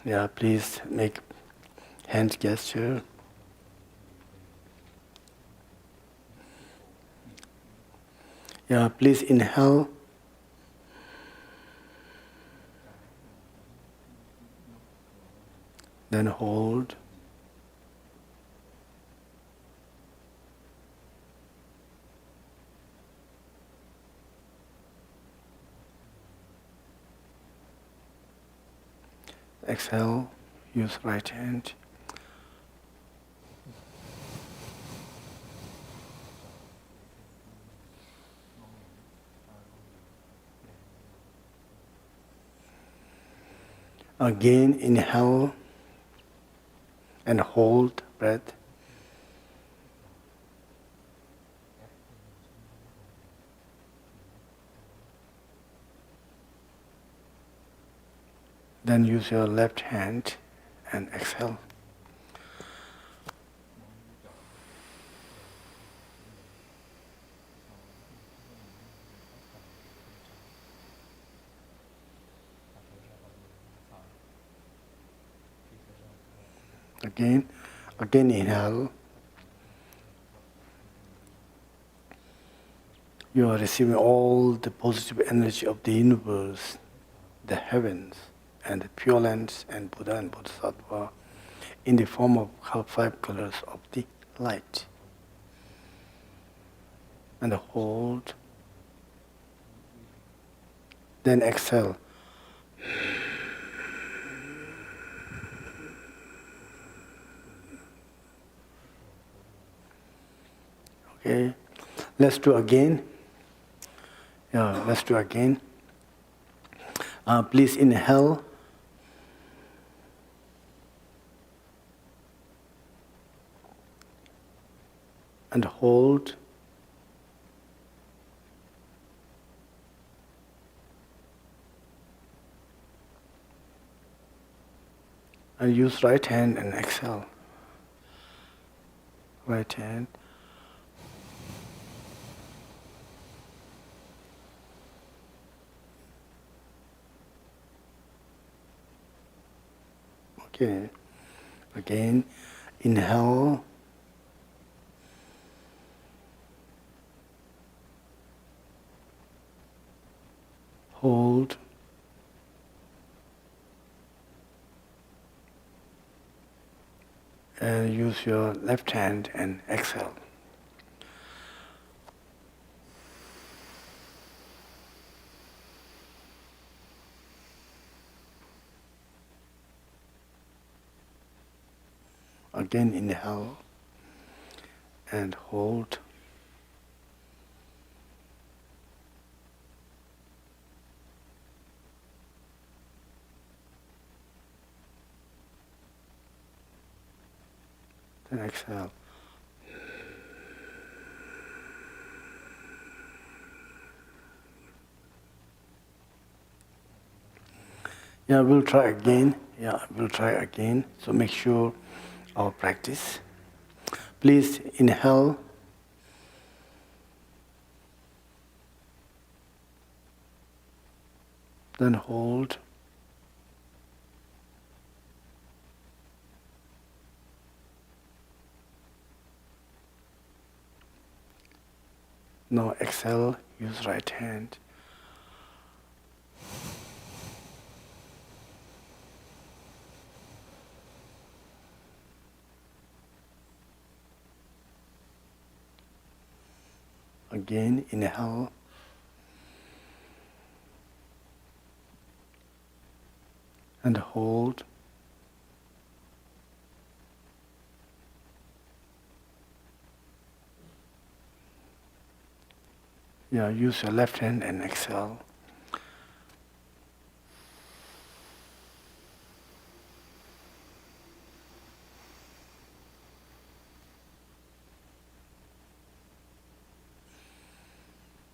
Yeah, please make hand gesture. Yeah, please inhale. Then hold. Exhale, use right hand. Again, inhale and hold breath. Then use your left hand and exhale. Again inhale. You are receiving all the positive energy of the universe, the heavens, and the Pure Lands and Buddha and Bodhisattva in the form of 5 colors of the light. And hold. Then exhale. Okay, let's do again. Yeah, let's do again. Please inhale. And hold. And use right hand and exhale. Right hand. Okay. Again, inhale. Hold. And use your left hand and exhale. Again, inhale and hold. Then exhale. Yeah, we'll try again. So make sure our practice. Please inhale. Then hold. Now exhale, use right hand. Again, inhale. And hold. Yeah, use your left hand and exhale.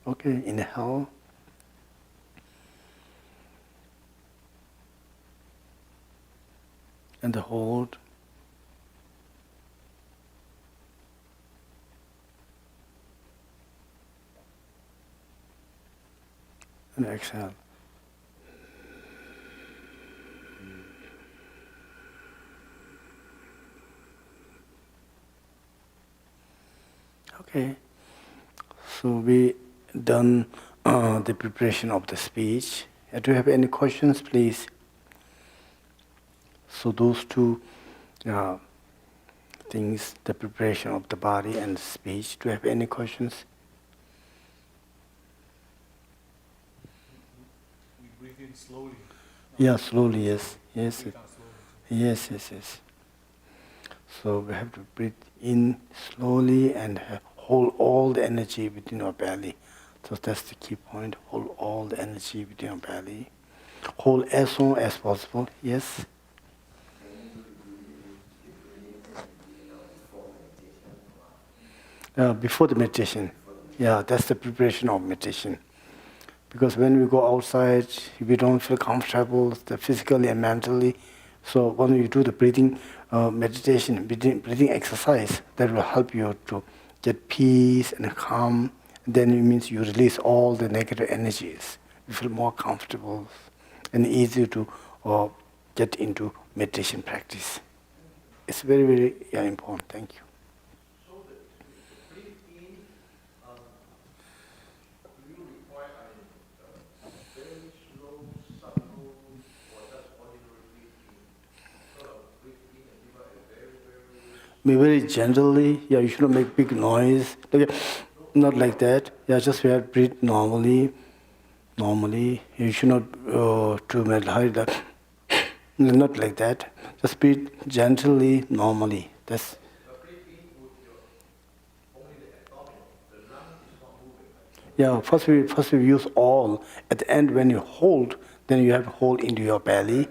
Okay, inhale. And hold. And exhale. Okay. So we done the preparation of the speech. Do you have any questions, please? So those two things, the preparation of the body and speech. Do you have any questions? We breathe in slowly. Yeah, slowly, yes. Yes, Breathe out slowly. yes. So we have to breathe in slowly and hold all the energy within your belly. So that's the key point. Hold all the energy within your belly. Hold as long as possible. Yes. Before the meditation. Yeah, that's the preparation of meditation. Because when we go outside, if we don't feel comfortable, physically and mentally, so when you do the breathing meditation, breathing exercise, that will help you to get peace and calm. Then it means you release all the negative energies. You feel more comfortable and easy to get into meditation practice. It's very, very important. Thank you. So the breathe in, do you require very slow, subtle, or just ordinary breathe in? Sort of breathe in and give out a very, Very generally, yeah, you shouldn't make big noise. Not like that. Yeah, just breathe normally. You should not too hide that. Not like that. Just breathe gently, normally. That's. Yeah, first we use all. At the end, when you hold, then you have to hold into your belly.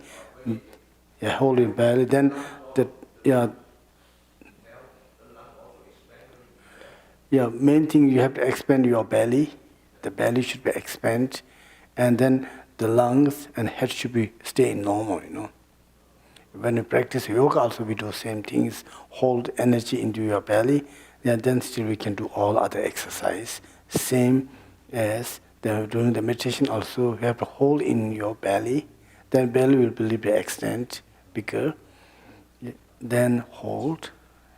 Yeah, hold in belly. Then main thing you have to expand your belly. The belly should be expanded, and then the lungs and head should be stay normal. When you practice yoga, also we do same things. Hold energy into your belly, and then still we can do all other exercise. Same as during the meditation. Also, you have to hold in your belly. Then belly will be extend bigger. Then hold.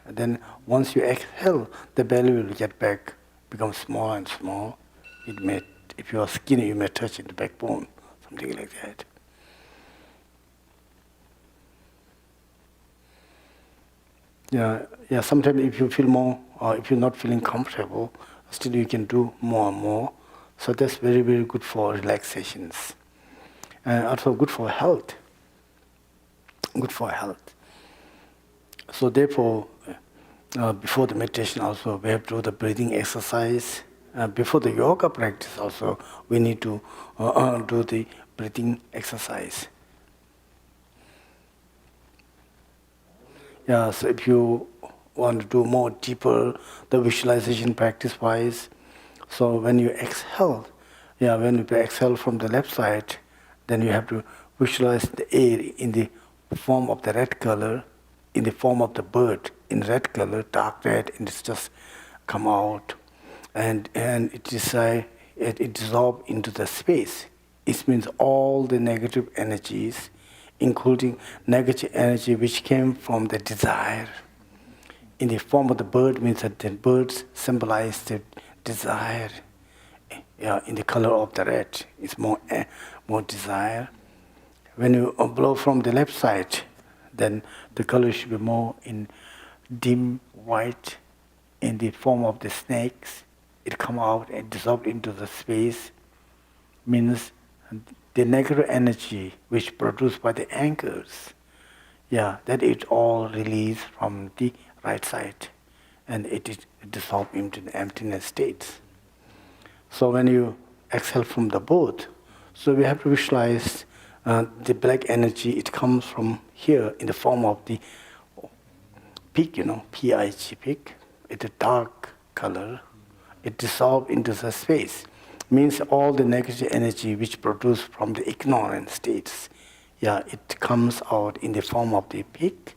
And then once you exhale, the belly will get back, become small and small. It may, if you are skinny, you may touch the backbone, something like that. Yeah. Sometimes if you feel more, or if you're not feeling comfortable, still you can do more and more. So that's very, very good for relaxations, and also good for health. Good for health. So therefore, before the meditation also, we have to do the breathing exercise. Before the yoga practice also, we need to do the breathing exercise. Yeah, so if you want to do more deeper, the visualization practice-wise, so when you exhale, when you exhale from the left side, then you have to visualize the air in the form of the red color, in the form of the bird in red color, dark red, and it's just come out, and it dissolves into the space. It means all the negative energies, including negative energy which came from the desire. In the form of the bird means that the birds symbolize the desire. In the color of the red, it's more desire. When you blow from the left side, then the color should be more in dim white. In the form of the snakes, it come out and dissolve into the space. Means the negative energy which produced by the anchors, that it all released from the right side, and it is dissolved into the emptiness states. So when you exhale from the both, so we have to visualize the black energy. It comes from here in the form of the pig, P-I-G, pig. It's a dark color. It dissolves into the space. Means all the negative energy which produced from the ignorant states, it comes out in the form of the pig,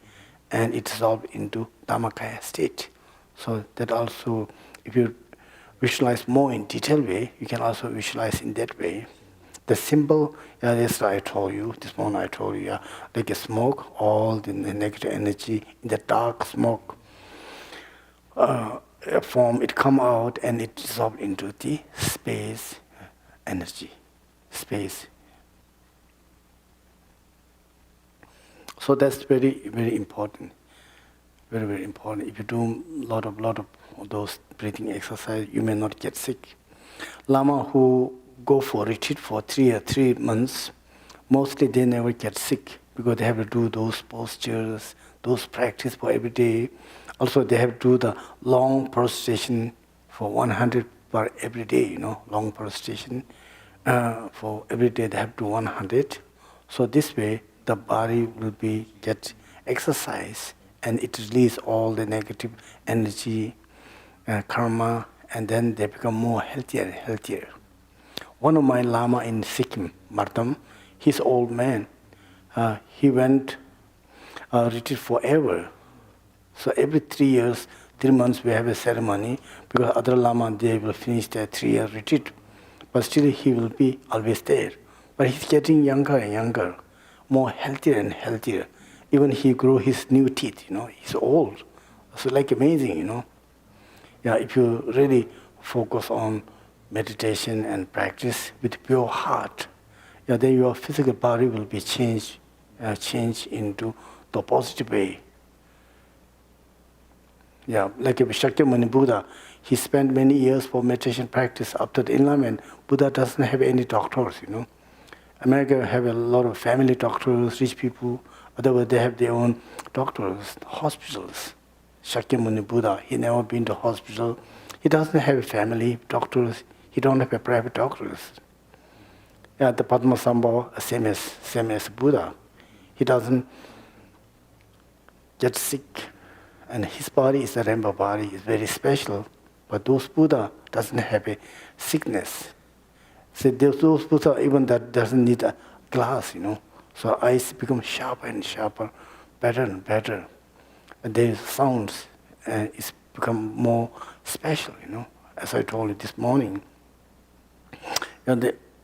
and it dissolves into Dhammakaya state. So that also, if you visualize more in detailed way, you can also visualize in that way. The symbol, yesterday I told you, this morning I told you, like a smoke, all the negative energy in the dark smoke. form, it come out and it dissolve into the space energy, space. So that's very, very important. Very, very important. If you do lot of those breathing exercise, you may not get sick. Lama who go for retreat for 3 months, mostly they never get sick because they have to do those postures, those practice for every day. Also, they have to do the long prostration for 100 per every day, long prostration. For every day they have to 100. So this way, the body will get exercise and it release all the negative energy, karma, and then they become more healthier and healthier. One of my Lama in Sikkim, Martam, he's old man. He went retreat forever. So every 3 years, 3 months we have a ceremony because other Lama, they will finish their 3-year retreat. But still he will be always there. But he's getting younger and younger, more healthier and healthier. Even he grew his new teeth, he's old. So like amazing, Yeah, if you really focus on meditation and practice with pure heart, then your physical body will be changed into the positive way. Yeah, like Shakyamuni Buddha, he spent many years for meditation practice. After the enlightenment, Buddha doesn't have any doctors, America have a lot of family doctors, rich people. Otherwise, they have their own doctors, hospitals. Shakyamuni Buddha, he never been to hospital. He doesn't have a family doctors. He don't have a private doctors. Yeah, the Padmasambhava, same as Buddha. He doesn't get sick. And his body is a Rinpoche body, is very special. But those Buddha doesn't have a sickness. So those Buddha, even that doesn't need a glass, So eyes become sharper and sharper, better and better. And their sounds it's become more special, As I told you this morning.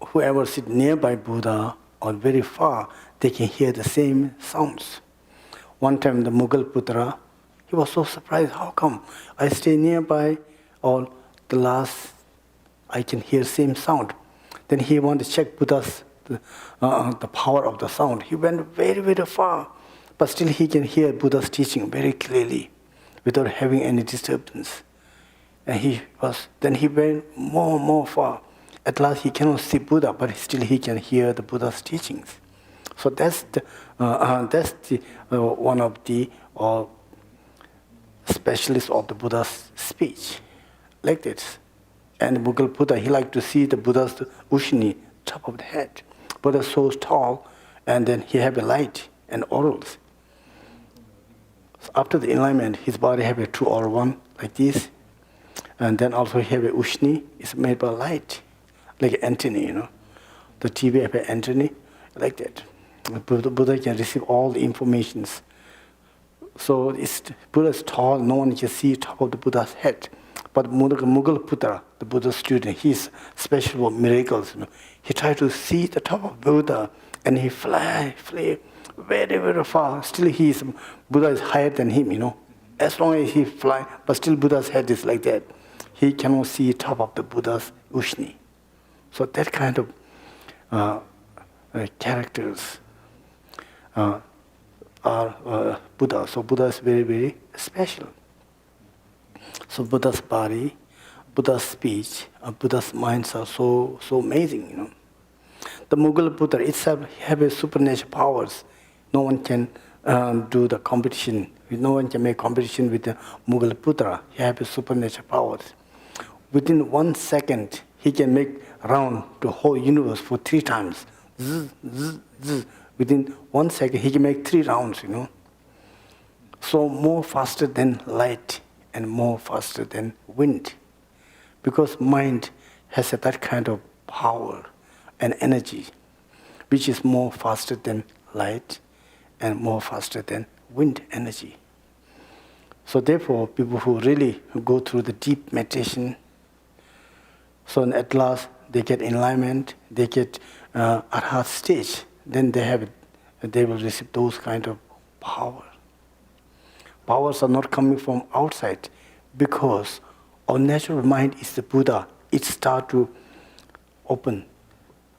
Whoever sit nearby Buddha or very far, they can hear the same sounds. One time the Mughal Putra, he was so surprised, how come I stay nearby or the last I can hear same sound. Then he wanted to check Buddha's the power of the sound. He went very, very far, but still he can hear Buddha's teaching very clearly without having any disturbance. And he went more and more far. At last he cannot see Buddha, but still he can hear the Buddha's teachings. So that's one of the specialists of the Buddha's speech, like this. And Mughal Buddha, he liked to see the Buddha's Ushni, top of the head. Buddha so tall, and then he have a light and orals. So after the enlightenment, his body have a 2 or 1 like this, and then also he have a Ushni, it's made by light, like an antenna, The TV have an antenna, like that. Buddha can receive all the informations. So Buddha is tall, no one can see top of the Buddha's head. But Mughal Putra, the Buddha's student, he's special for miracles. He tried to see the top of Buddha, and he fly very, very far. Still, Buddha is higher than him. As long as he fly, but still Buddha's head is like that. He cannot see top of the Buddha's Ushni. So that kind of characters are Buddha. So Buddha is very, very special. So Buddha's body, Buddha's speech, Buddha's minds are so amazing, The Mughal Putra itself have a supernatural powers. No one can do the competition. No one can make competition with the Mughal Putra. He have a supernatural powers. Within 1 second, he can make round the whole universe for 3 times. Zzz, zzz, zzz. Within 1 second, he can make 3 rounds, So more faster than light and more faster than wind. Because mind has that kind of power and energy, which is more faster than light and more faster than wind energy. So therefore, people who really go through the deep meditation, so at last they get enlightenment, they get arhat stage, then they will receive those kind of power. Powers are not coming from outside because our natural mind is the Buddha. It starts to open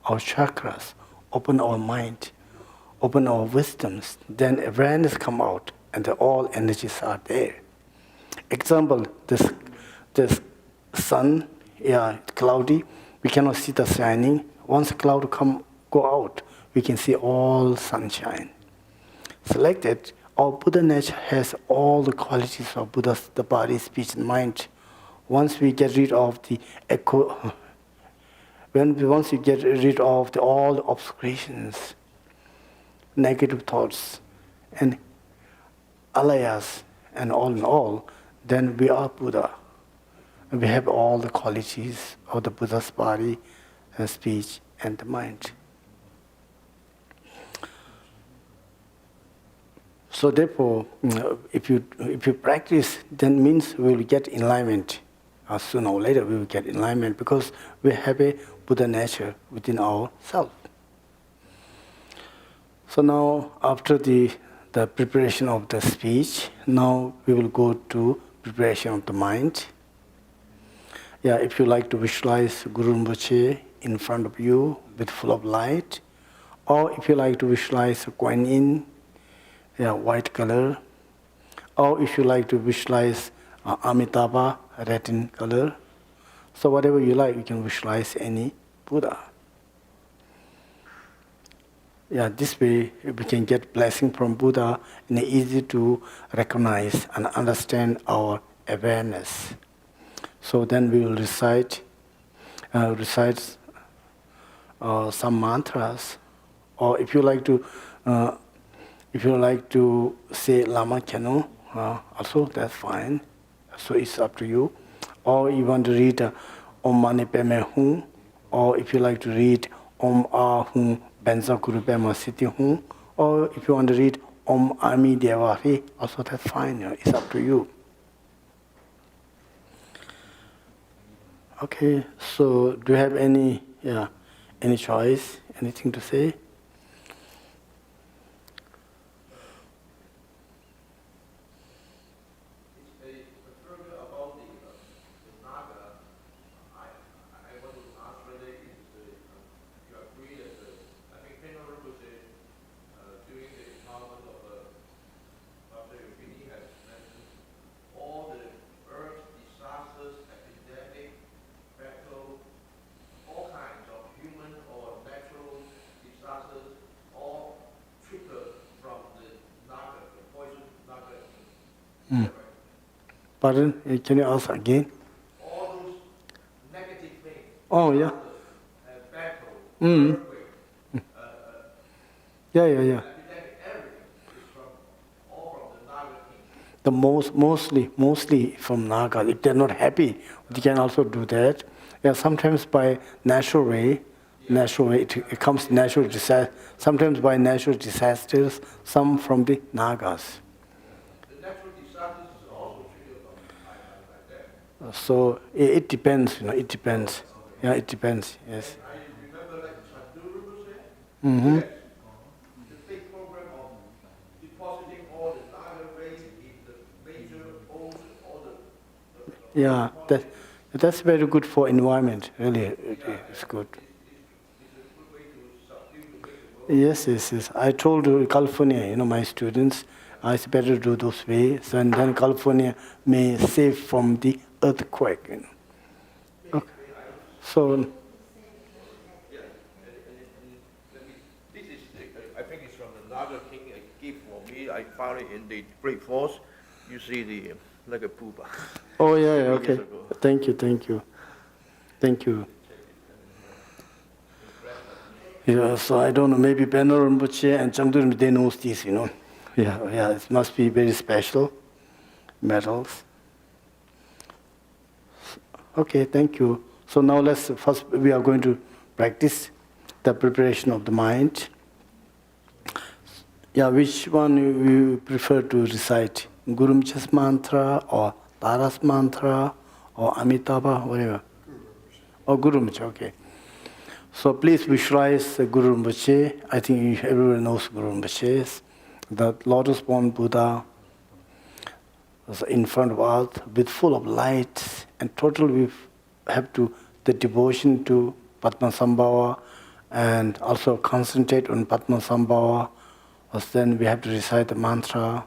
our chakras, open our mind, open our wisdoms. Then awareness come out, and all energies are there. Example, this sun, cloudy. We cannot see the shining. Once the cloud go out, we can see all sunshine. So like that, our Buddha nature has all the qualities of Buddha's, the body, speech, and mind. Once we get rid of the echo, once we get rid of all the obscurations, negative thoughts, and alayas, and all in all, then we are Buddha. And we have all the qualities of the Buddha's body, and speech, and the mind. So therefore, if you practice, then means we will get enlightenment. Sooner or later we will get enlightenment because we have a Buddha nature within ourselves. So now, after the preparation of the speech, now we will go to preparation of the mind. If you like to visualize Guru Rinpoche in front of you with full of light, or if you like to visualize Kuan Yin, white color, or if you like to visualize Amitabha, red in color. So whatever you like, you can visualize any Buddha. This way we can get blessing from Buddha and easy to recognize and understand our awareness. So then we will recite some mantras, or if you like to say Lama Keno, also that's fine. So it's up to you. Or you want to read Om Mani Padme Hum, or if you like to read Om Ah Hum Benza Guru Pema Siti Hum, or if you want to read Om Ami Devahi, also that's fine. It's up to you. Okay, so do you have any choice, anything to say? Pardon? Can you ask again? All those negative things. Oh, yeah. Battle, earthquake, yeah. epidemic, everything is all from the Naga king. The mostly from Naga. If they're not happy, they can also do that. Sometimes by natural way, it comes natural disaster. Sometimes by natural disasters, some from the Nagas. The natural disasters is also triggered like that. So it depends, it depends. It depends, yes. I remember like Chanduru said, Mm-hmm. yes, the big program of depositing all the Naga race in the major ocean, all the That's very good for environment, really, it's good. it's a good way to subdue the wicked world. Yes. I told California, my students, it's better to do those ways, so, and then California may save from the earthquake. Okay. So. This is, I think it's from the Naga king, a gift for me. I found it in the Great Falls. You see the, like a pupa. Oh, yeah, okay. Years ago. Thank you. So I don't know, maybe Benno Rinpoche and Changdur, they know this, it must be very special metals. Okay, thank you. So now first we are going to practice the preparation of the mind. Which one you prefer to recite? Guru Rinpoche's mantra or Tara's mantra or Amitabha, whatever? Or Guru Rinpoche, okay. So please visualize Guru Rinpoche. I think everyone knows Guru Rinpoche, the lotus-born Buddha, so in front of us with full of lights, and totally we have to the devotion to Padmasambhava and also concentrate on Padmasambhava. Then we have to recite the mantra.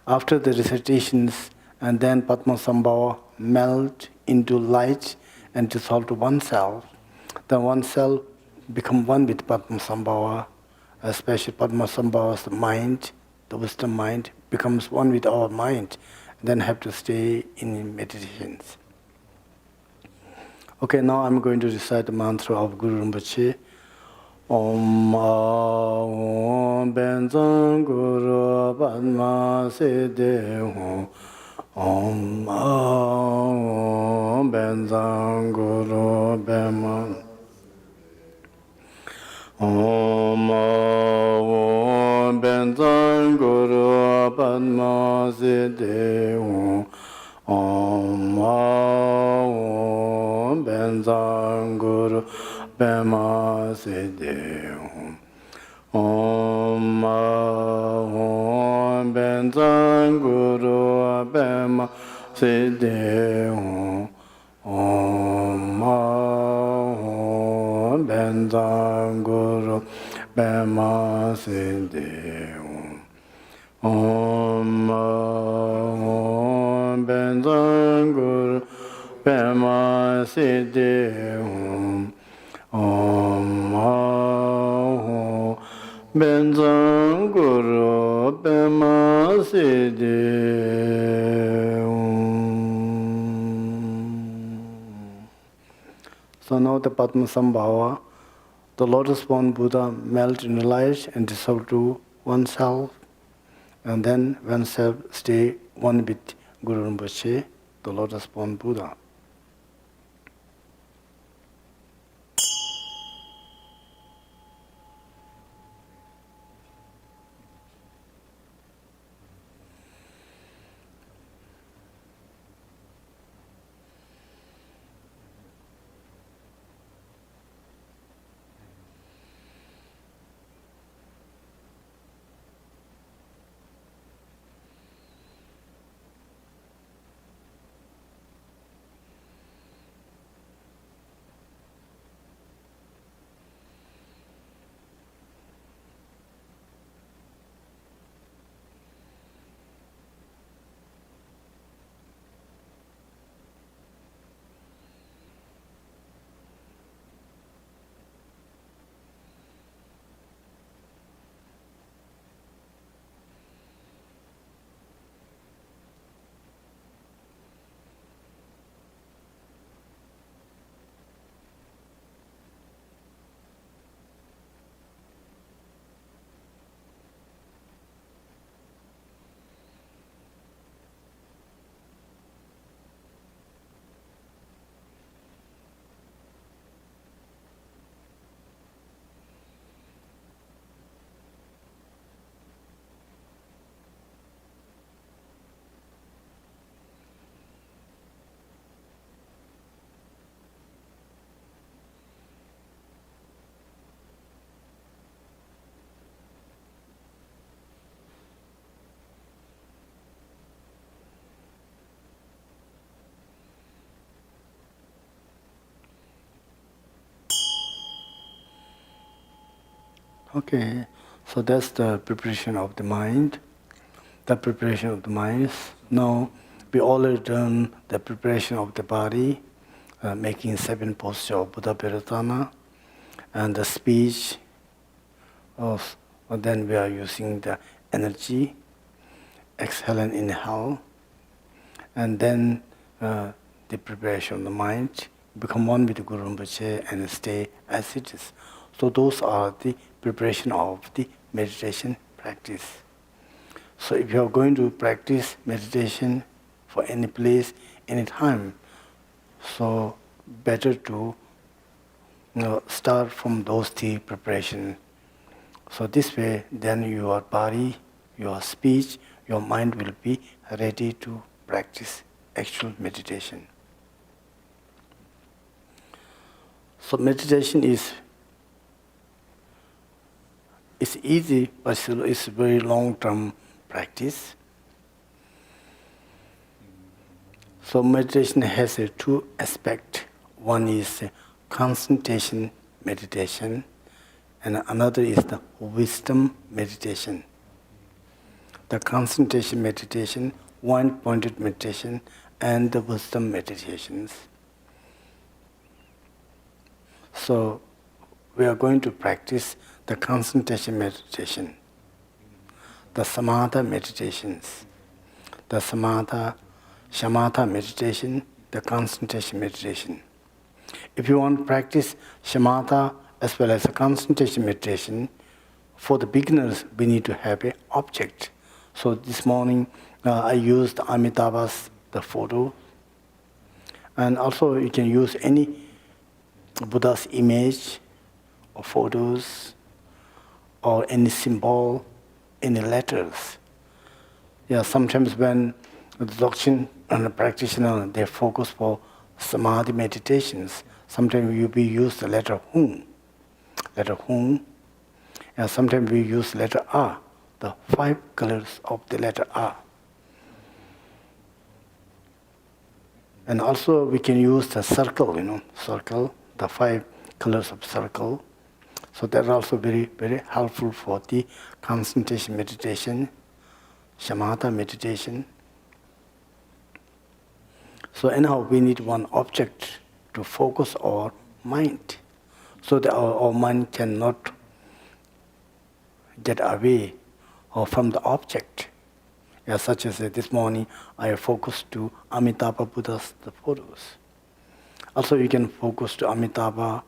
After the recitations, and then Padmasambhava melt into light and dissolve to oneself. Then oneself become one with Padmasambhava, especially Padmasambhava's mind, the wisdom mind, becomes one with our mind, then have to stay in meditations. Okay, now I'm going to recite the mantra of Guru Rinpoche. Om Om Benzang Guru Padma Siddhi Om Om Benzang Guru Bema Om Om Benzang Guru Padma Siddhi Om Om Benzang Guru Bema Siddhi Om Om Benzang Guru Bema Siddhi Om Om Benzang Guru Bema Siddhi Om Om Benzang Guru Bema Siddhi Om Ahom Benzang Guru Bema Siddhi. So now the Padmasambhava, the lotus born Buddha melt in the light and dissolve to oneself, and then oneself stay one with Guru Rinpoche, the lotus born Buddha. Okay, so that's the preparation of the mind. The preparation of the mind. Now, we already done the preparation of the body, making 7 postures of Buddha Paratana, and the speech of, then we are using the energy, exhale and inhale, and then the preparation of the mind, become one with the Guru Rinpoche and stay as it is. So those are the preparation of the meditation practice. So if you are going to practice meditation for any place, any time, so better to start from those 3 preparation. So this way, then your body, your speech, your mind will be ready to practice actual meditation. So meditation is easy, but it's a very long-term practice. So meditation has two aspects. One is concentration meditation, and another is the wisdom meditation. The concentration meditation, one-pointed meditation, and the wisdom meditations. So we are going to practice the concentration meditation, the samatha meditations, the shamatha meditation, the concentration meditation. If you want to practice shamatha as well as the concentration meditation, for the beginners, we need to have an object. So this morning, I used Amitabha's the photo, and also you can use any Buddha's image or photos or any symbol, any letters. Yeah, sometimes when the doctrine and the practitioner, they focus for samadhi meditations, sometimes we use the letter Hum, and sometimes we use letter A, the 5 colors of the letter A. And also we can use the circle, circle, the 5 colors of circle. So that's also very, very helpful for the concentration meditation, shamatha meditation. So anyhow, we need one object to focus our mind, so that our mind cannot get away from the object. Yeah, such as this morning, I focused to Amitabha Buddha's the photos. Also, you can focus to Amitabha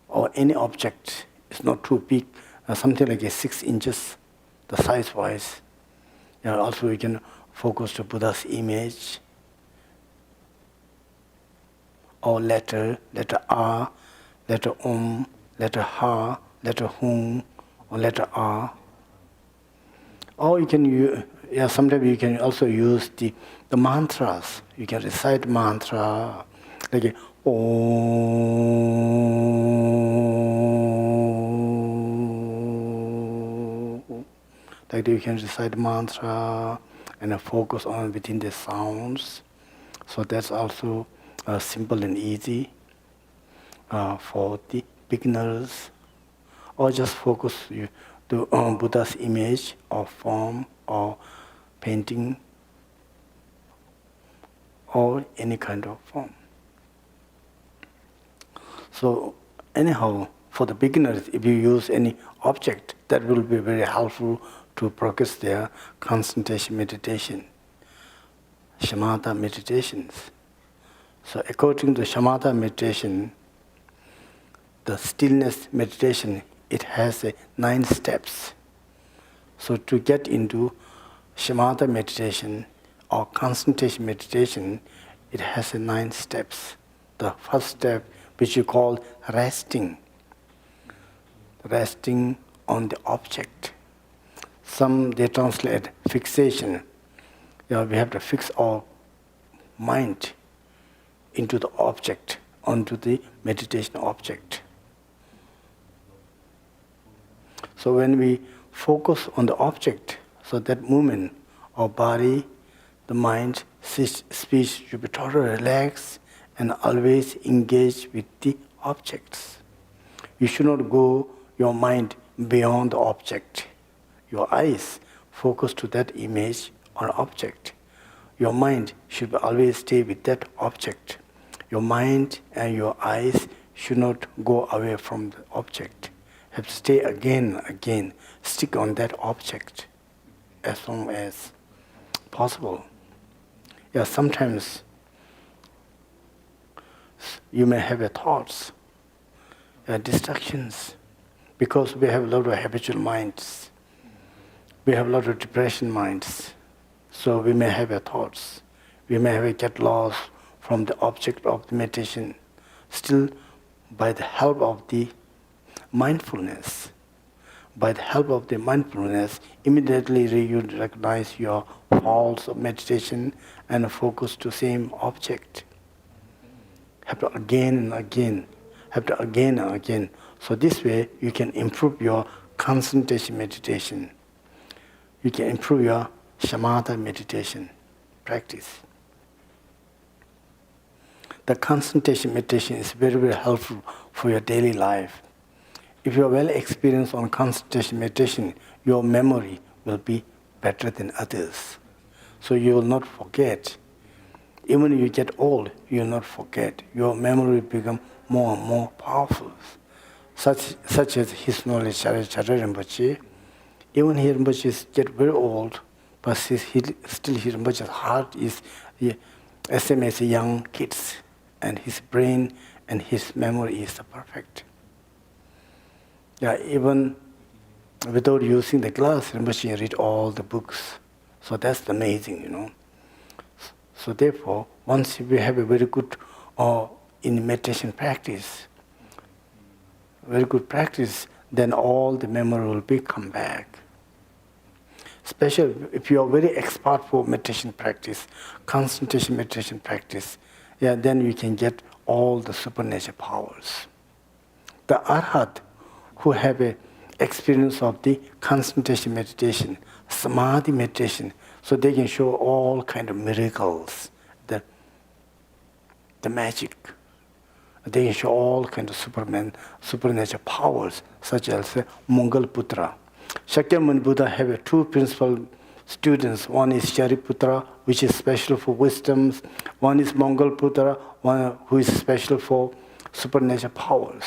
or any object. It's not too big, something like 6 inches, the size-wise. Yeah, also, you can focus to Buddha's image or letter A, letter letter Ha, letter Hum, or letter A. Or you can use, sometimes you can also use the mantras. You can recite mantra like Om. Like you can recite mantra and focus on within the sounds. So that's also simple and easy for the beginners. Or just focus to Buddha's image or form or painting or any kind of form. So anyhow, for the beginners, if you use any object, that will be very helpful to practice their concentration meditation, shamatha meditations. So according to shamatha meditation, the stillness meditation, it has 9 steps. So to get into shamatha meditation or concentration meditation, it has 9 steps. The first step, which you call resting on the object. Some they translate fixation. We have to fix our mind into the object, onto the meditation object. So when we focus on the object, so that moment, our body, the mind, speech should be totally relaxed and always engage with the objects. You should not go your mind beyond the object. Your eyes focus to that image or object. Your mind should always stay with that object. Your mind and your eyes should not go away from the object. Have to stay again, stick on that object as long as possible. Yeah, sometimes you may have thoughts, distractions, because we have a lot of habitual minds. We have a lot of depression minds. So we may have thoughts. We may get lost from the object of the meditation. Still, by the help of the mindfulness, immediately you recognize your faults of meditation and focus to same object. Have to again and again. So this way you can improve your concentration meditation. You can improve your shamatha meditation practice. the concentration meditation is very, very helpful for your daily life. If you are well experienced on concentration meditation, your memory will be better than others. So you will not forget. Even when you get old, you will not forget. Your memory will become more and more powerful. Such as His knowledge, Chara Rinpoche. Even he Rinpoche get very old, but still his Rinpoche's heart is same as young kids, and his brain and his memory is perfect. Yeah, even without using the glass, Rinpoche read all the books. So that's amazing, you know. So therefore, once we have a very good in meditation practice, very good practice, then all the memory will be come back. Especially if you are very expert for meditation practice, concentration meditation practice, yeah, then you can get all the supernatural powers. The Arhat who have a experience of the concentration meditation, samadhi meditation, so they can show all kind of miracles, the magic. They can show all kind of supernatural powers, such as Mongol Putra. Shakyamuni Buddha have two principal students. One is Shariputra, which is special for wisdoms. One is Mongol Putra, one who is special for supernatural powers.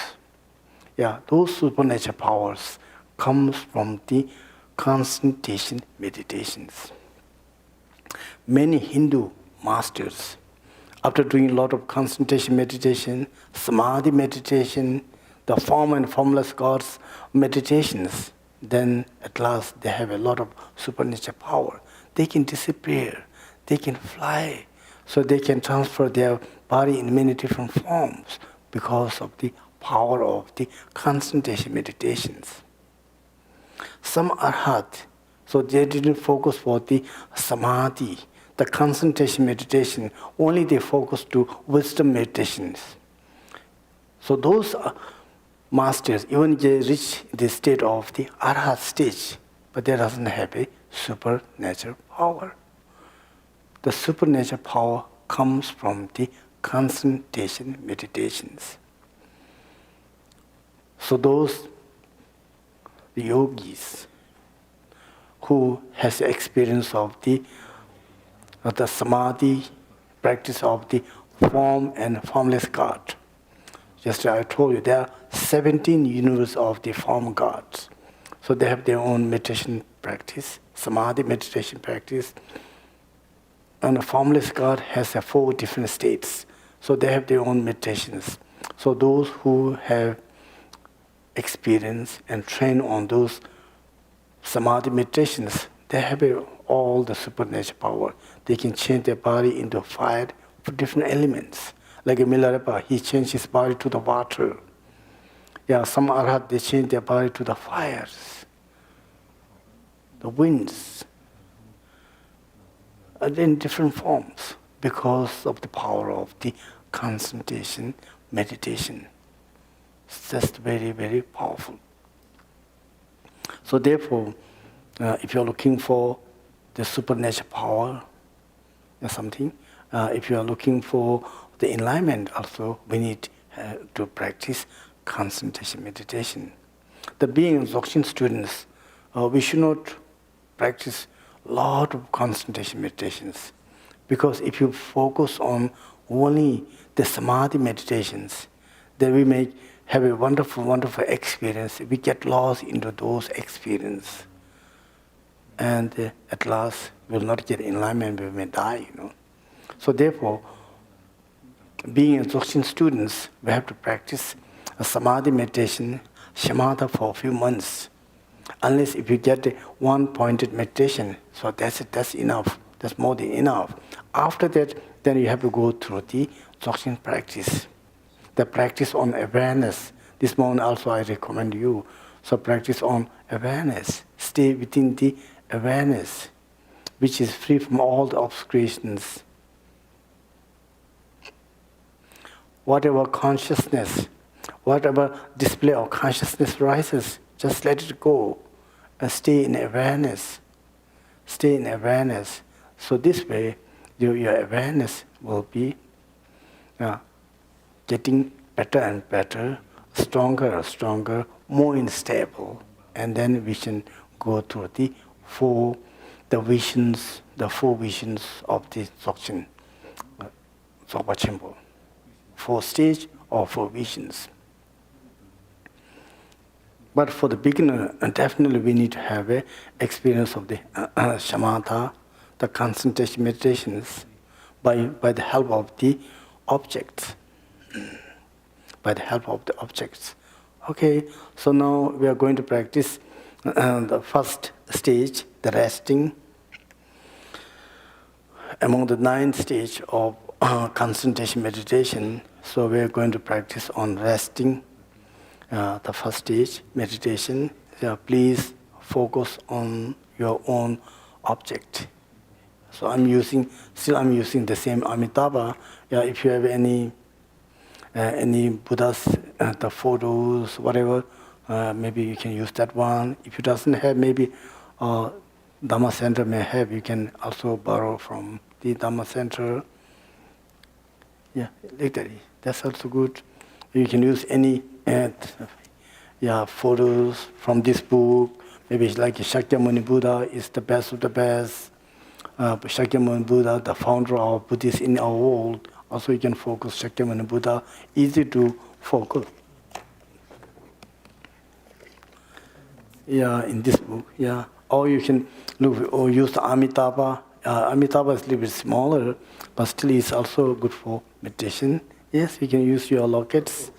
Yeah, those supernatural powers comes from the concentration meditations. Many Hindu masters, after doing a lot of concentration meditation, samadhi meditation, the form and formless gods meditations, then at last they have a lot of supernatural power. They can disappear, they can fly, so they can transfer their body in many different forms because of the power of the concentration meditations. Some arhat, so they didn't focus for the samadhi, the concentration meditation, only they focus to wisdom meditations. So those masters, even they reach the state of the arhat stage, but they doesn't have a supernatural power. The supernatural power comes from the concentration meditations. So those the yogis who has experience of the samadhi, practice of the form and formless God. Just as I told you, there are 17 universes of the form gods. So they have their own meditation practice, samadhi meditation practice. And the formless God has 4 different states. So they have their own meditations. So those who have experience and train on those samadhi meditations, they have all the supernatural power. They can change their body into fire for different elements. Like a Milarepa, he changed his body to the water. Yeah, some arhat, they change their body to the fires, the winds, and in different forms because of the power of the concentration meditation. It's just very, very powerful. So therefore, if you're looking for the supernatural power or something, if you are looking for the enlightenment also, we need to practice concentration meditation. The being Dzogchen students, we should not practice a lot of concentration meditations, because if you focus on only the samadhi meditations, then we may have a wonderful, wonderful experience. We get lost into those experiences. And at last, we will not get enlightenment, we may die, you know. So therefore, being Dzogchen students, we have to practice a samadhi meditation, shamatha for a few months. Unless if you get a one-pointed meditation, so that's it, that's enough. That's more than enough. After that, then you have to go through the Dzogchen practice. The practice on awareness. This morning also I recommend you. So practice on awareness. Stay within the awareness, which is free from all the obscurations. Whatever consciousness, whatever display of consciousness rises, just let it go and stay in awareness. Stay in awareness. So this way, your awareness will be getting better and better, stronger and stronger, more unstable. And then we can go through the four visions of the Dzogchen, Dzogpa Chimpo. 4 stages or 4 visions. But for the beginner, definitely we need to have an experience of the shamatha, the concentration meditations, by the help of the objects. By the help of the objects. Okay, so now we are going to practice the first stage, the resting. Among the 9 stages of concentration meditation, so we are going to practice on resting. The first stage, meditation. Please focus on your own object. So I'm using the same Amitabha. If you have any Buddhas, the photos, whatever, maybe you can use that one. If you doesn't have, maybe Dhamma Center may have. You can also borrow from the Dhamma Center. Yeah, literally, that's also good. You can use any photos from this book. Maybe it's like Shakyamuni Buddha is the best of the best. Shakyamuni Buddha, the founder of Buddhists in our world. Also, you can focus Shakyamuni Buddha. Easy to focus. In this book. Or you can look or use the Amitabha. Amitabha is a little bit smaller, but still is also good for meditation. Yes, you can use your lockets.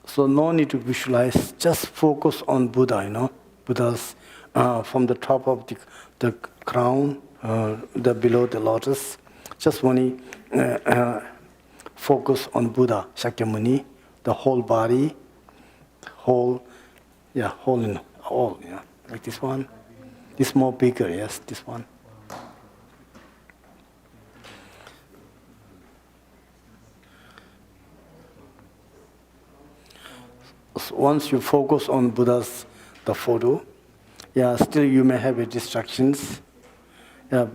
So no need to visualize, just focus on Buddha, Buddha's from the top of the crown, below the lotus. Just only focus on Buddha, Shakyamuni, the whole body, whole in all, like this one. This more bigger, yes, this one. So once you focus on Buddha's, the photo, still you may have distractions. But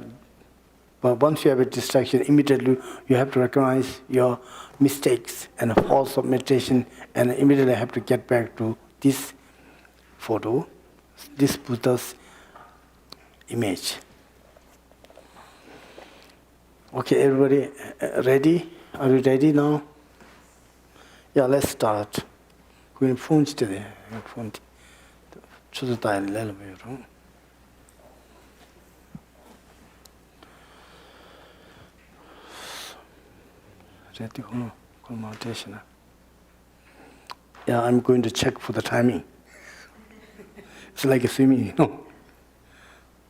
once you have a distraction, immediately you have to recognize your mistakes and faults of meditation, and immediately have to get back to this photo, this Buddha's image. Okay, everybody ready? Are you ready now? Let's start. Going phone today. Phone. Choose the little bit. I'm going to check for the timing. It's like a swimming,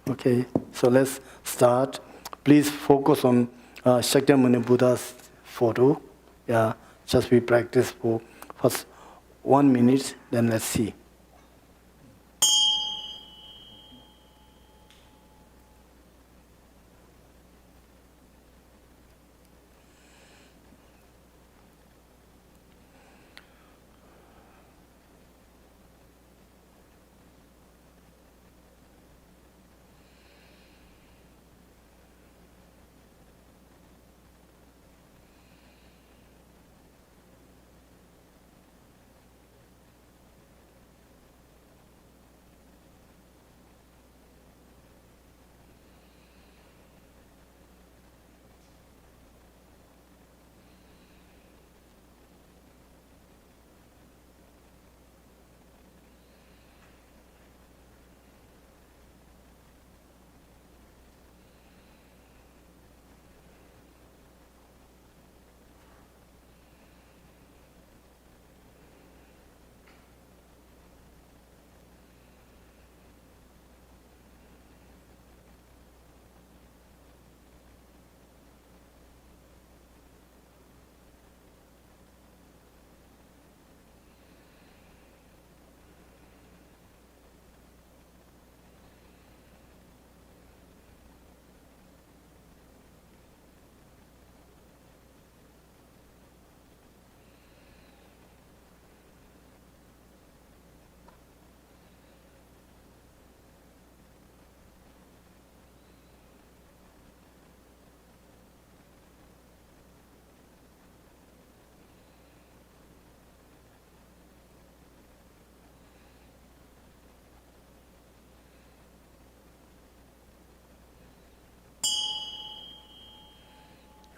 Okay, so let's start. Please focus on Shakyamuni Buddha's photo. Just we practice for first 1 minute, then let's see.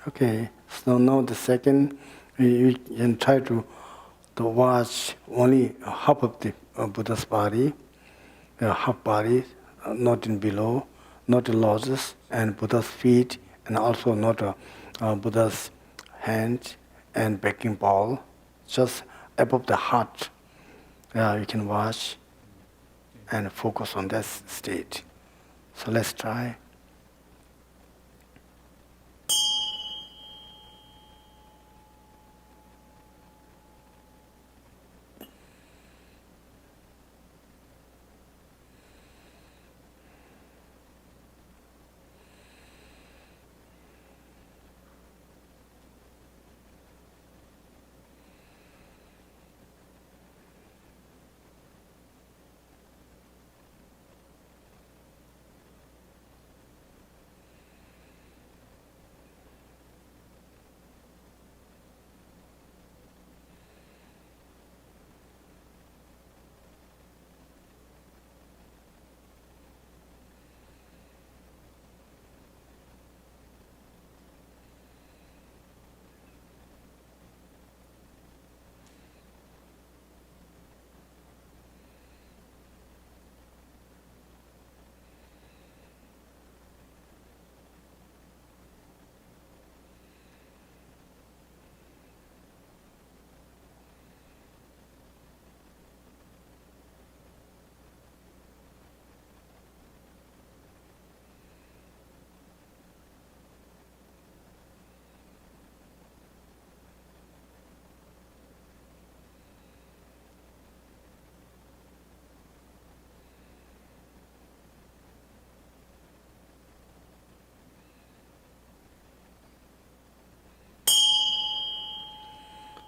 Okay, so now the second, you can try to watch only half of the Buddha's body, half body, not in below, not in lotus, and Buddha's feet, and also not Buddha's hand and backing ball, just above the heart. You can watch and focus on that state. So let's try.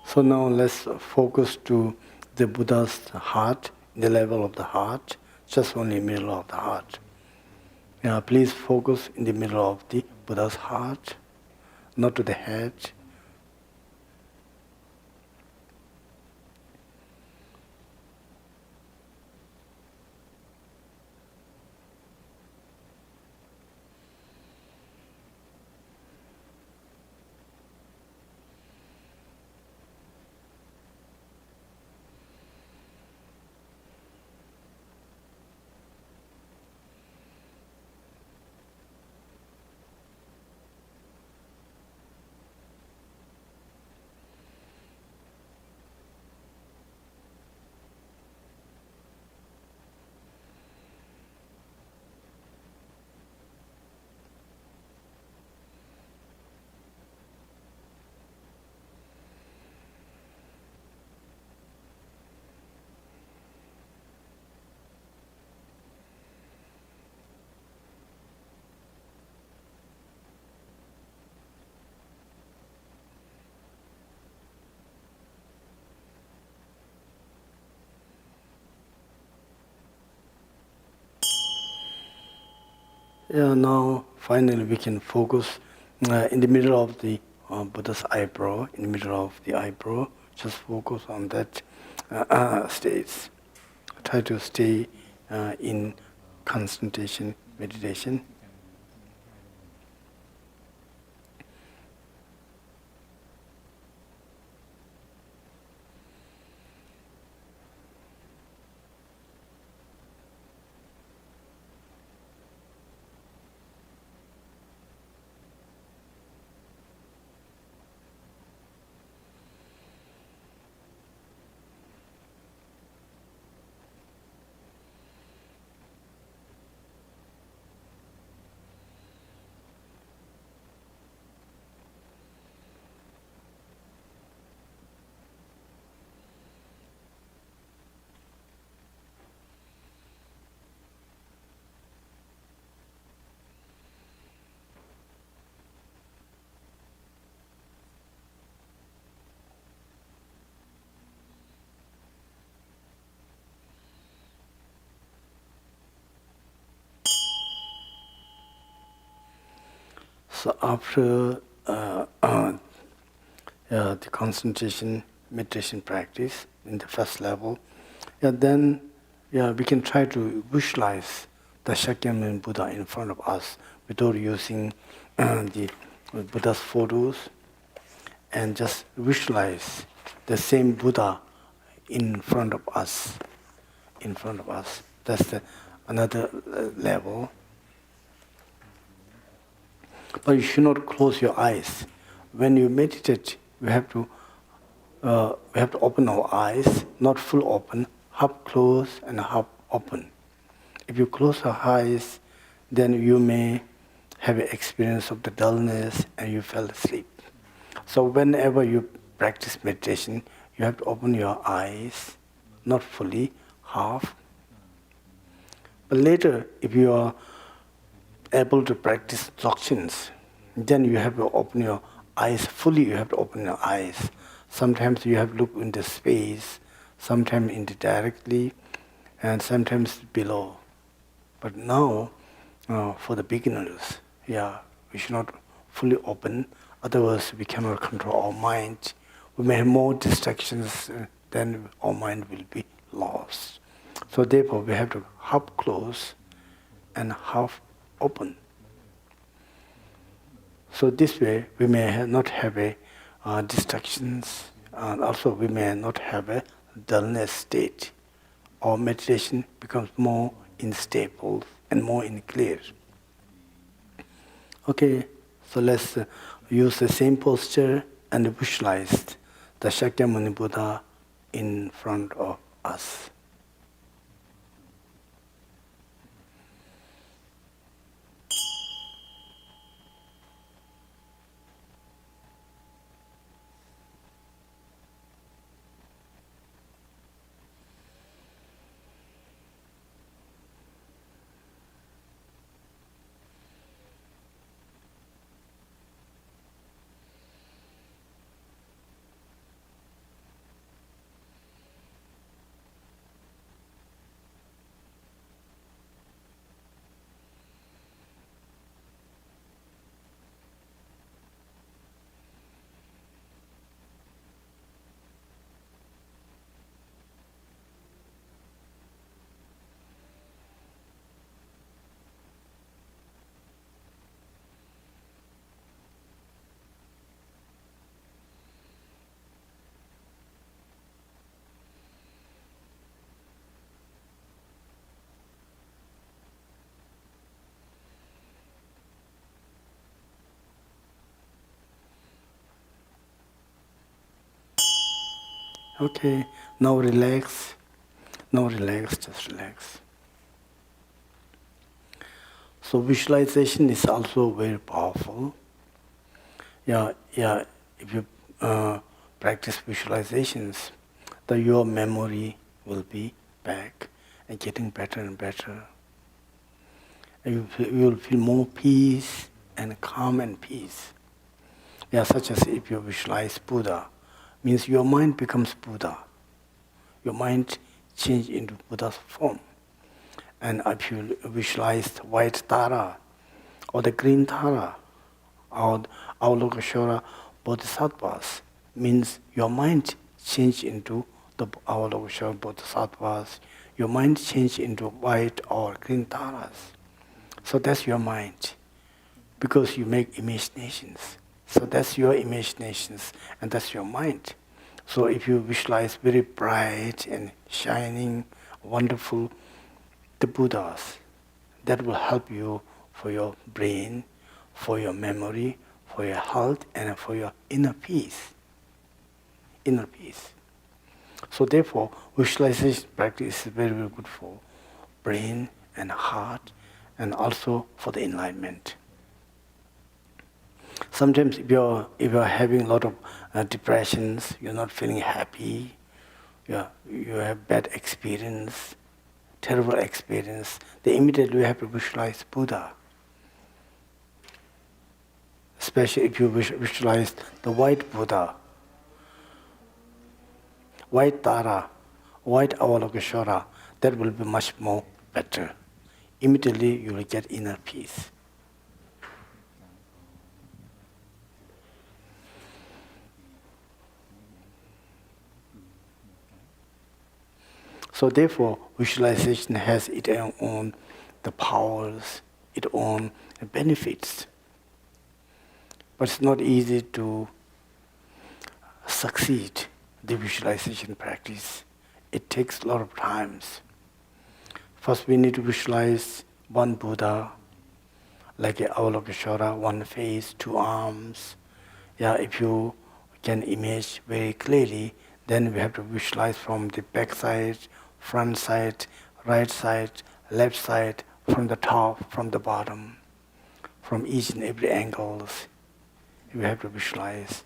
So now let's focus to the Buddha's heart, the level of the heart, just only middle of the heart. Please focus in the middle of the Buddha's heart, not to the head. Now finally we can focus in the middle of the Buddha's eyebrow, in the middle of the eyebrow. Just focus on that state. Try to stay in concentration, meditation. So after the concentration meditation practice in the first level, then we can try to visualize the Shakyamuni Buddha in front of us without using the with Buddha's photos, and just visualize the same Buddha in front of us. In front of us. That's another level. But you should not close your eyes. When you meditate, we have to open our eyes, not full open, half closed and half open. If you close your eyes, then you may have an experience of the dullness and you fell asleep. So whenever you practice meditation, you have to open your eyes, not fully, half. But later, if you are able to practice doctrines, then you have to open your eyes fully, you have to open your eyes. Sometimes you have to look into space, sometimes indirectly, and sometimes below. But now, for the beginners, we should not fully open, otherwise we cannot control our mind. We may have more distractions, then our mind will be lost. So therefore, we have to half close and half open. So this way, we may not have distractions, and also we may not have a dullness state. Our meditation becomes more unstable and more unclear. Okay, so let's use the same posture and visualize the Shakyamuni Buddha in front of us. Okay, now relax. Now relax, just relax. So visualization is also very powerful. If you practice visualizations, your memory will be back and getting better and better. And you will feel more peace and calm and peace. Such as if you visualize Buddha, means your mind becomes Buddha. Your mind changes into Buddha's form. And if you visualize the white Tara, or the green Tara, or Avalokiteshvara Bodhisattvas, means your mind changes into the Avalokiteshvara Bodhisattvas. Your mind changes into white or green Taras. So that's your mind, because you make imaginations. So that's your imaginations, and that's your mind. So if you visualize very bright and shining, wonderful, the Buddhas, that will help you for your brain, for your memory, for your health, and for your inner peace. Inner peace. So therefore, visualization practice is very, very good for brain and heart, and also for the enlightenment. Sometimes if you're having a lot of depressions, you're not feeling happy, you have bad experience, terrible experience, then immediately you have to visualize Buddha. Especially if you visualize the white Buddha, white Tara, white Avalokiteshvara, that will be much more better. Immediately you will get inner peace. So therefore, visualization has its own the powers, its own benefits. but it's not easy to succeed the visualization practice. It takes a lot of times. First, we need to visualize one Buddha, like a Avalokiteshvara, one face, two arms. Yeah, if you can image very clearly, then we have to visualize from the back side, front side, right side, left side, from the top, from the bottom, from each and every angles. You have to visualize.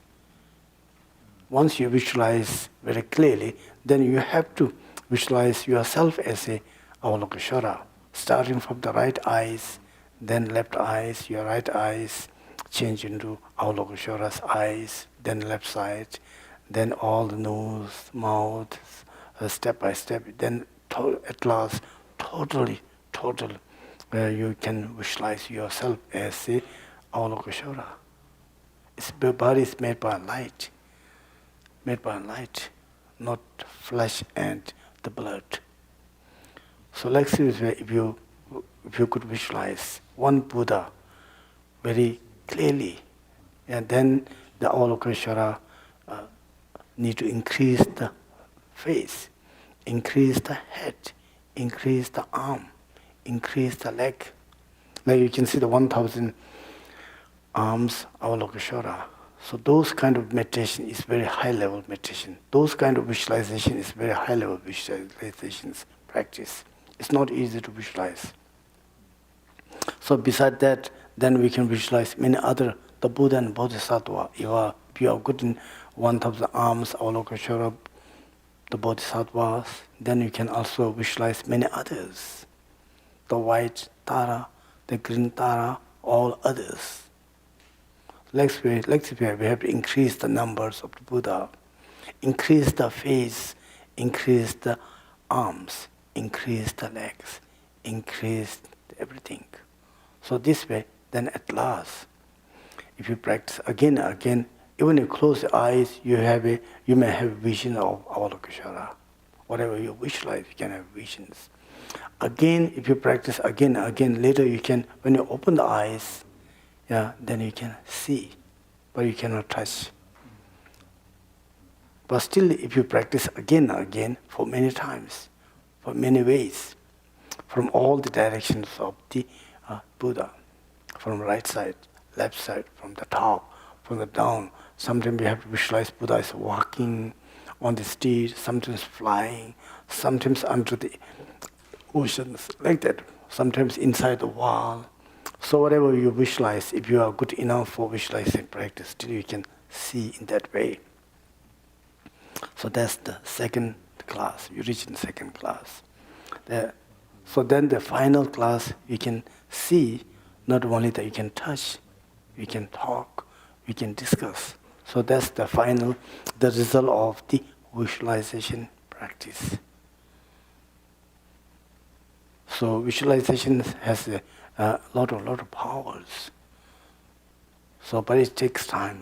Once you visualize very clearly, then you have to visualize yourself as a Avalokiteshvara, starting from the right eyes, then left eyes, your right eyes change into Avalokiteshvara's eyes, then left side, then all the nose, mouth, step by step, then at last, total, you can visualize yourself as a Avalokiteshvara. The body is made by light, not flesh and the blood. So like seriously, if you could visualize one Buddha very clearly, and then the Avalokiteshvara need to increase the face, increase the head, increase the arm, increase the leg. Like you can see the 1,000 arms Avalokiteshvara. So those kind of meditation is very high level meditation. Those kind of visualization is very high level visualizations practice. It's not easy to visualize. So beside that, then we can visualize many other, the Buddha and Bodhisattva. If you are good in 1,000 arms, Avalokiteshvara, the Bodhisattvas, then you can also visualize many others. The white Tara, the green Tara, all others. We have to increase the numbers of the Buddha, increase the face, increase the arms, increase the legs, increase everything. So this way, then at last, if you practice again and again, even if you close your eyes, you may have a vision of Avalokiteshvara. Whatever you visualize, you can have visions. Again, if you practice again and again, later you can, when you open the eyes, then you can see, but you cannot touch. But still, if you practice again and again for many times, for many ways, from all the directions of the Buddha, from right side, left side, from the top, from the down. Sometimes we have to visualize Buddha is walking on the steed, sometimes flying, sometimes under the oceans, like that, sometimes inside the wall. So whatever you visualize, if you are good enough for visualizing practice, still you can see in that way. So that's the second class. You reach in the second class. So then the final class, you can see not only that you can touch, we can talk, we can discuss. So that's the final, the result of the visualization practice. So visualization has a lot of powers. So, but it takes time.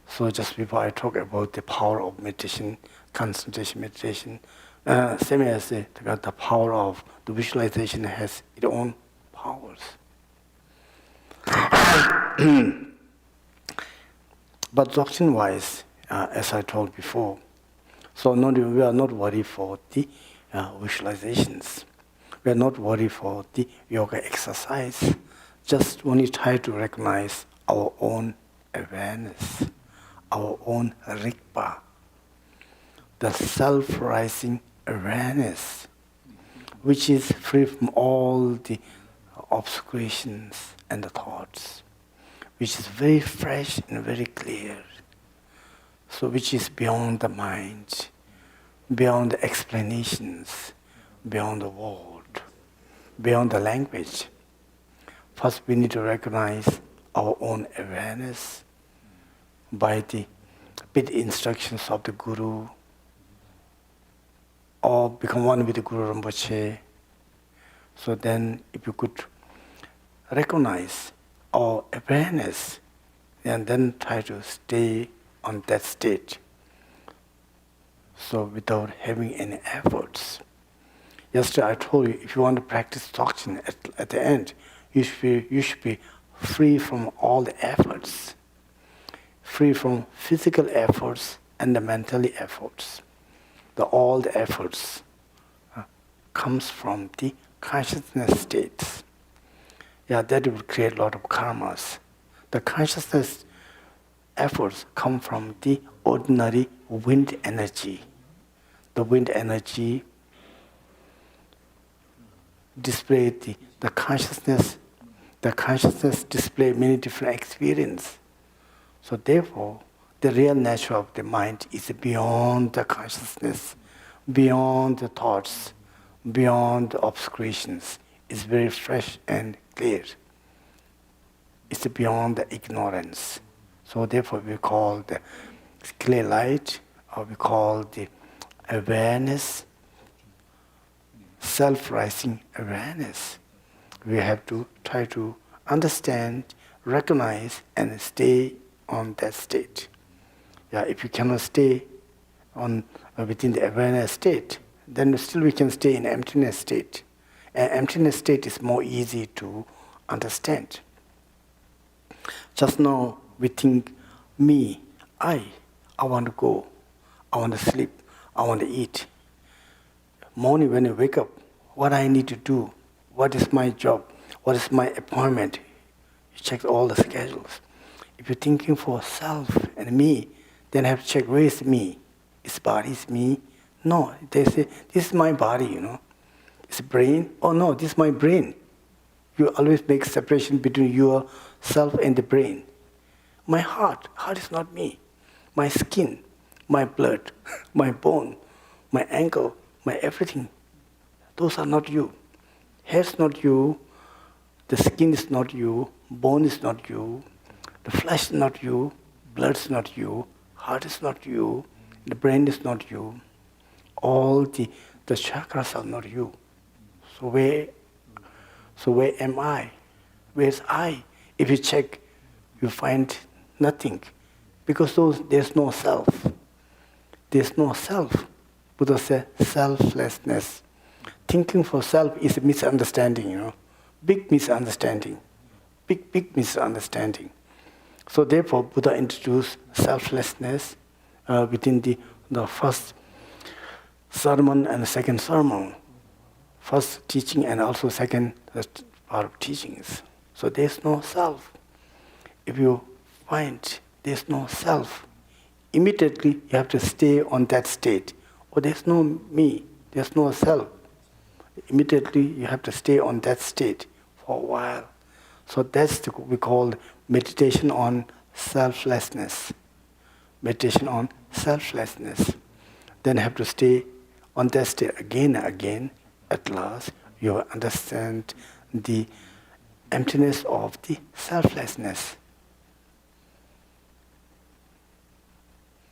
So just before I talk about the power of meditation, concentration meditation, same as the power of the visualization has its own powers. But doctrine-wise, as I told before, so we are not worried for the visualizations. We are not worried for the yoga exercise. Just only try to recognize our own awareness, our own rikpa, the self-rising awareness, which is free from all the obscurations and the thoughts, which is very fresh and very clear. So which is beyond the mind, beyond the explanations, beyond the word, beyond the language. First we need to recognize our own awareness by the bit instructions of the Guru, or become one with the Guru Rinpoche. So then if you could recognize our awareness and then try to stay on that state. So without having any efforts. Yesterday I told you, if you want to practice doctrine at the end, you should be free from all the efforts, free from physical efforts and the mental efforts. All the efforts comes from the consciousness states. Yeah, that will create a lot of karmas. The consciousness efforts come from the ordinary wind energy. The wind energy display the consciousness. The consciousness display many different experiences. So therefore, the real nature of the mind is beyond the consciousness, beyond the thoughts, beyond the obscurations. It's very fresh and clear. It's beyond the ignorance. So therefore we call the clear light, or we call the awareness, self-rising awareness. We have to try to understand, recognize, and stay on that state. Yeah, if you cannot stay on within the awareness state, then still we can stay in emptiness state. And emptiness state is more easy to understand. Just now we think, me, I want to go, I want to sleep, I want to eat. Morning when I wake up, what I need to do, what is my job, what is my appointment? You check all the schedules. If you're thinking for self and me, then I have to check where is me. Is body is me? No, they say, this is my body, you know. It's brain? Oh no, this is my brain. You always make separation between your self and the brain. My heart is not me. My skin, my blood, my bone, my ankle, my everything. Those are not you. Hair's not you, the skin is not you, bone is not you, the flesh is not you, blood is not you, heart is not you, the brain is not you. All the chakras are not you. So where am I? Where's I? If you check, you find nothing. Because there's no self. There's no self. Buddha said selflessness. Thinking for self is a misunderstanding, you know. Big misunderstanding. Big misunderstanding. So therefore, Buddha introduced selflessness within the first sermon and the second sermon. First teaching and also second part of teachings. So there's no self. If you find there's no self, immediately you have to stay on that state. Oh, there's no me, there's no self. Immediately you have to stay on that state for a while. So that's what we call meditation on selflessness. Meditation on selflessness. Then you have to stay on that state again and again. At last, you will understand the emptiness of the selflessness.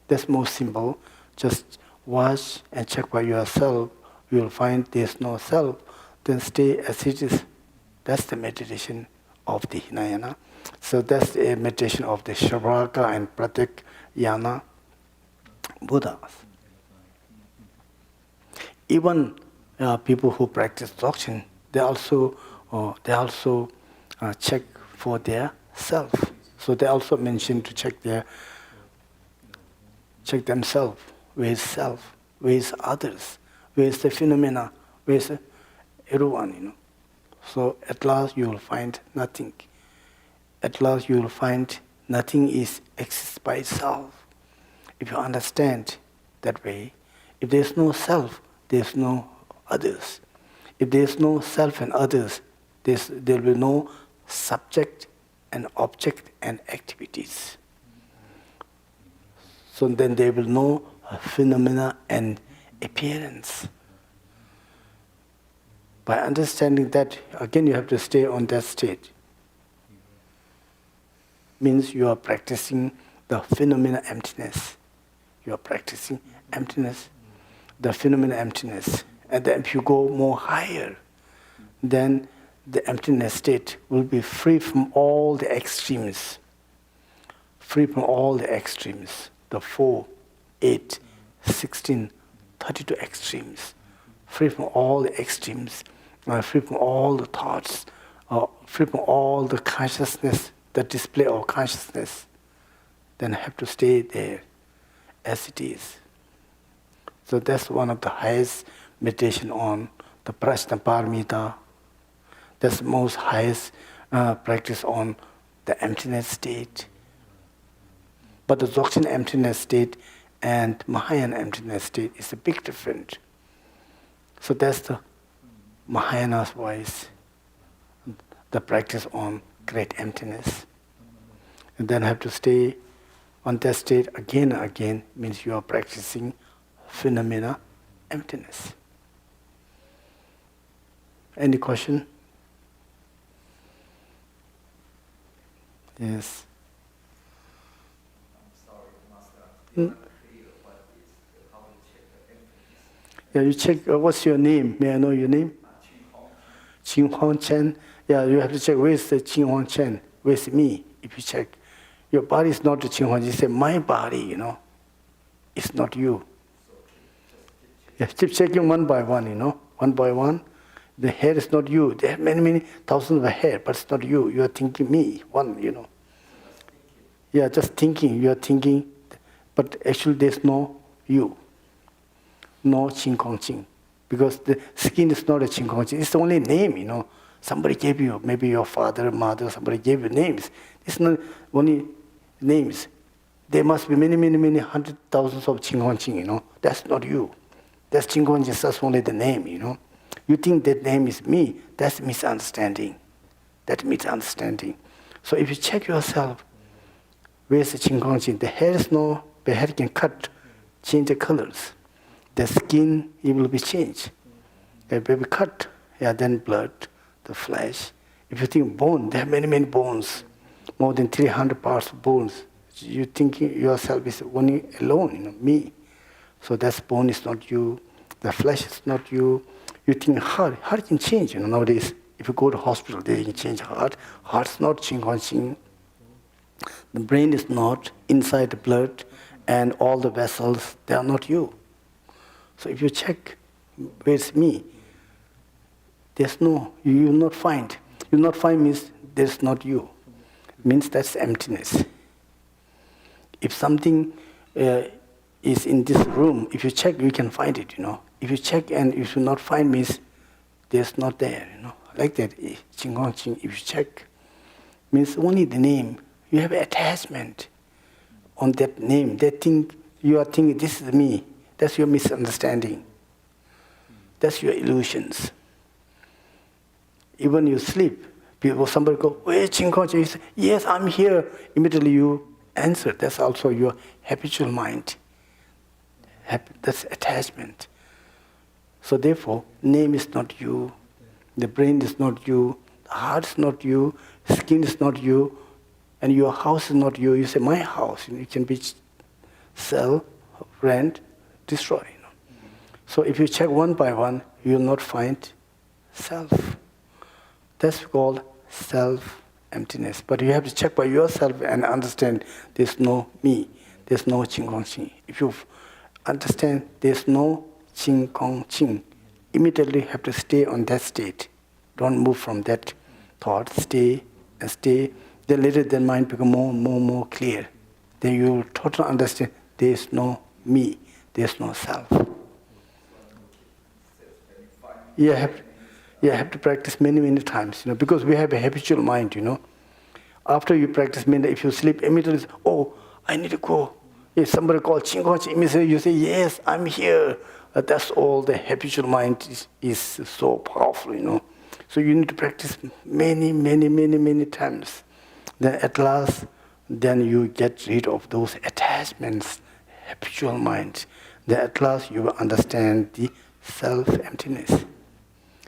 That's most simple. Just watch and check by yourself. You will find there's no self. Then stay as it is. That's the meditation of the Hinayana. So that's the meditation of the Shavaka and Pratyayana Buddhas. Even people who practice doctrine, they also check for their self. So they also mention to check themselves. Where is self? Where is others? Where is the phenomena? Where is everyone? You know. So at last you will find nothing. At last you will find nothing exists by itself. If you understand that way, if there is no self, there is no others. If there is no self and others, there will be no subject and object and activities. So then there will be no phenomena and appearance. By understanding that, again you have to stay on that state. Means you are practicing the phenomena emptiness. You are practicing emptiness, the phenomena emptiness. And then if you go more higher, then the emptiness state will be free from all the extremes. Free from all the extremes. The 4, 8, 16, 32 extremes. Free from all the extremes. Free from all the thoughts, free from all the consciousness, the display of consciousness, then have to stay there as it is. So that's one of the highest meditation on the Prajnaparamita. That's the most highest practice on the emptiness state. But the Dzogchen emptiness state and Mahayana emptiness state is a big difference. So that's the Mahayana's voice, the practice on great emptiness. And then have to stay on that state again and again, means you are practicing phenomena emptiness. Any question? Yes. I'm sorry, Master. Hmm? Clear what is how to check the emptiness. Yeah, you check, what's your name? May I know your name? Qing Huang Chen. Yeah, you have to check, where's the Qing Huang Chen? Where's me? If you check, your body is not the Qing Huang. You say, my body, it's not you. Yeah, keep checking one by one, one by one. The hair is not you. There are many, many thousands of hair, but it's not you. You are thinking me, one, Yeah, just thinking, you are thinking, but actually there's no you. No Qing Kong Qing. Because the skin is not a Qing Kong Qing. It's only a name, Somebody gave you, maybe your father, mother, somebody gave you names. It's not only names. There must be many, many, many hundred thousands of Qing Kong Qing, That's not you. That's Qing Kong Qing, that's only the name, You think that name is me, that's misunderstanding. That's misunderstanding. So if you check yourself, where's the Qing Kong Qing? The hair can cut, change the colors. The skin, it will be changed. The baby cut, then blood, the flesh. If you think bone, there are many, many bones, more than 300 parts of bones. You think yourself is only alone, me. So that bone is not you, the flesh is not you. You think heart can change, nowadays. If you go to hospital, they can change heart. Heart's not Qing Kong Qing. The brain is not inside the blood, and all the vessels, they are not you. So if you check, where's me? There's no, you will not find. You will not find means there's not you. Means that's emptiness. If something is in this room, if you check, you can find it, If you check and if you not find means there's not there, Like that, Qing Kong Qing, if you check, means only the name. You have attachment on that name. That thing, you are thinking, this is me. That's your misunderstanding. That's your illusions. Even you sleep, somebody go, where's Qing Kong Qing? You say, yes, I'm here. Immediately you answer. That's also your habitual mind. That's attachment. So therefore, name is not you, the brain is not you, the heart is not you, skin is not you, and your house is not you. You say, my house. It can be sell, rent, destroy. So if you check one by one, you will not find self. That's called self-emptiness. But you have to check by yourself and understand there's no me, there's no Qing Kong Qing. If you understand there's no Qing Kong Qing, immediately have to stay on that state. Don't move from that thought. Stay and stay. Then later the mind become more clear. Then you will totally understand there's no me, there's no self. You have to practice many, many times, because we have a habitual mind, After you practice many, if you sleep, immediately, I need to go. If somebody calls Qing Kong Qing, immediately you say, yes, I'm here. That's all the habitual mind is so powerful, So you need to practice many, many, many, many times. Then at last, then you get rid of those attachments, habitual mind. Then at last you will understand the self-emptiness,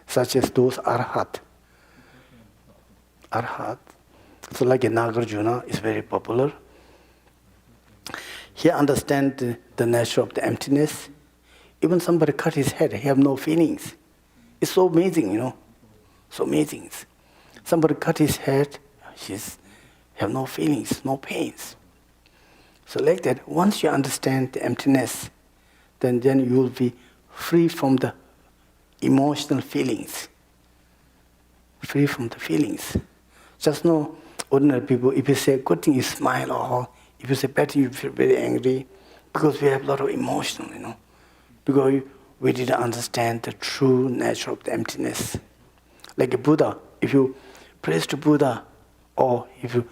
such as those arhat. Arhat, so like a Nagarjuna is very popular. He understands the nature of the emptiness. Even somebody cut his head, he have no feelings. It's so amazing, So amazing. Somebody cut his head, he have no feelings, no pains. So like that, once you understand the emptiness, then you will be free from the emotional feelings. free from the feelings. Just know, ordinary people, if you say good thing, you smile, or if you say bad thing, you feel very angry, because we have a lot of emotion, because we didn't understand the true nature of the emptiness. Like a Buddha, if you praise to Buddha, or if you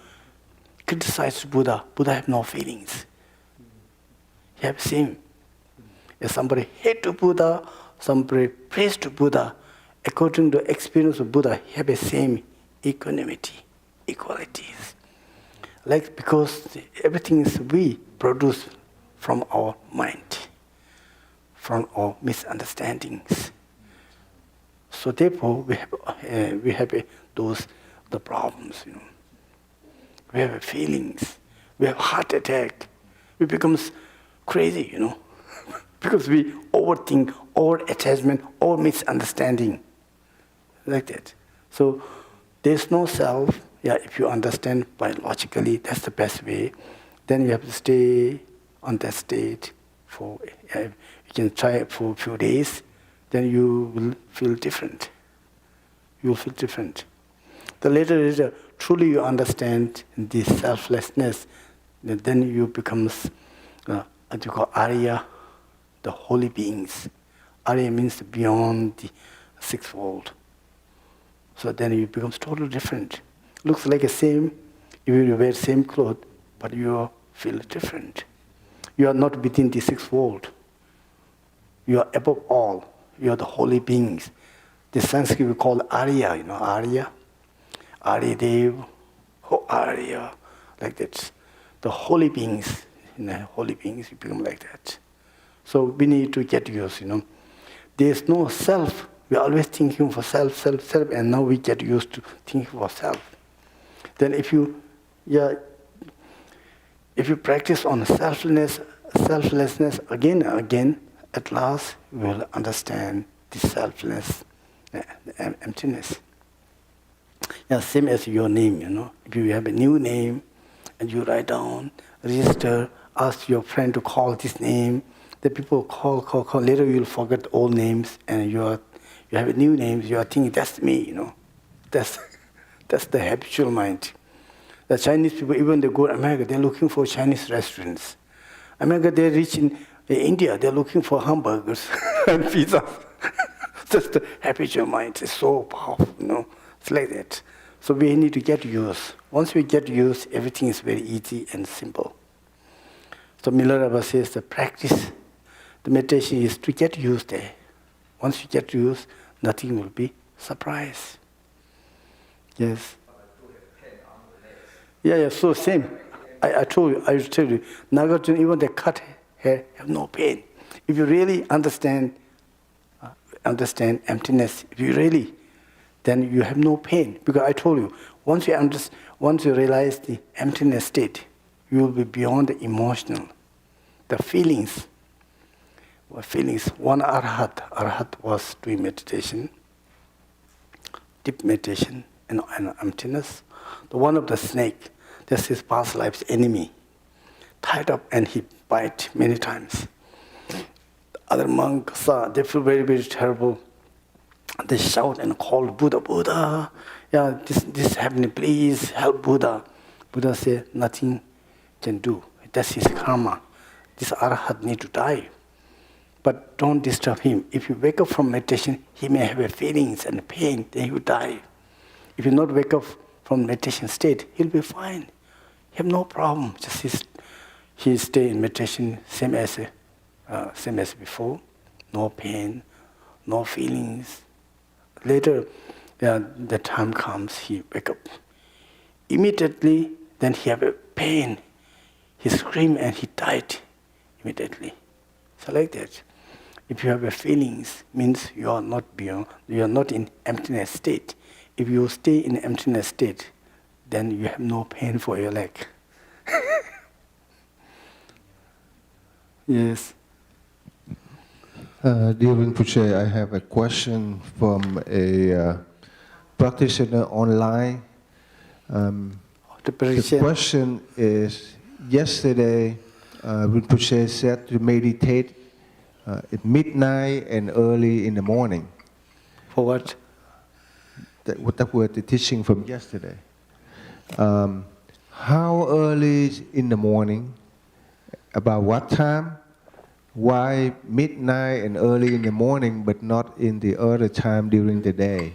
criticize Buddha, Buddha have no feelings. He have same. If somebody hate to Buddha, somebody praise to Buddha, according to the experience of Buddha, he have the same equanimity, equalities. Like, because everything is we produce from our mind, from our misunderstandings. So therefore, we have the problems, We have feelings. We have heart attack. We become crazy, because we overthink, over-attachment, over-misunderstanding, like that. So there's no self. If you understand biologically, that's the best way. Then you have to stay on that state for, you can try it for a few days, then you will feel different. You will feel different. The later, truly you understand this selflessness, then you become, what you call Arya, the holy beings. Arya means beyond the sixth world. So then you become totally different. Looks like the same, even you wear same clothes, but you feel different. You are not within the sixth world. You are above all. You are the holy beings. The Sanskrit we call Arya, Arya. Arya Dev, Arya, like that. The holy beings, holy beings, you become like that. So we need to get used, There's no self. We're always thinking for self, self, self, and now we get used to thinking for self. Then if you practice on selflessness again and again, at last you will understand the selfless emptiness. Same as your name, If you have a new name and you write down, register, ask your friend to call this name, the people call. Later you'll forget old names, and you have a new name. You are thinking that's me, That's the habitual mind. The Chinese people, even they go to America, they're looking for Chinese restaurants. America, they reach in India, they're looking for hamburgers and pizzas. That's the habitual mind. It's so powerful, It's like that. So we need to get used. Once we get used, everything is very easy and simple. So Milarepa says the practice, the meditation is to get used there. Once you get used, nothing will be surprise. Yes. So same. I tell you, Nagarjuna, even the cut hair have no pain. If you really understand emptiness, then you have no pain. Because I told you, once you realize the emptiness state, you will be beyond the emotional, the feelings. One Arhat was doing meditation, deep meditation, and emptiness. The one of the snake, that's his past life's enemy, tied up and he bite many times. The other monks saw, they feel very, very terrible. They shout and call Buddha, Buddha, this is happening, please help Buddha. Buddha said, nothing can do. That's his karma. This Arhat need to die. But don't disturb him. If you wake up from meditation, he may have a feelings and pain, then he will die. If you not wake up from meditation state, he'll be fine. He have no problem. Just he stay in meditation same as before. No pain, no feelings. Later, the time comes, he wake up. Immediately, then he have a pain. He screamed and he died immediately. So like that. If you have a feelings, means you are not in emptiness state. If you stay in emptiness state, then you have no pain for your leg. Yes. Dear Rinpoche, I have a question from a practitioner online. The question is, yesterday Rinpoche said to meditate at midnight and early in the morning. For what? that were the teaching from yesterday. How early in the morning? About what time? Why midnight and early in the morning, but not in the other time during the day?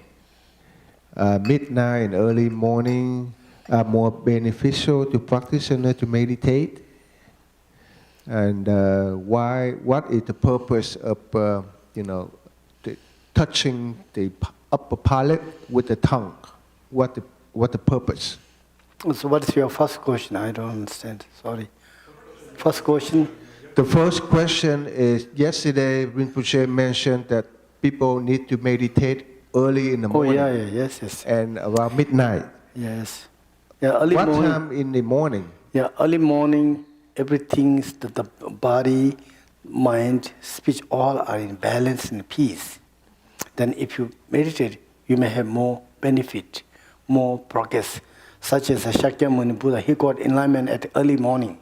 Midnight and early morning are more beneficial to practitioner to meditate. And why? What is the purpose of touching the upper palate with the tongue? What the purpose? So what is your first question? I don't understand. Sorry. First question? The first question is, yesterday Rinpoche mentioned that people need to meditate early in the morning. Oh, yes. And around midnight. Yes. Yeah, early What morning. time in the morning? Yeah, early morning, everything, the body, mind, speech, all are in balance and peace. Then if you meditate, you may have more benefit, more progress. Such as Shakyamuni Buddha, he got enlightenment at early morning,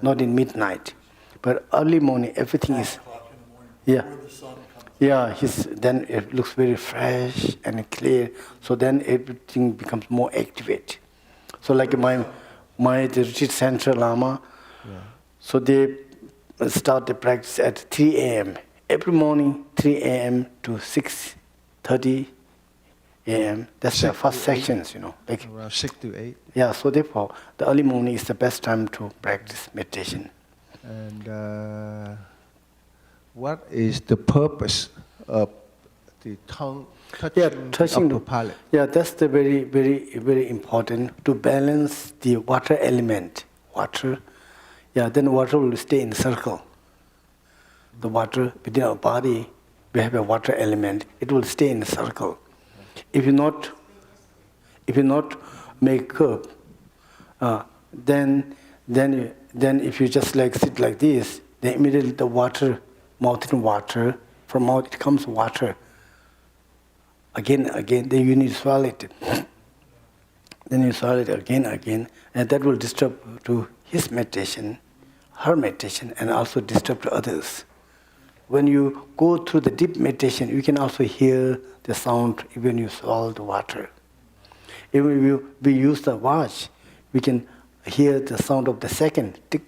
not in midnight. But early morning, everything is, then it looks very fresh and clear. So then everything becomes more activated. So like my the retreat center Lama, so they start the practice at 3 a.m. Every morning, 3 a.m. to 6:30 a.m. That's the first sections, like around 6 to 8. Yeah, so therefore, the early morning is the best time to practice meditation. And what is the purpose of the tongue touching the upper palate? Yeah, that's the very, very, very important to balance the water element. Water, then water will stay in the circle. The water within our body, we have a water element. It will stay in the circle. If you not make curve, then if you just like sit like this, then immediately the water, mouth in water, from mouth it comes water. Again, then you need to swallow it. Then you swallow it again, and that will disturb to his meditation, her meditation, and also disturb to others. When you go through the deep meditation, you can also hear the sound even you swallow the water. Even if we use the watch, we can hear the sound of the second, tick,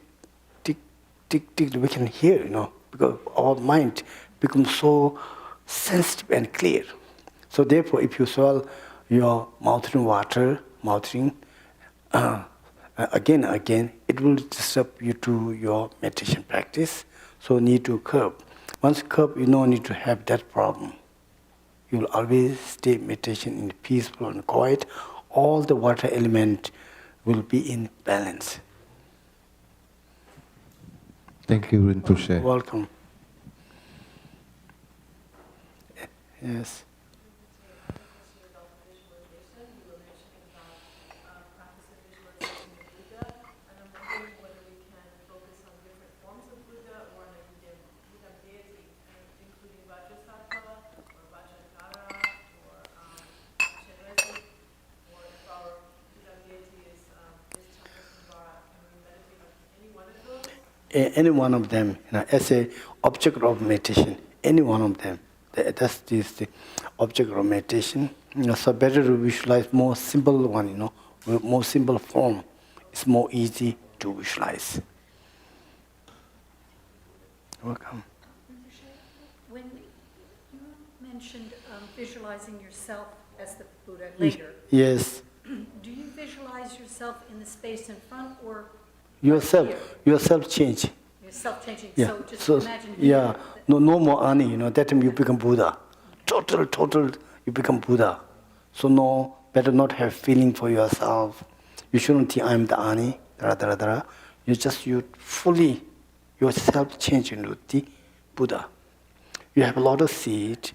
tick, tick, tick. We can hear, because our mind becomes so sensitive and clear. So therefore, if you swallow your mouth in water, again, it will disturb you to your meditation practice. So need to curb. Once curb, you don't need to have that problem. You will always stay meditation in peaceful and quiet. All the water element will be in balance. Thank you, Rinpoche. Welcome. Yes. Any one of them, as a object of meditation, any one of them, that's the object of meditation. So better to visualize more simple one, with more simple form. It's more easy to visualize. Welcome. When you mentioned visualizing yourself as the Buddha later, Yes. do you visualize yourself in the space in front or Yourself change. yourself changing? Yeah. So just So imagine. no more ani. That time you become Buddha. Total. You become Buddha. So no, better not have feeling for yourself. You shouldn't think I'm the ani. You fully yourself change into the Buddha. You have a lot of seed.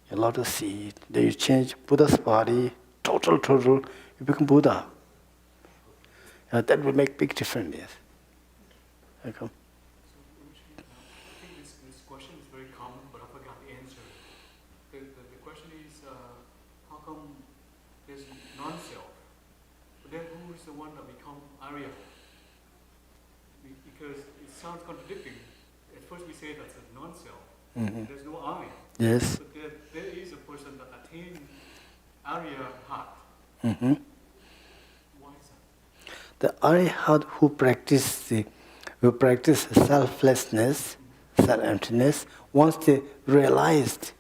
Then you change Buddha's body. Total. You become Buddha. That will make big difference, yes. Welcome. I think this question is very common, but I forgot the answer. The question is, how come there's non-self? But then who is the one that become Arya? Because it sounds contradicting. At first we say that's a non-self. Mm-hmm. There's no I. Yes. But there is a person that attains Arya heart. Hmm. Why is that? The Arhat who practice selflessness, self-emptiness, once they realized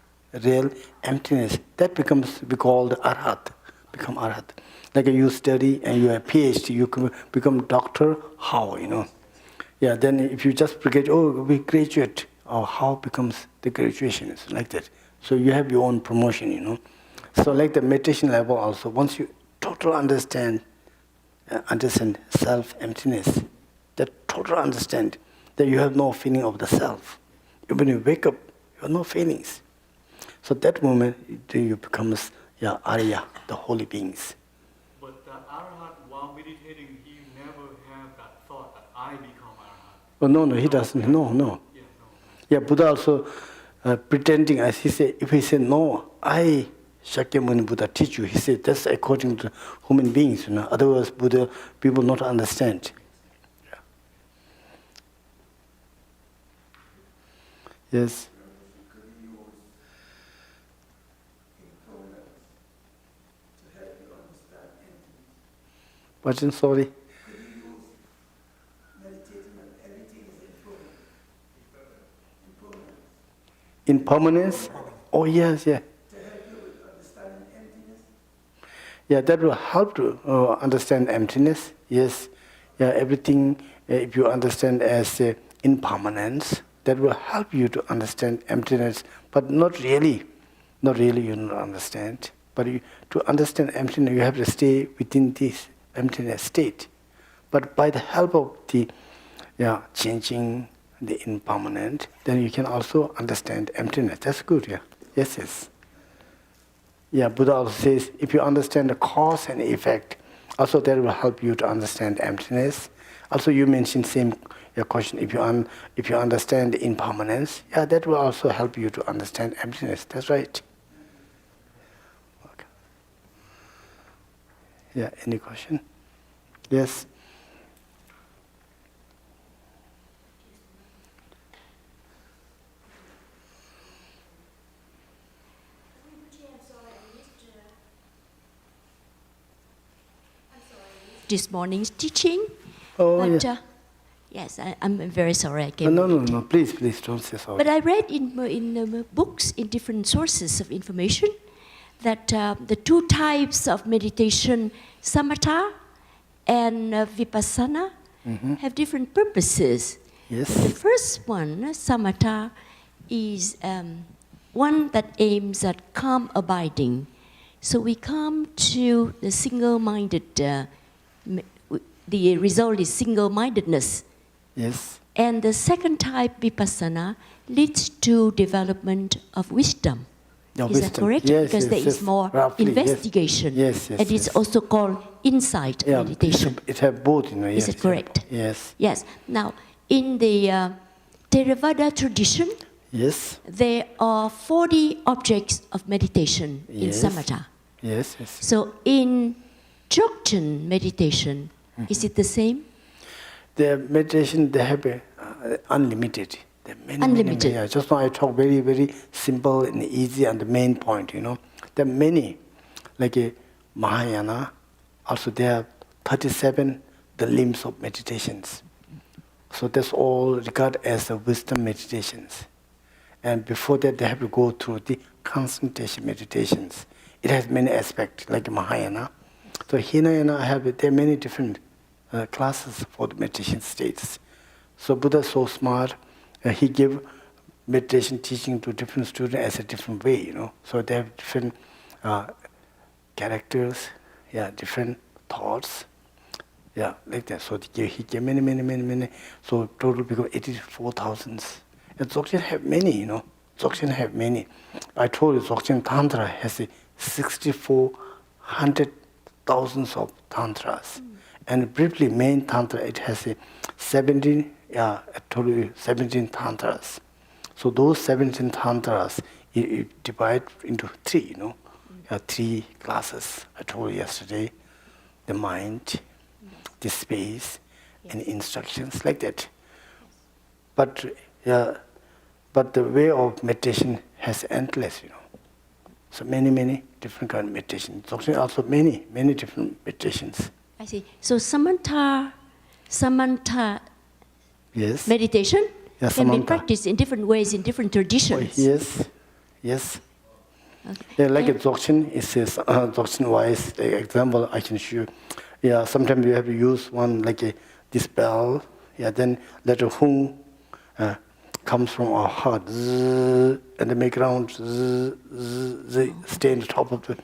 real emptiness, that becomes, we call the Arhat, become Arhat. Like you study and you have PhD, you can become doctor, how, you know? Yeah, then if you just graduate, oh, we graduate, or how becomes the graduation, is like that. So you have your own promotion, you know? So like the meditation level also, once you totally understand self-emptiness, that total understand that you have no feeling of the self. When you wake up, you have no feelings. So that moment, you become Arya, the holy beings. But the Arhat, while meditating, he never have that thought that I become Arhat. Oh, no, he doesn't. No. Yeah, no. Yeah, Buddha also pretending, as he said, if he said, no, I, Shakyamuni Buddha, teach you, he said, that's according to human beings, you know. Otherwise, Buddha, people not understand. Yeah. Yes. Pardon, sorry. Impermanence? Oh, yes, yeah. Yeah, that will help to understand emptiness. Yes, yeah, everything, if you understand as impermanence, that will help you to understand emptiness, but not really. Not really, you don't understand. But to understand emptiness, you have to stay within this emptiness state. But by the help of the changing the impermanent, then you can also understand emptiness. That's good, yeah. Yes. Yeah, Buddha also says, if you understand the cause and effect, also that will help you to understand emptiness. Also, you mentioned same question, if you understand the impermanence, yeah, that will also help you to understand emptiness. That's right. Okay. Yeah, any question? Yes. This morning's teaching. Oh, but, yeah. Yes, I'm very sorry I came late. No, please, don't say sorry. But I read in books, in different sources of information, that the two types of meditation, samatha and vipassana, have different purposes. Yes. The first one, samatha, is one that aims at calm abiding. So we come to the single-minded, the result is single-mindedness. Yes. And the second type, vipassana, leads to development of wisdom. Is that correct? Yes, because there is more roughly, investigation. Yes. And it's also called insight meditation. It has both, you know. Is it correct? Yes. Yes. Now, in the Theravada tradition, yes, there are 40 objects of meditation in samatha. Yes. So in Dzogchen meditation, is it the same? The meditation, they have unlimited. There are many, Unlimited. Many. Just now I talk very, very simple and easy and the main point, you know. There are many, like Mahayana, also there are 37 the limbs of meditations. So that's all regarded as the wisdom meditations. And before that, they have to go through the concentration meditations. It has many aspects, like Mahayana. So Hinayana, there are many different classes for the meditation states. So Buddha is so smart, he gave meditation teaching to different students as a different way, you know. So they have different characters, different thoughts, like that. So he gave many. So total become 84,000. And Dzogchen have many, you know. Dzogchen have many. I told you Dzogchen Tantra has 6,400,000 of tantras. And briefly, main tantra, it has 17 tantras. So those 17 tantras, it divide into three, you know. Three classes. I told you yesterday, the mind, the space, and instructions, like that. But the way of meditation has endless, you know. So many different kind of meditation. Dzogchen also many different meditations. I see. So Samantha Yes. meditation Yeah, can be Samantha. practiced in different ways in different Oh, traditions. yes. Okay. Yeah, like a And- Dzogchen, it says, Dzogchen wise, the example I can show you. Yeah, sometimes you have to use one like this bell. Yeah, then let a hum comes from our heart, zzz, and they make round, zzz, zzz, stay on the top of the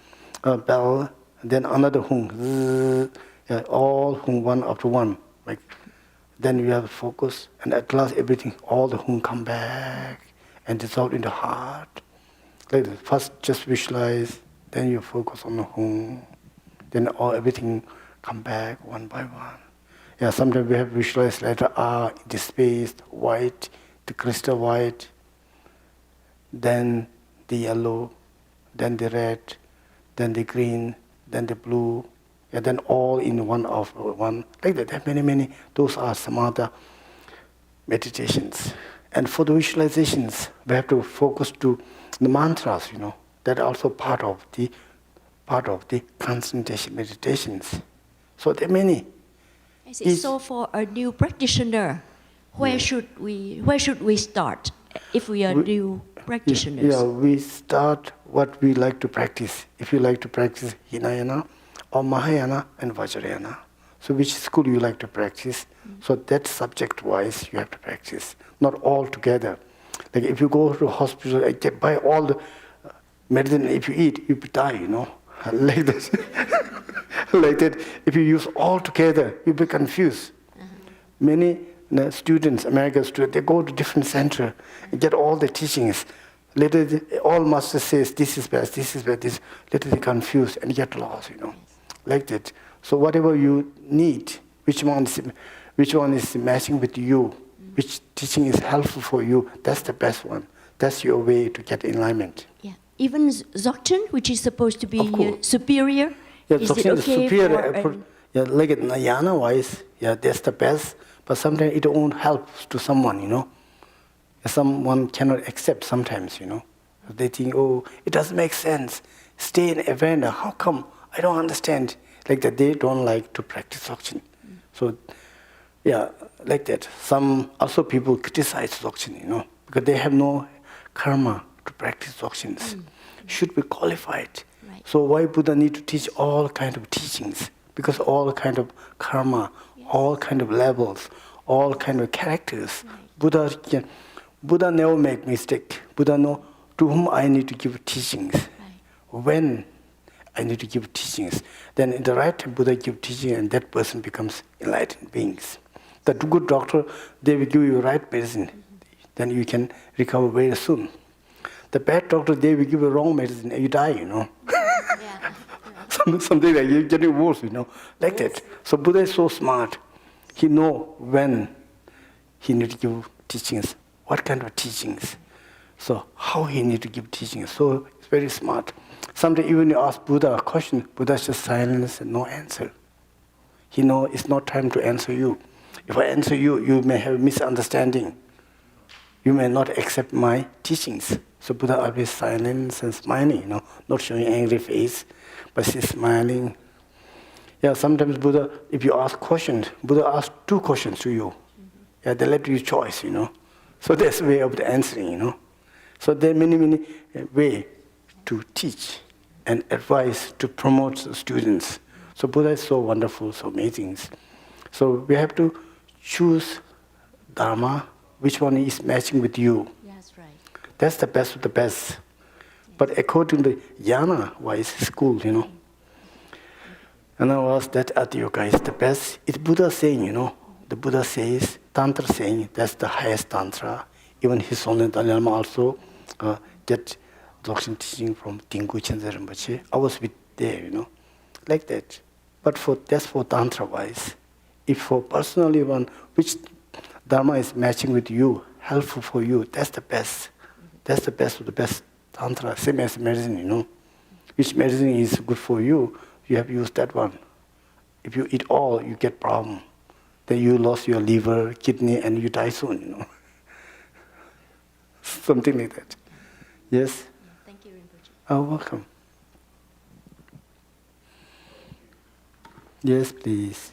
bell. And then another hum, zzz, yeah, all hum one after one. Like, then you have to focus, and at last everything, all the hum come back and dissolve in the heart. Like this. First, just visualize, then you focus on the hum, then everything come back one by one. Yeah, sometimes we have visualized letter R, the space, white, the crystal white, then the yellow, then the red, then the green, then the blue, and then all in one of one. Like that, there are many. Those are samatha meditations. And for the visualizations, we have to focus to the mantras, that are also part of the concentration meditations. So there are many. I see. So for a new practitioner, where should we start if we are new practitioners? Yeah, we start what we like to practice. If you like to practice Hinayana or Mahayana and Vajrayana, so which school you like to practice, so that subject-wise you have to practice, not all together. Like if you go to a hospital and get buy all the medicine, if you eat, you die, like that. Like that, if you use all together, you be confused. Many students, American students, they go to different center and get all the teachings. Later, all master says, this is best, this. Later they confused and get lost, like that. So whatever you need, which one is matching with you, which teaching is helpful for you, that's the best one. That's your way to get alignment. Yeah. Even Dzogchen, which is supposed to be superior, Yeah, is it Dzogchen is okay superior. Yeah, like it Nayana wise, yeah, that's the best. But sometimes it won't help to someone, Someone cannot accept sometimes, They think, oh, it doesn't make sense. Stay in Avenda. How come? I don't understand. Like that, they don't like to practice Dzogchen. So, yeah, like that. Some also people criticize Dzogchen, because they have no karma to practice Dzogchens. Should be qualified. Right. So why Buddha need to teach all kind of teachings? Because all kind of karma, all kind of levels, all kind of characters. Right. Buddha never make mistake. Buddha know to whom I need to give teachings. Right. When I need to give teachings. Then in the right time, Buddha give teaching and that person becomes enlightened beings. The good doctor, they will give you right medicine. Then you can recover very soon. The bad doctor, they will give you wrong medicine and you die, Yeah. Something like you're getting worse, like that. So Buddha is so smart. He know when he need to give teachings, what kind of teachings. So how he need to give teachings. So it's very smart. Sometimes even you ask Buddha a question, Buddha just silence and no answer. He know it's not time to answer you. If I answer you, you may have a misunderstanding. You may not accept my teachings. So Buddha always silent and smiling, not showing angry face, but he's smiling. Yeah, sometimes Buddha, if you ask questions, Buddha asks 2 questions to you. Yeah, they let you choice, So that's way of the answering, So there are many ways to teach and advise to promote the students. So Buddha is so wonderful, so amazing. So we have to choose Dharma, which one is matching with you. That's right. That's the best of the best. But according to the Yana-wise school, and I was that Ati Yoga is the best. It's Buddha saying, The Buddha says, Tantra saying, that's the highest Tantra. Even his son Dalai Lama also get Dzogchen teaching from Tinggu Chenze Rinpoche. I was with there, like that. But that's for Tantra-wise. If for personally one, which Dharma is matching with you, helpful for you, that's the best. That's the best of the best Tantra, same as medicine, Which medicine is good for you, you have used that one. If you eat all, you get problem. Then you lost your liver, kidney, and you die soon, Something like that. Yes? Thank you, Rinpoche. Oh, welcome. Yes, please.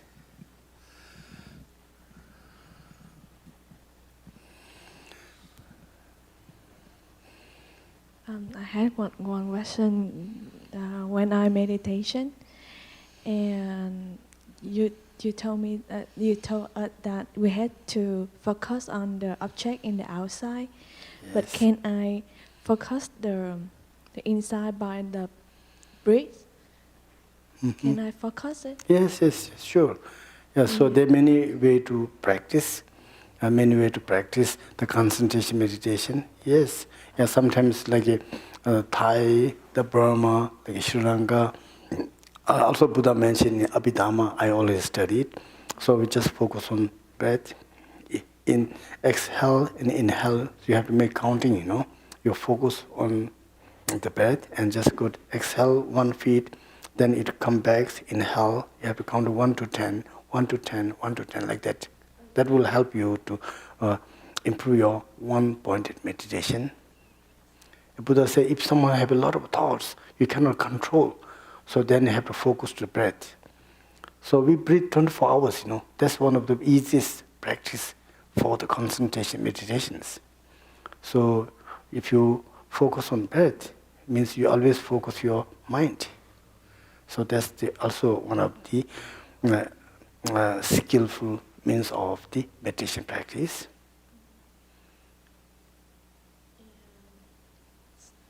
I had one question when I meditation, and you told me that you told us that we had to focus on the object in the outside, but Yes. can I focus the inside by the breath? Can I focus it? Yes, yes, sure. Yeah, so there are many ways to practice. Many ways to practice the concentration meditation. Yes, yeah, sometimes like Thai, the Burma, like Sri Lanka. Also, Buddha mentioned in Abhidhamma, I always studied. So we just focus on breath. In exhale and inhale, you have to make counting, you know. You focus on the breath and just go to exhale 1 feet, then it come back, inhale, you have to count 1 to 10, 1 to 10, 1 to 10, like that. That will help you to improve your one-pointed meditation. The Buddha said, if someone have a lot of thoughts, you cannot control. So then you have to focus the breath. So we breathe 24 hours, you know. That's one of the easiest practice for the concentration meditations. So if you focus on breath, it means you always focus your mind. So that's also one of the skillful means of the meditation practice.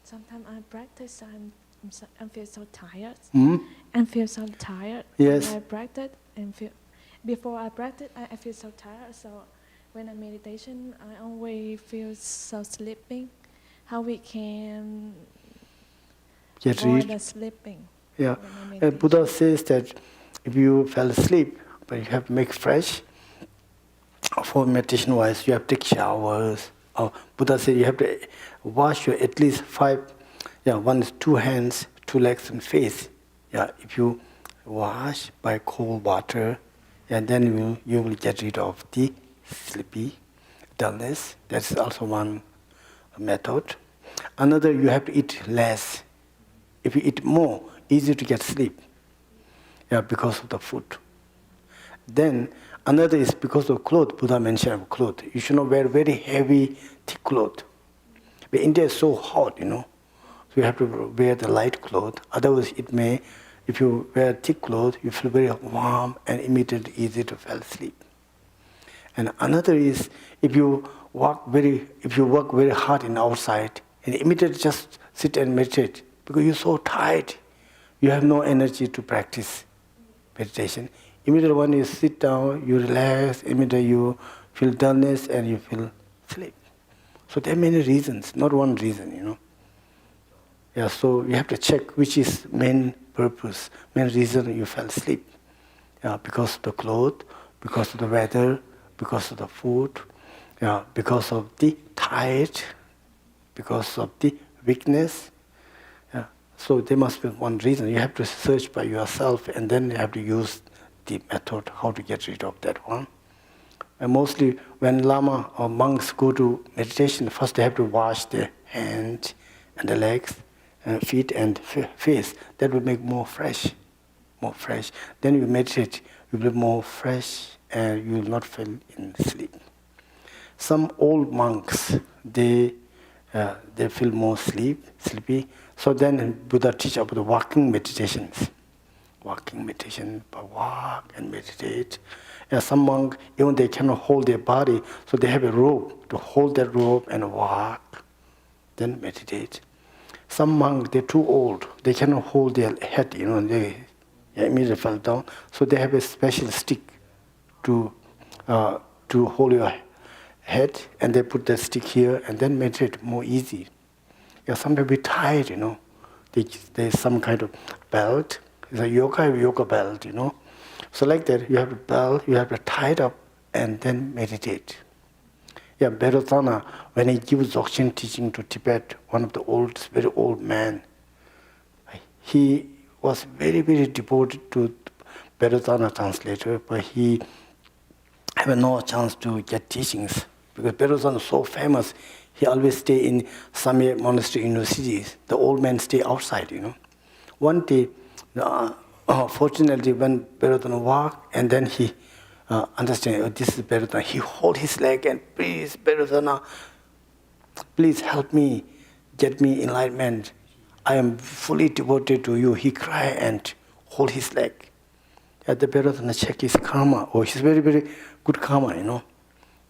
Sometimes I practice, I feel so tired. Hmm? I feel so tired. Yes. When I practice and before I practice, I feel so tired. So when I meditation, I always feel so sleeping. How we can Get avoid rid. the sleeping? Yeah. when I meditate? Buddha says that if you fell asleep, but you have to make fresh. For meditation wise, you have to take showers. Buddha said you have to wash your at least 5, one is 2 hands, 2 legs and face. Yeah, if you wash by cold water, and then you will get rid of the sleepy dullness. That's also one method. Another, you have to eat less. If you eat more, easy to get sleep. Yeah, because of the food. Then another is because of clothes. Buddha mentioned clothes. You should not wear very heavy, thick clothes. But India is so hot, you know. So you have to wear the light clothes. Otherwise, it may, if you wear thick clothes, you feel very warm and immediately easy to fall asleep. And another is if you work very hard in outside and immediately just sit and meditate because you're so tired, you have no energy to practice meditation. Immediately when you sit down, you relax, immediately you feel dullness and you feel sleep. So there are many reasons, not one reason, you know. Yeah, so you have to check which is main purpose, main reason you fell asleep. Yeah, because of the clothes, because of the weather, because of the food, because of the tired, because of the weakness. Yeah. So there must be one reason. You have to search by yourself and then you have to use the method how to get rid of that one. And mostly when Lama or monks go to meditation, first they have to wash their hands and the legs, and feet and face. That will make more fresh. Then you meditate, you will be more fresh and you will not fall in sleep. Some old monks, they feel more sleepy. So then Buddha teach about the walking meditations. Walking meditation, walk and meditate. And some monks, even they cannot hold their body, so they have a rope to hold that rope and walk, then meditate. Some monks, they're too old, they cannot hold their head, you know, they immediately fell down. So they have a special stick to hold your head, and they put that stick here and then meditate more easy. Yeah, sometimes we're tired, you know. There's some kind of belt. It's a yoga belt, you know. So like that, you have a belt, you have to tie it up and then meditate. Yeah, Bharatana, when he gives Dzogchen teaching to Tibet, one of the very old man, he was very, very devoted to Bharatana translator, but he had no chance to get teachings because Bharatana is so famous. He always stay in Samye monastery universities. The old men stay outside, One day, fortunately, when Perodana walked, and then he understand, this is Perodana. He hold his leg and, please, Perodana, please help me, get me enlightenment. I am fully devoted to you. He cry and hold his leg. At the Perodana check his karma. Oh, he's very, very good karma,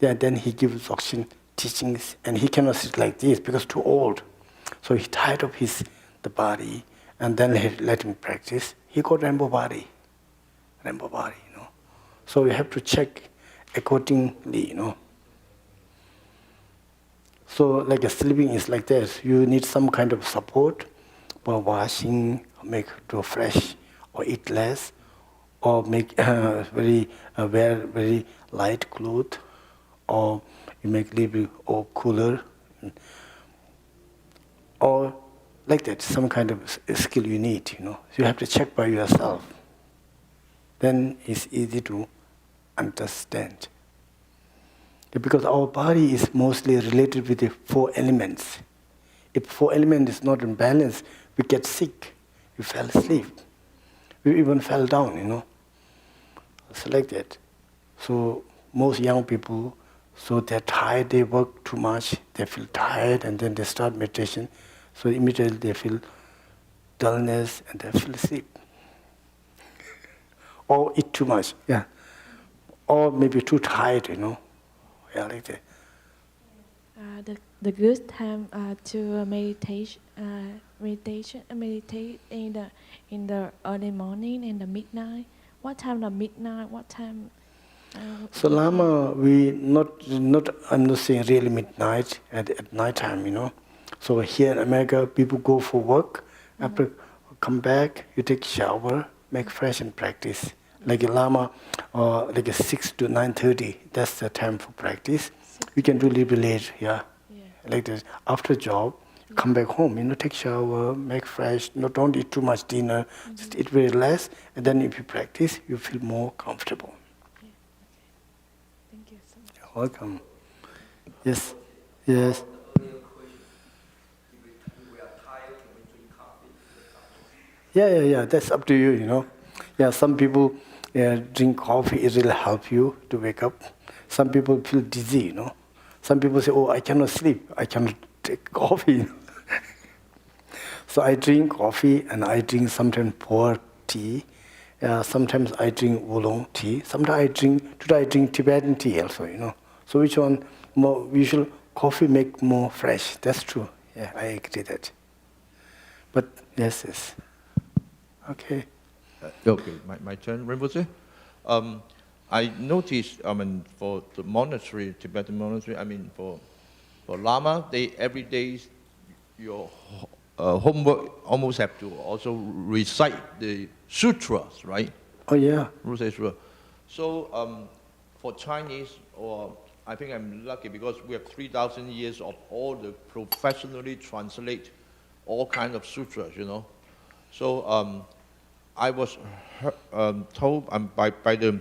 Yeah, then he gives Dzogchen teachings, and he cannot sit like this because too old. So he tied up the body, and then let him practice. He got Rainbow body. So you have to check accordingly, So like a sleeping is like this. You need some kind of support for washing, make to fresh, or eat less, or make wear very light clothes, or you make a little bit or cooler, or like that, some kind of skill you need, So you have to check by yourself. Then it's easy to understand. Because our body is mostly related with the 4 elements. If 4 elements is not in balance, we get sick. We fell asleep. We even fell down, It's like that. So most young people, so they're tired, they work too much, they feel tired, and then they start meditation. So immediately they feel dullness and they feel asleep. Or eat too much, yeah. Or maybe too tired, Yeah, like that. The good time to meditate in the early morning and the midnight. What time the midnight? What time? So Lama, I'm not saying really midnight, at night time, So here in America, people go for work. After come back, you take shower, make fresh and practice. Like a Lama, like a 6 to 9:30, that's the time for practice. We can do a little bit late, yeah. Like this. After job, come back home, take shower, make fresh, don't eat too much dinner, just eat very less, and then if you practice, you feel more comfortable. Thank you so much. You're welcome. Yes, yes. Yeah, that's up to you, Yeah, some people drink coffee, it will help you to wake up. Some people feel dizzy, Some people say, oh, I cannot sleep, I cannot take coffee. So I drink coffee, and I drink sometimes pour tea. Sometimes I drink oolong tea. Today I drink Tibetan tea also, So which one more usual? Coffee make more fresh, that's true. Yeah, I agree that. But yes. Okay. Okay, my turn, Rinpoche. I noticed, for the monastery, Tibetan monastery, for Lama, every day, your homework almost have to also recite the sutras, right? Oh yeah. So for Chinese, or I think I'm lucky because we have 3,000 years of all the professionally translate all kinds of sutras, So I was told by the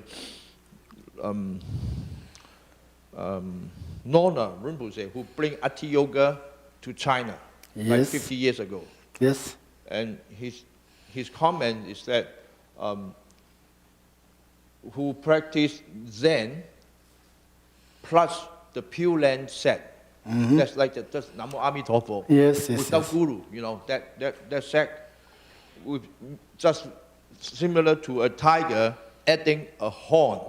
Nona Rinpoche, who bring Ati Yoga to China like 50 years ago. Yes. And his comment is that who practice Zen plus the Pure Land set. That's like just Namo Amitabha. Yes. Without guru, that sect with just similar to a tiger adding a horn,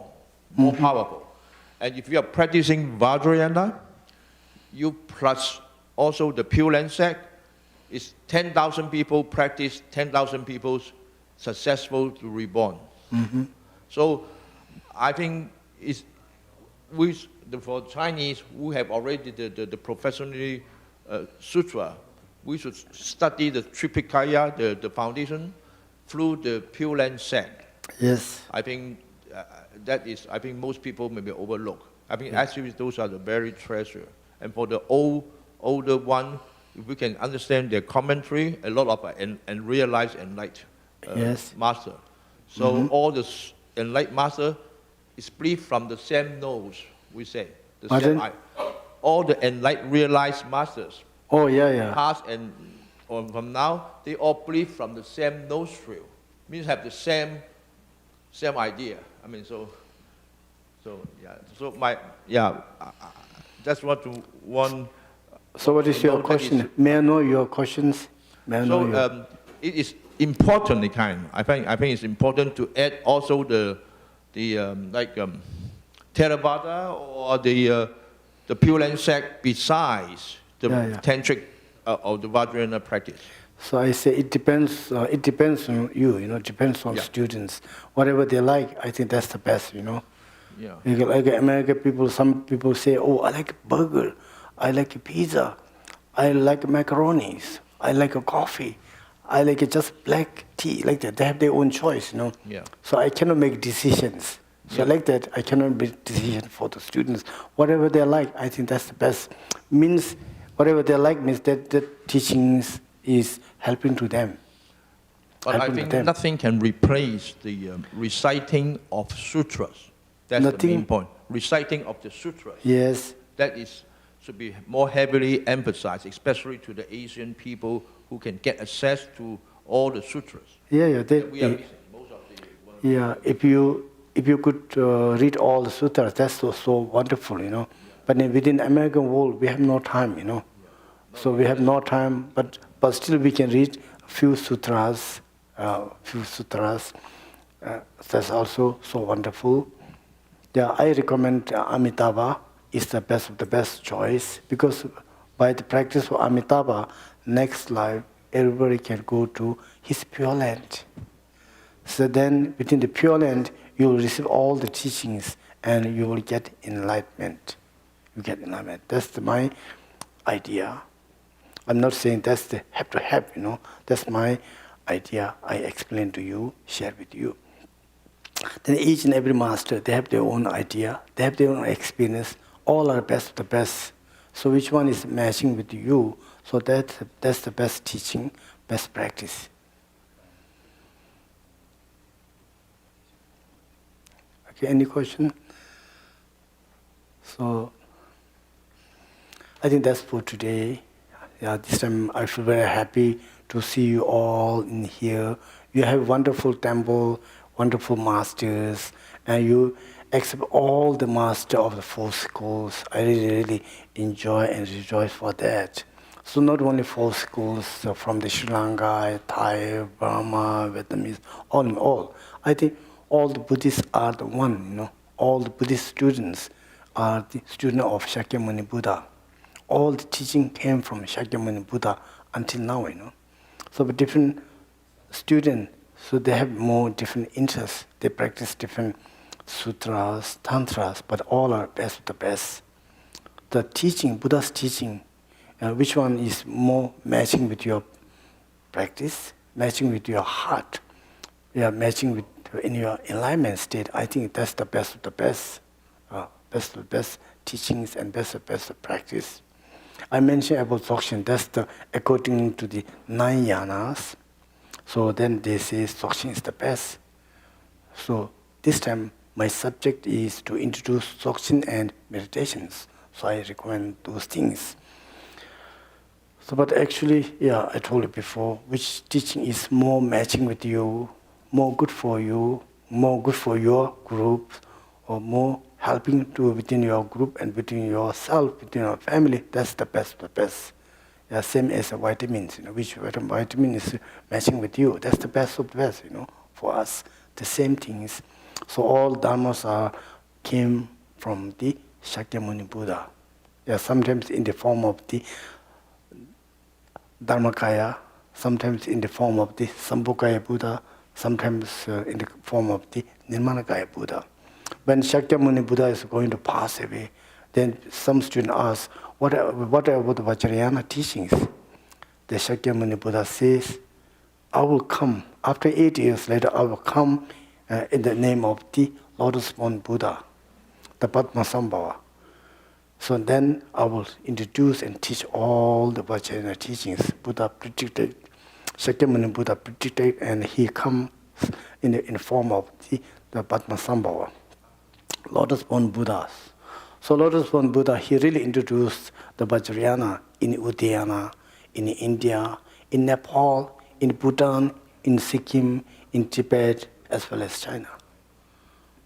more powerful. And if you are practicing Vajrayana, you plus also the Pure Land sect, is 10,000 people practice, 10,000 people successful to reborn. So I think for Chinese who have already the professionally sutra, we should study the Tripikaya, the foundation, through the Pure Land sect. Yes. I think I think most people maybe overlook. I think actually those are the very treasure. And for the older one, if we can understand their commentary, a lot of and realize enlightened master. So all the enlightened master is split from the same nose, we say. The same eye. all the enlightened, realized masters, Oh, yeah. past and from now, they all breathe from the same nostril. Means have the same idea. I mean, so just one. So what is your question? May I know your questions? It is important, kind. I think it's important to add also the Theravada or the Pure Land sect besides the tantric or the Vajrayana practice. So I say it depends. It depends on you. It depends on students. Whatever they like, I think that's the best. Yeah. Like American people, some people say, "Oh, I like burger, I like pizza, I like macaronis, I like a coffee, I like just black tea." Like that, they have their own choice. Yeah. So I cannot make decisions. So like that, I cannot make decisions for the students. Whatever they like, I think that's the best. Means whatever they like means that the teachings is helping to them. But I think nothing can replace the reciting of sutras. That's the main point. Reciting of the sutras. Yes. That should be more heavily emphasized, especially to the Asian people who can get access to all the sutras. Yeah. If you could read all the sutras, that's so wonderful, But within American world, we have no time, So we have no time, but still we can read a few sutras. That's also so wonderful. Yeah, I recommend Amitabha is the best of the best choice, because by the practice of Amitabha, next life everybody can go to his Pure Land. So then within the Pure Land, you will receive all the teachings and you will get enlightenment. You get enlightenment. That's my idea. I'm not saying that's the have to have, That's my idea. I explain to you, share with you. Then each and every master, they have their own idea, they have their own experience. All are best of the best. So which one is matching with you? So that's the best teaching, best practice. Okay, any question? So I think that's for today. Yeah, this time I feel very happy to see you all in here. You have wonderful temple, wonderful masters, and you accept all the master of the 4 schools. I really enjoy and rejoice for that. So not only 4 schools from the Sri Lanka, Thai, Burma, Vietnamese, all in all. I think all the Buddhists are the one, All the Buddhist students are the students of Shakyamuni Buddha. All the teaching came from Shakyamuni Buddha until now, So the different students, so they have more different interests. They practice different sutras, tantras, but all are best of the best. The teaching, Buddha's teaching, which one is more matching with your practice, matching with your heart, matching with in your enlightenment state, I think that's the best of the best. Best of the best teachings and best of the best practice. I mentioned about Dzogchen, that's according to the 9 yanas. So then they say Dzogchen is the best. So this time my subject is to introduce Dzogchen and meditations. So I recommend those things. So but actually, I told you before, which teaching is more matching with you, more good for you, more good for your group, or more helping to within your group and within yourself, within your family, that's the best of the best. Yeah, same as vitamins, which vitamin is matching with you, that's the best of the best, for us. The same things. So all dharmas came from the Shakyamuni Buddha. Yeah, sometimes in the form of the Dharmakaya, sometimes in the form of the Sambhogaya Buddha, sometimes in the form of the Nirmanakaya Buddha. When Shakyamuni Buddha is going to pass away, then some student asks, what about the Vajrayana teachings? The Shakyamuni Buddha says, I will come, after 8 years later, I will come in the name of the Lotus-born Buddha, the Padmasambhava. So then I will introduce and teach all the Vajrayana teachings. Buddha predicted, Shakyamuni Buddha predicted, and he comes in the form of the Padmasambhava, Lotus-born Buddhas. So Lotus One Buddha, he really introduced the Vajrayana in Uddiyana, in India, in Nepal, in Bhutan, in Sikkim, in Tibet, as well as China.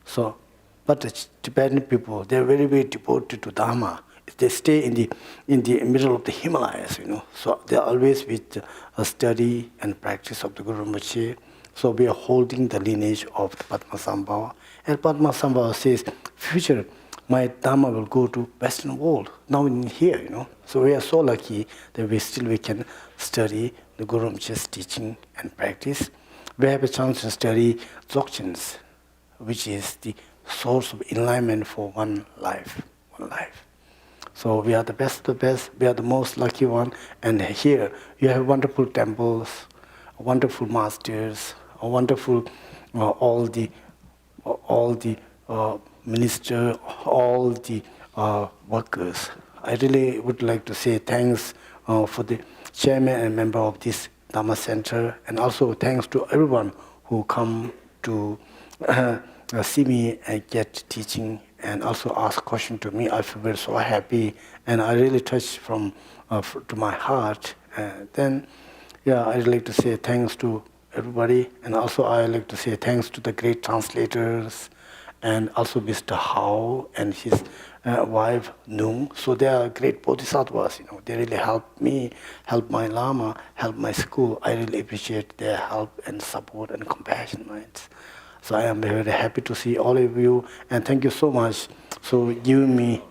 So, but the Tibetan people, they're very, very devoted to Dharma. They stay in the middle of the Himalayas, So they're always with a study and practice of the Guru Rinpoche. So we are holding the lineage of the Padmasambhava. And Padmasambhava says, future, my Dharma will go to Western world, now in here, So we are so lucky that we can study the Guru Rinpoche's teaching and practice. We have a chance to study Dzogchen's, which is the source of enlightenment for one life. So we are the best of the best, we are the most lucky one, and here you have wonderful temples, wonderful masters, wonderful all the minister, all the workers. I really would like to say thanks for the chairman and member of this Dharma Center, and also thanks to everyone who come to see me and get teaching and also ask questions to me. I feel very so happy, and I really touch from to my heart. Then, I'd like to say thanks to everybody, and also I'd like to say thanks to the great translators, and also Mr. Hao and his wife Nung. So they are great bodhisattvas. They really help me, help my Lama, help my school. I really appreciate their help and support and compassion minds. So I am very happy to see all of you, and thank you so much. So giving me,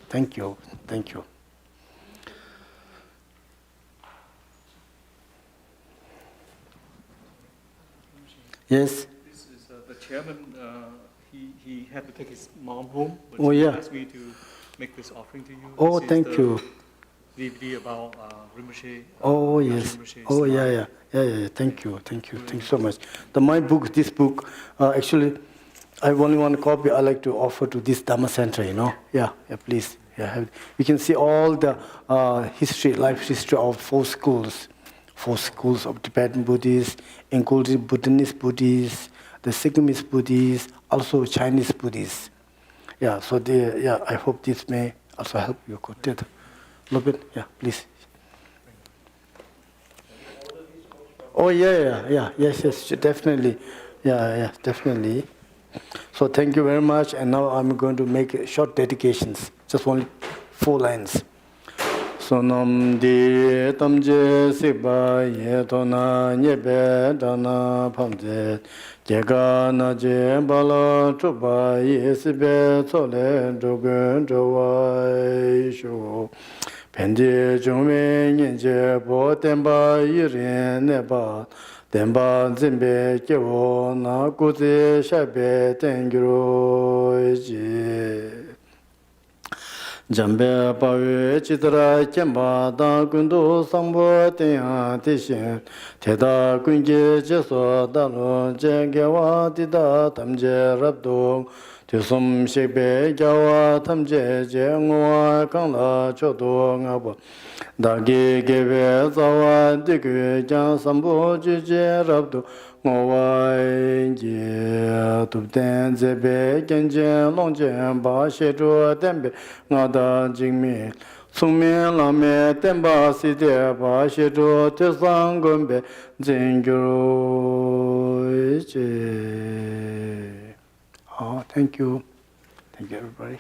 thank you. Yes. This is the chairman. He had to take his mom home, but Oh, he yeah. asked me to make this offering to you. Oh, This is thank the you. DVD about Rinpoche. Oh, yes. Rinpoche's Oh, life. yeah. Thank you so much. This book, actually, I only one copy I like to offer to this Dhamma Center, Yeah, please. You can see all the life history of four schools of Tibetan Buddhists, including Bhutanese Buddhists, the Sikkimese Buddhists, also Chinese Buddhists. So I hope this may also help you. A little bit, please. Oh, yes, definitely. Definitely. So thank you very much, and now I'm going to make short dedications, just only 4 lines. Sonam di tamje siba ye tona nyebe dana pamje jega na je bala chuba ye sibe tsole dogun jowai shu Pendi jungwe nyenje bo tenpa yirin neba tenpa zimbe kewo na kuzi shabe tengiro ji Jambe pawe chitra kemba da kundu sangbo tenya tishin Teda kungi jeso dalo jengewa dida tamje rabdo Tisum shikbe gyawa tamje jengwa kangla chodo ngabo Dagi gebe zawa digu jang sambo juje rabdo Ngowa ingi tupten zebe genjen longjen ba shejo tembe ngada jingmi Sungmin lame tenpa side ba shejo tesang gombe jingyo ichi. Thank you. Thank you, everybody.